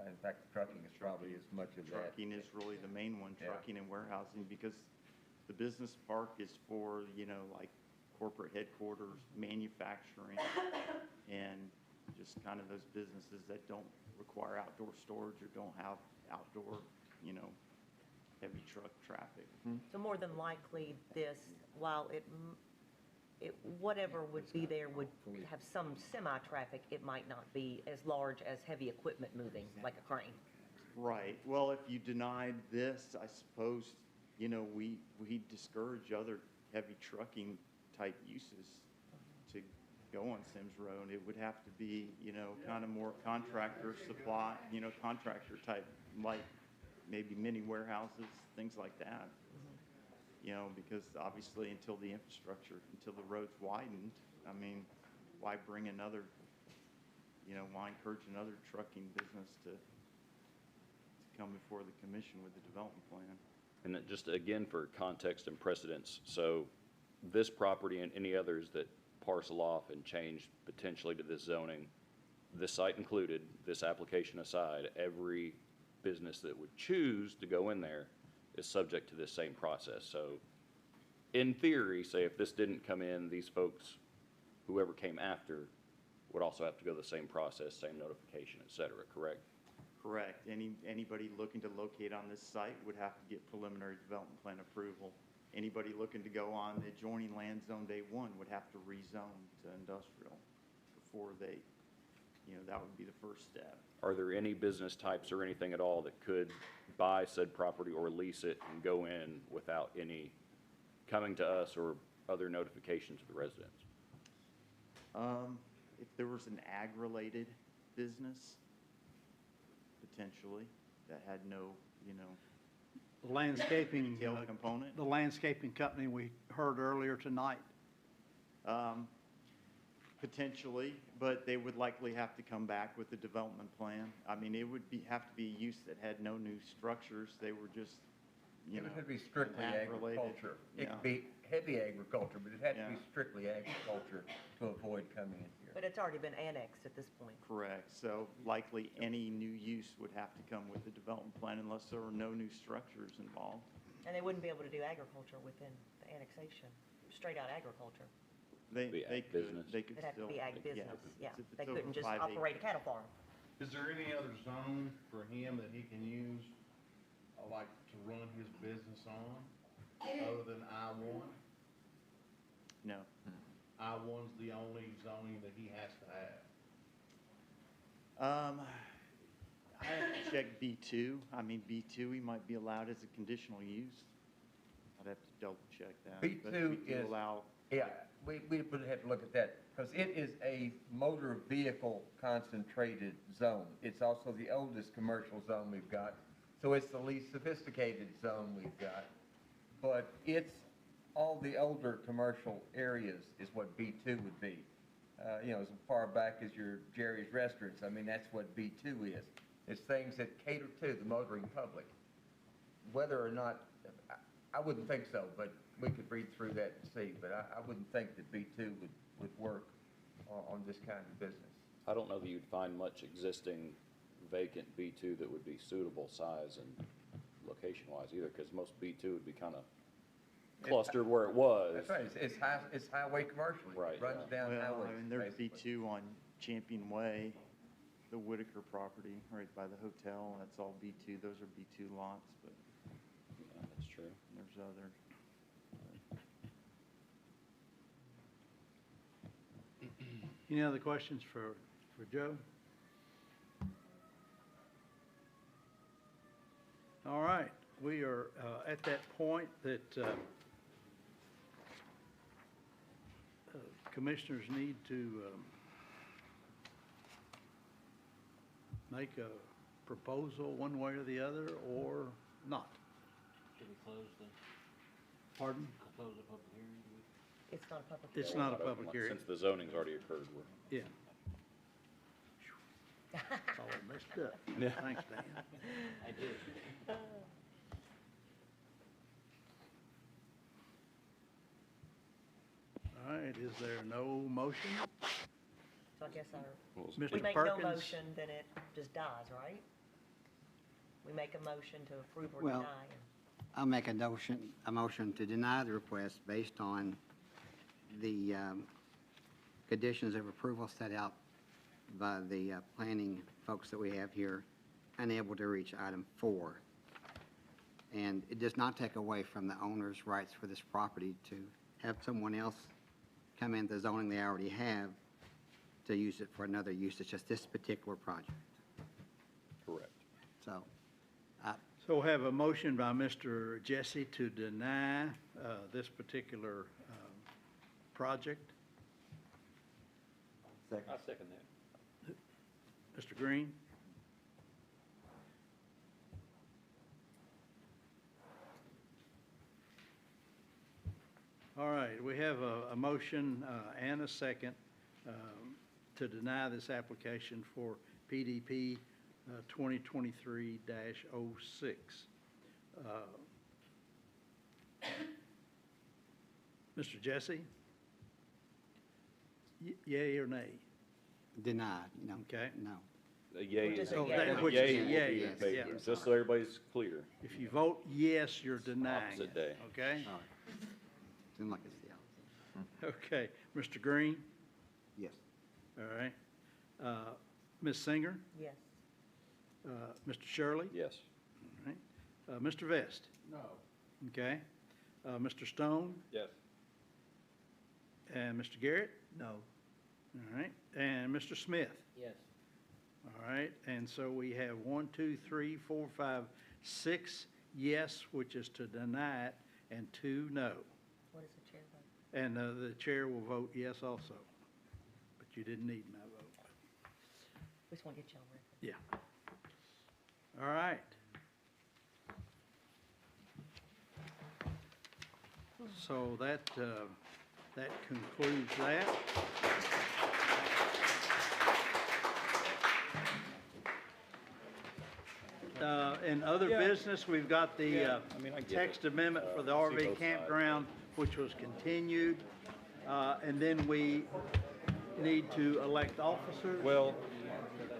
In fact, trucking is probably as much of that. Trucking is really the main one, Yeah. trucking and warehousing, because the business park is for, you know, like corporate headquarters, manufacturing, and just kind of those businesses that don't require outdoor storage or don't have outdoor, you know, heavy truck traffic. So more than likely, this, while whatever would be there would have some semi-traffic, it might not be as large as heavy equipment moving, like a crane. Right. Well, if you denied this, I suppose, you know, we discourage other heavy trucking type uses to go on Sims Road. It would have to be, you know, kind of more contractor supply, you know, contractor type, like maybe mini warehouses, things like that. You know, because obviously until the road's widened, I mean, why bring another, you know, why encourage another trucking business to come before the commission with the development plan? And then just again, for context and precedence, so this property and any others that parcel off and change potentially to this zoning, this site included, this application aside, every business that would choose to go in there is subject to this same process. So in theory, say if this didn't come in, these folks, whoever came after, would also have to go the same process, same notification, et cetera, correct? Correct. Anybody looking to locate on this site would have to get preliminary development plan approval. Anybody looking to go on the adjoining land zone day one would have to rezone to industrial before they, you know, that would be the first step. Are there any business types or anything at all that could buy said property or lease it and go in without any coming to us or other notification to the residents? If there was an ag-related business, potentially, that had no, you know, The landscaping, retail component. the landscaping company we heard earlier tonight. Potentially, but they would likely have to come back with a development plan. I mean, it would have to be a use that had no new structures. They were just, you It know. would have to be strictly ag-related. agriculture. It Yeah. could be heavy agriculture, but it had to be Yeah. strictly agriculture to avoid coming in here. But it's already been annexed at this point. Correct. So likely any new use would have to come with the development plan unless there were no new structures involved. And they wouldn't be able to do agriculture within the annexation, straight out agriculture. They Be ag could, business. they could It'd have to still. be ag yeah, business, yeah. if it's They over couldn't just 5 acres. operate a cattle farm. Is there any other zone for him that he can use, like, to run his business on, other than I-1? No. I-1's the only zoning that he has to have. I have to check B2. I mean, B2, he might be allowed as a conditional use. I'd have to double check that. But B2 we do is, allow, yeah, we would have to look at that, because it is a motor vehicle concentrated zone. It's also the oldest commercial zone we've got, so it's the least sophisticated zone we've got. But it's, all the older commercial areas is what B2 would be. You know, as far back as your Jerry's Restaurants, I mean, that's what B2 is. It's things that cater to the motoring public. Whether or not, I wouldn't think so, but we could read through that and see, but I wouldn't think that B2 would work on this kind of business. I don't know that you'd find much existing vacant B2 that would be suitable size and location-wise either, because most B2 would be kind of clustered where it was. That's right, it's highway commercial. Right, It runs yeah. down well, highways, I mean, there's basically. B2 on Champion Way, the Whitaker property right by the hotel, that's all B2, those are B2 lots, but Yeah, that's true. there's others. Any other questions for Joe? All right, we are at that point that commissioners need to make a proposal one way or the other, or not. Should we close the, Pardon? close the public hearing? Do we? It's not a public It's hearing. not a Open public one. hearing. Since the zoning's already occurred, we're. Yeah. Oh, I messed up. Yeah. Thanks, Dan. I did. All right, is there no motion? So I guess Well, Mr. we make no Perkins? motion, then it just dies, right? We make a motion to approve or Well- deny. I'll make a motion to deny the request based on the conditions of approval set out by the planning folks that we have here, unable to reach item 4. And it does not take away from the owner's rights for this property to have someone else come in the zoning they already have to use it for another use. It's just this particular project. Correct. So, So we have a motion by Mr. Jesse to deny this particular project. I second that. Mr. Green? All right, we have a motion and a second to deny this application for PDP 2023-06. Mr. Jesse? Yay or nay? denied, no. Okay. No. A yay Which is, is a a yay. Which is yay a will be yay, in favor, yeah. just so everybody's clear. If you vote yes, you're denying Opposite it, day. okay? All right. Seems like it's the opposite. Okay, Mr. Green? Yes. All right. Ms. Singer? Yes. Mr. Shirley? Yes. All right. Mr. Vest? No. Okay. Mr. Stone? Yes. And Mr. Garrett? No. All right. And Mr. Smith? Yes. All right. And so we have 1, 2, 3, 4, 5, 6 yes, which is to deny it, and 2 no. What does the chair vote? And the chair will vote yes also. But you didn't need my vote. We just want to get you on record. Yeah. All right. So that concludes that. In other business, we've got the Yeah, I mean, I get text it. amendment for the I see RV both sides. campground, which was continued. And then we need to elect officers. Well,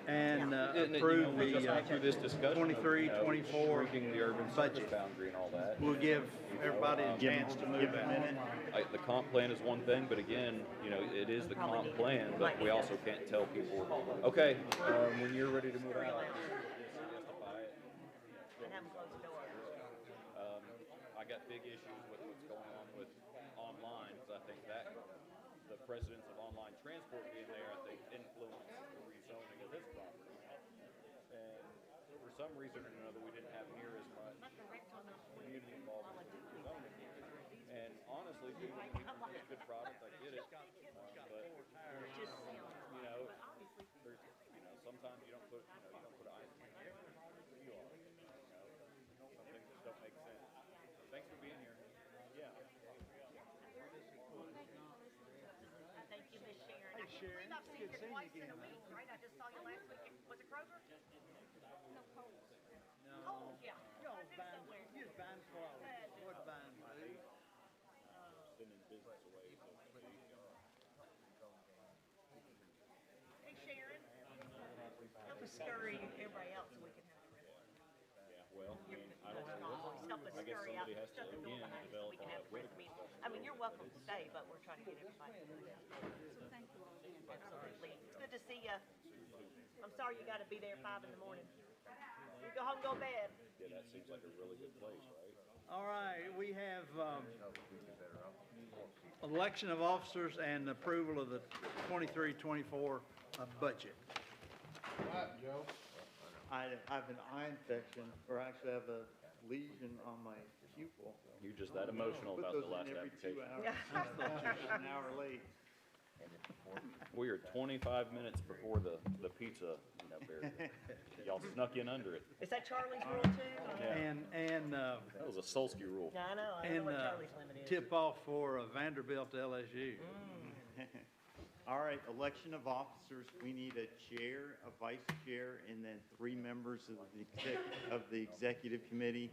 And and, approve we just went the through this discussion. 23, 24 Shrinking the urban budget. service boundary and all that. We'll give everybody a chance to move in. The comp plan is one thing, but again, it is the comp plan, but we also can't tell people, okay, when you're ready to move out, justify it. And have them close the door. I got big issues with what's going on with online, because I think that the precedence of online transport being there, I think influenced the rezoning of this property. And for some reason or another, we didn't have near as much community involvement with rezoning. And honestly, people think it's a good product, I get it, but, there's, sometimes you don't put, you don't put ice cream in you are, some things just don't make sense. Thanks for being here. Yeah. Thank you, Miss Sharon. I can't believe I've seen you twice in a week, right? I just saw you last week. Was it Kroger? No, Kohl's. No. Kohl's, yeah. You was buying, you was buying clothes, you wasn't buying food. Sending business away, so. Hey, Sharon. Help us scurry everybody else so we can have it. Yeah, well, I don't know. Help us I guess scurry out. somebody has to, Shut the door again, behind us so develop we can a have the rest of the meeting. I mean, you're welcome to stay, but we're trying to get everybody. So thank you all again. Absolutely. It's good to see you. I'm sorry you gotta be there at 5 in the morning. You go home, go to bed. Yeah, that seems like a really good place, right? All right, we have election of officers and approval of the 23-24 budget. What, Joe? I have an eye infection, or actually I have a lesion on my pupil. You're just that emotional Put about those the last in every 2 application. hours. An hour late. We are 25 minutes before the pizza, barrier. Y'all snuck in under it. Is that Charlie's rule too? And That was a Solsky rule. Yeah, I know and what Charlie's limit is. tip off for Vanderbilt LSU. All right, election of officers, we need a chair, a vice chair, and then 3 members of the executive committee.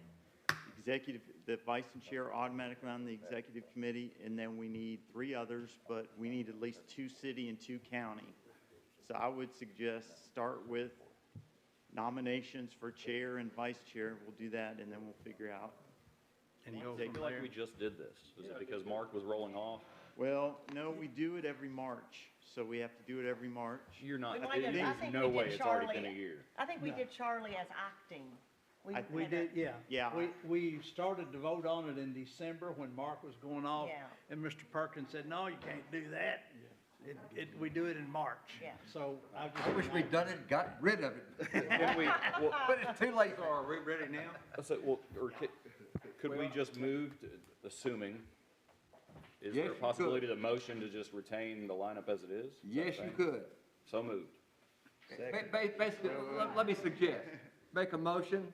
The vice and chair automatically on the executive committee, and then we need 3 others, but we need at least 2 city and 2 county. So I would suggest start with nominations for chair and vice chair. We'll do that, and then we'll figure out. And I go feel from like there. we just did this. Is it because Mark was rolling off? Well, no, we do it every March, so we have to do it every March. You're not, We might have- I there's think no we way did it's already been Charlie- a year. I think we did Charlie as acting. We had did, yeah. Yeah. We started to vote on it in December when Mark was going off. Yeah. And Mr. Perkins said, no, you can't do that. We do it in March. Yeah. So I just. I wish we'd done it, and got rid of it. Can we, well, But it's too late. So are we ready now? so, or could we just move, assuming, is Yes, there you a could. possibility the motion to just retain the lineup as it is? Is that Yes, the you thing? could. So moved. Basically, let me suggest, make a motion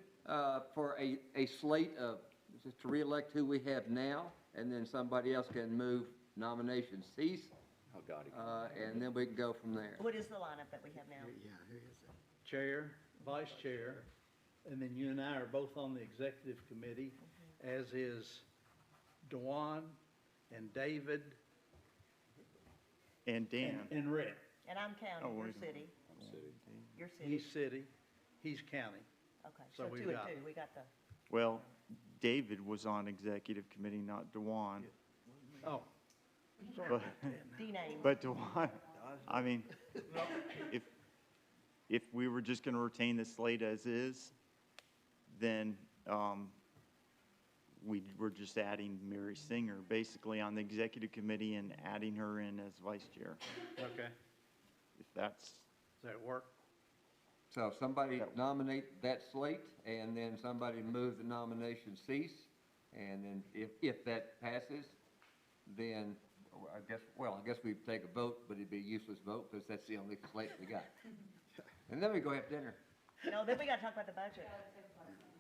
for a slate of, just to reelect who we have now, and then somebody else can move nomination cease, Oh, God. and then we can go from there. What is the lineup that we have now? Yeah, who is it? Chair, vice chair, and then you and I are both on the executive committee, as is Dewan and David And Dan. and Rick. And I'm county, Oh, you're wait a minute. city. You're He's city. city, he's county. Okay, so so we've 2 and got- 2, we got the, Well, David was on executive committee, not Dewan. Oh. Sorry But, about that. D-name. but Dewan, I mean, if we were just gonna retain the slate as is, then, we're just adding Mary Singer basically on the executive committee and adding her in as vice chair, Okay, if that's, does that work? So somebody nominate that slate, and then somebody move the nomination cease, and then if that passes, then I guess we'd take a vote, but it'd be a useless vote, because that's the only slate we got. And then we go have dinner. no, then we gotta talk about the budget.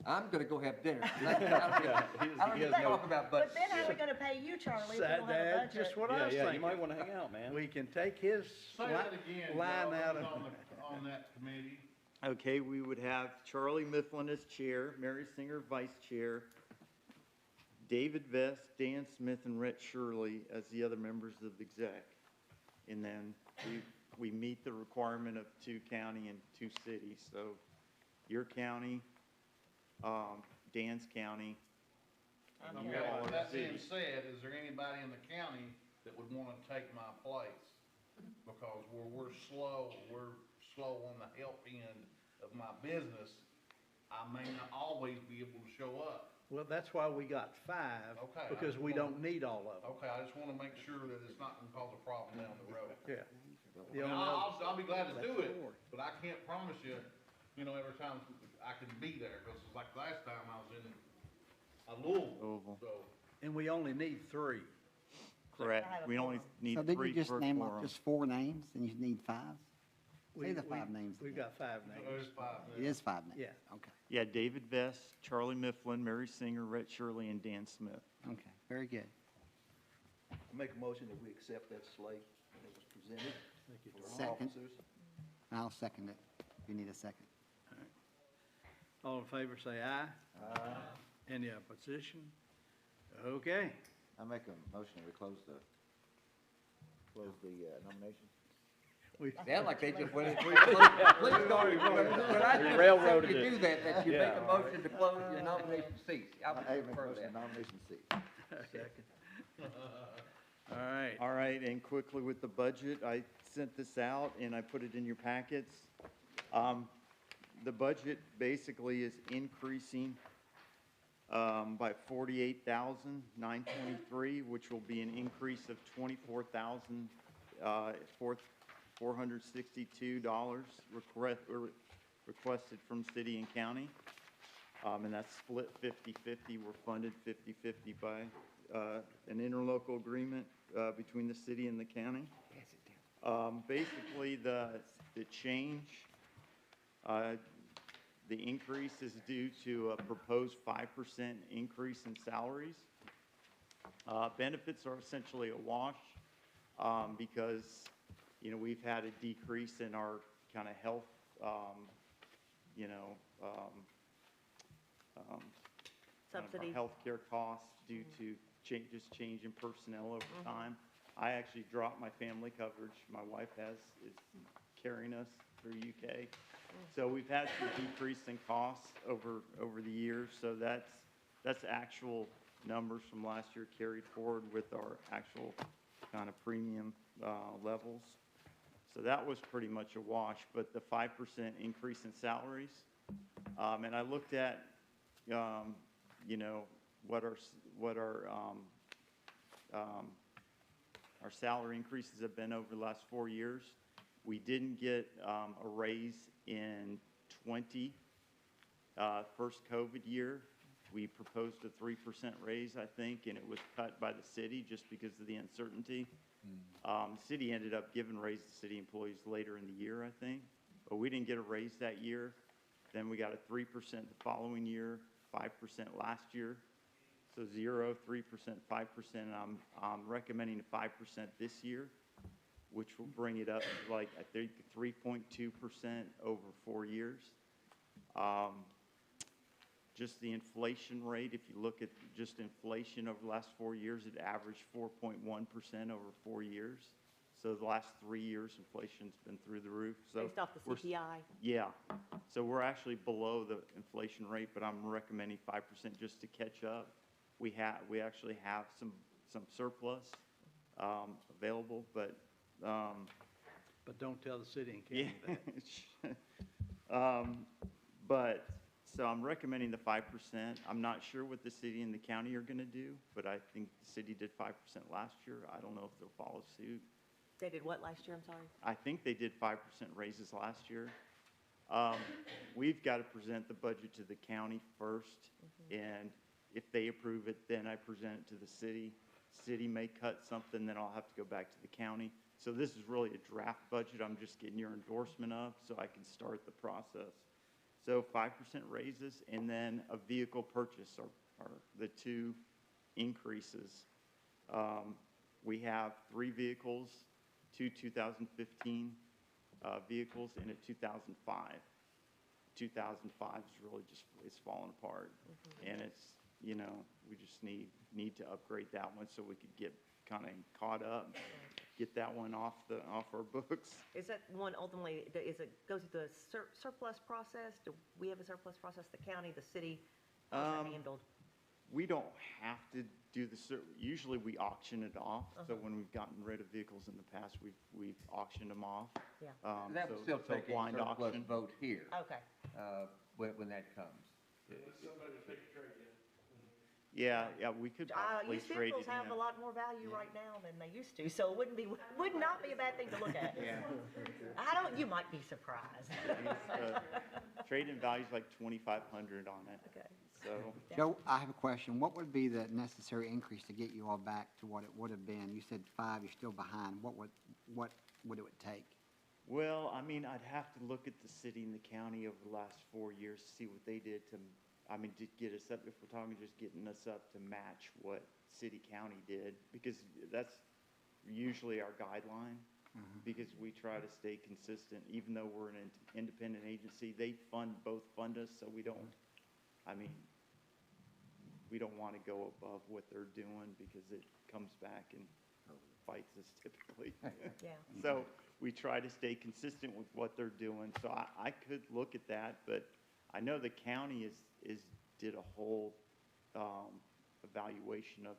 I'm gonna go have dinner. I don't need to talk about budget. But then how are we gonna pay you, Charlie, if we don't have a That's budget? just what I Yeah, was yeah, thinking. you might want to hang out, man. We can take his Say that again, line Joe, out who's of. on that committee. okay, we would have Charlie Mifflin as chair, Mary Singer vice chair, David Vest, Dan Smith, and Rhett Shirley as the other members of the exec. And then we meet the requirement of 2 county and 2 cities, so your county, Dan's county. I'm Okay, county. with that being said, is there anybody in the county that would wanna take my place? Because we're slow on the help end of my business, I may not always be able to show up. Well, that's why we got 5, Okay, I because just we wanna- don't need all of them. Okay, I just wanna make sure that it's not gonna cause a problem down the road. Yeah. I The mean, only other- I'll be glad to do it, but I can't promise you, every time I can be there, because it's like last time I was in Louisville, so. And we only need 3. Correct, we only need So did 3 you just for a name off quorum. just 4 names, and you need 5? Say the 5 names. We've got 5 names. There's 5 It is 5 names? Yeah. Okay, Yeah, David Vest, Charlie Mifflin, Mary Singer, Rhett Shirley, and Dan Smith. okay, very good. Make a motion that we accept that slate that was presented for Second. officers. I'll second it. You need a second. All in favor, say aye. Aye. Any opposition? Okay. I make a motion that we close the nomination. Sound like they just went in. Please don't, when I just railroaded said you it. do that you make Yeah. a motion to close your nomination seat. I would I make a prefer motion that. to nomination seat. All right. All right, and quickly with the budget, I sent this out and I put it in your packets. The budget basically is increasing by 48,923, which will be an increase of $24,462 requested from city and county. And that's split 50-50. We're funded 50-50 by an interlocal agreement between the city and the county. Basically, the change, the increase is due to a proposed 5% increase in salaries. Benefits are essentially a wash because, you know, we've had a decrease in our kind of health, Subsidy. Healthcare costs due to change in personnel over time. I actually dropped my family coverage. My wife is carrying us through UK. So we've had some decrease in costs over the years. So that's actual numbers from last year carried forward with our actual kind of premium levels. So that was pretty much a wash, but the 5% increase in salaries, and I looked at, you know, what our salary increases have been over the last 4 years. We didn't get a raise in 20, first COVID year. We proposed a 3% raise, I think, and it was cut by the city just because of the uncertainty. The city ended up giving raises to city employees later in the year, I think, but we didn't get a raise that year. Then we got a 3% the following year, 5% last year. So 0, 3%, 5%, and I'm recommending a 5% this year, which will bring it up to like, I think, 3.2% over 4 years. Just the inflation rate, if you look at just inflation over the last 4 years, it averaged 4.1% over 4 years. So the last 3 years, inflation's been through the roof. So Based off the CPI? Yeah. So we're actually below the inflation rate, but I'm recommending 5% just to catch up. We actually have some surplus available, but don't tell the city and county that. But, so I'm recommending the 5%. I'm not sure what the city and the county are gonna do, but I think the city did 5% last year. I don't know if they'll follow suit. They did what last year, I'm sorry? I think they did 5% raises last year. We've got to present the budget to the county first, and if they approve it, then I present it to the city. City may cut something, then I'll have to go back to the county. So this is really a draft budget. I'm just getting your endorsement of so I can start the process. So 5% raises, and then a vehicle purchase are the two increases. We have 3 vehicles, 2 2015 vehicles, and a 2005. 2005 is really just, it's falling apart. And it's, you know, we just need to upgrade that one so we could get kind of caught up, get that one off our books. Is that one ultimately, goes through the surplus process? Do we have a surplus process, the county, the city? How's that handled? We don't have to do usually we auction it off. So when we've gotten rid of vehicles in the past, we've auctioned them off. Yeah. That would still take a blind surplus auction. vote here. Okay. When that comes. Yeah, we could probably Used trade vehicles it have in. a lot more value right now than they used to, so it would not be a bad thing to look at. You might be surprised. Trade-in value's like $2,500 on it. Okay. So, Joe, I have a question. What would be the necessary increase to get you all back to what it would have been? You said 5, you're still behind. What would it take? well, I mean, I'd have to look at the city and the county over the last 4 years to see what they did to get us up, if we're talking just getting us up to match what city county did, because that's usually our guideline, because we try to stay consistent, even though we're an independent agency. They both fund us, so we don't want to go above what they're doing because it comes back and fights us typically. Yeah. So we try to stay consistent with what they're doing. So I could look at that, but I know the county did a whole evaluation of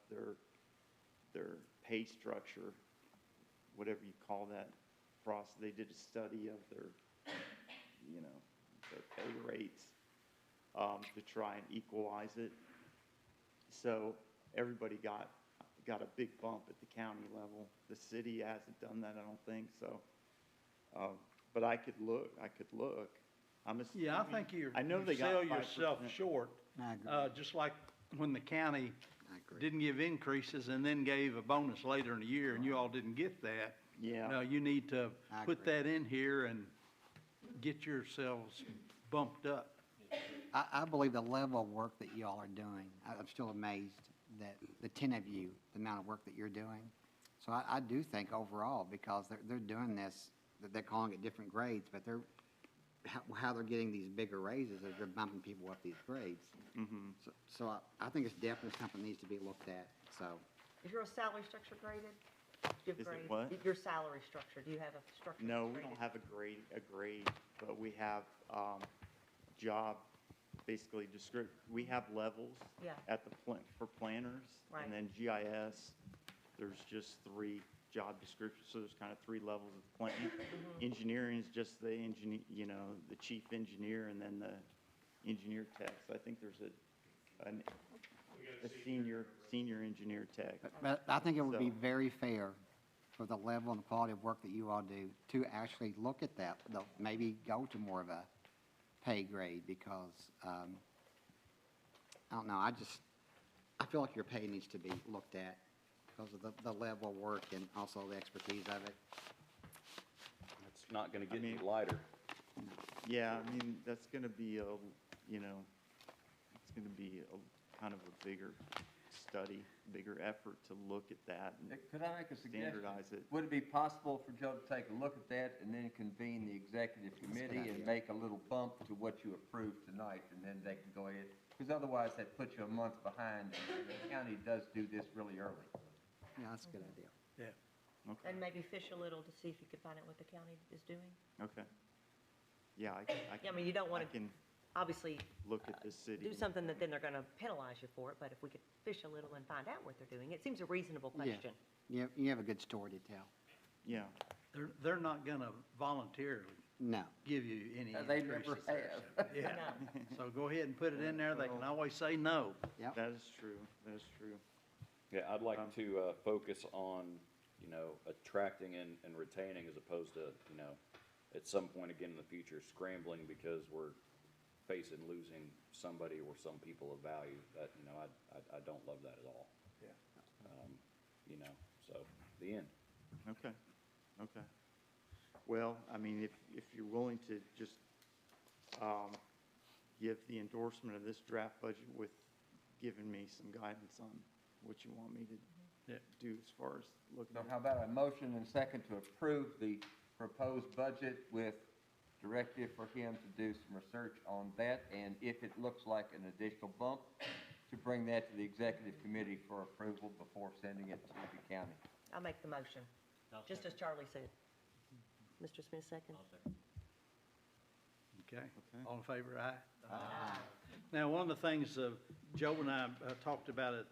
their pay structure, whatever you call that process. They did a study of you know, their pay rates, to try and equalize it. So everybody got a big bump at the county level. The city hasn't done that, I don't think, so. But I could look. Yeah, I think I know you they got sell 5%. yourself short, I agree. just like when the county I agree. didn't give increases and then gave a bonus later in the year, and you all didn't get that. Yeah. No, you need to I put agree. that in here and get yourselves bumped up. I believe the level of work that y'all are doing, I'm still amazed that the 10 of you, the amount of work that you're doing. So I do think overall, because they're doing this, that they're calling it different grades, but how they're getting these bigger raises is they're bumping people up these grades. Mm-hmm. So I think it's definitely something that needs to be looked at, so. Is your salary structure graded? Do you have Is it grades? what? Your salary structure, do you have a structure? No, that's we don't graded? have a grade, but we have, job, basically we have levels Yeah. at the for planners. Right. And then GIS, there's just 3 job descriptions, so there's kind of 3 levels of planning. Engineering is just the the chief engineer and then the engineer techs. I think there's a senior engineer tech. But I think it would be So- very fair for the level and the quality of work that you all do to actually look at that, maybe go to more of a pay grade, because, I don't know, I feel like your pay needs to be looked at because of the level of work and also the expertise of it. It's not gonna get I mean- any lighter. Yeah, I mean, that's gonna be it's gonna be a kind of a bigger study, bigger effort to look at that and Could I make a suggestion? standardize it. Would it be possible for Joe to take a look at that and then convene the executive committee and idea. make a little bump to what you approved tonight, and then they can go ahead? Because otherwise, that puts you a month behind, and the county does do this really early. Yeah, that's a good idea. Okay, And maybe fish a little to see if you could find out what the county is doing? okay. Yeah, Yeah, I mean, you don't want I to, can obviously, look at this city. do something that then they're going to penalize you for it, but if we could fish a little and find out what they're doing, it seems a reasonable Yeah. question. You have a good story to tell. Yeah, They're not gonna voluntarily No. give you any They never increases there, have. so, Yeah, No. so go ahead and put it in there, they can always say no. that is true, Yeah, I'd like Um, to focus on, attracting and retaining as opposed to, at some point again in the future, scrambling because we're facing losing somebody or some people of value. That, I don't love that at all. Yeah. So, the end. Okay. Well, I mean, if you're willing to just, give the endorsement of this draft budget with giving me some guidance on what you want me to Yeah. do as far as looking So at. how about a motion and second to approve the proposed budget with directive for him to do some research on that, and if it looks like an additional bump, to bring that to the executive committee for approval before sending it to the county. I'll make the motion, just as Charlie said. Mr. Smith, second? Okay, all in favor, aye? Aye. Now, one of the things Joe and I talked about at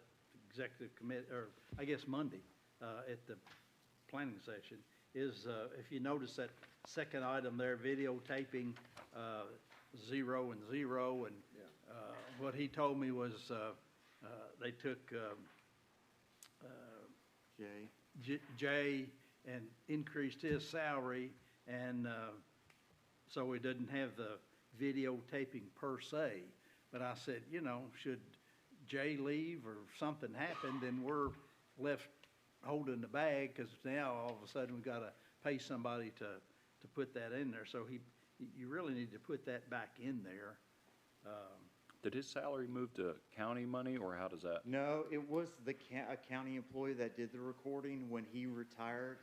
executive committee, or I guess Monday, at the planning session, is if you notice that second item there, videotaping 0 and 0, and what he told me was they took Jay and increased his salary, and so we didn't have the videotaping per se. But I said, should Jay leave or something happen, then we're left holding the bag, because now all of a sudden we've got to pay somebody to put that in there. So you really need to put that back in there. Did his salary move to county money, or how does that? No, it was a county employee that did the recording. When he retired,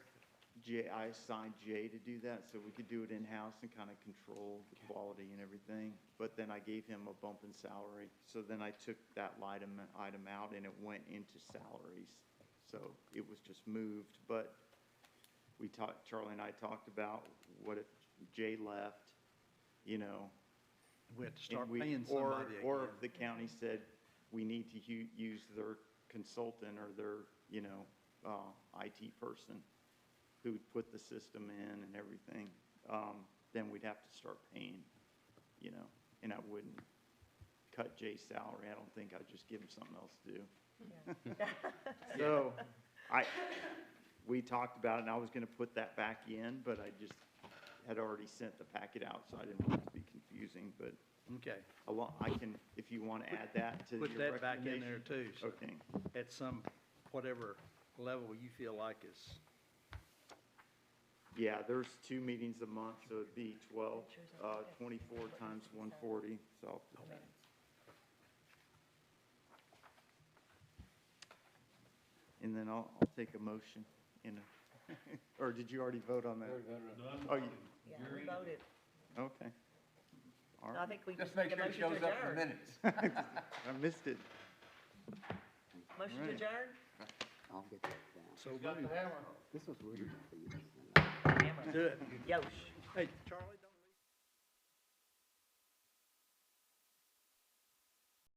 I assigned Jay to do that, so we could do it in-house and kind of control the quality and everything. But then I gave him a bump in salary. So then I took that item out, and it went into salaries. So it was just moved. But Charlie and I talked about what if Jay left, We have to start and paying somebody again. or if the county said, we need to use their consultant or their, IT person who would put the system in and everything. then we'd have to start paying, you know, and I wouldn't cut Jay's salary. I don't think I'd just give him something else to do. So, we talked about it, and I was gonna put that back in, but I just had already sent the packet out, so I didn't want it to be confusing, but Okay. I can, if you wanna add that to your Put that back in there recommendation. too. So Okay. at some, whatever level you feel like is, Yeah, there's 2 meetings a month, so it'd be 24 times 140, so. And then I'll take a motion in a, or did you already vote on that? Oh, you, Yeah, we voted. okay. All I right. think we Just just make need a sure it motion to shows up in the adjourn. minutes. I missed it. Motion to Right. adjourn? I'll get that down. so moved. This was weird for you. Hammer. Do it. Yosh. Hey, Charlie, don't.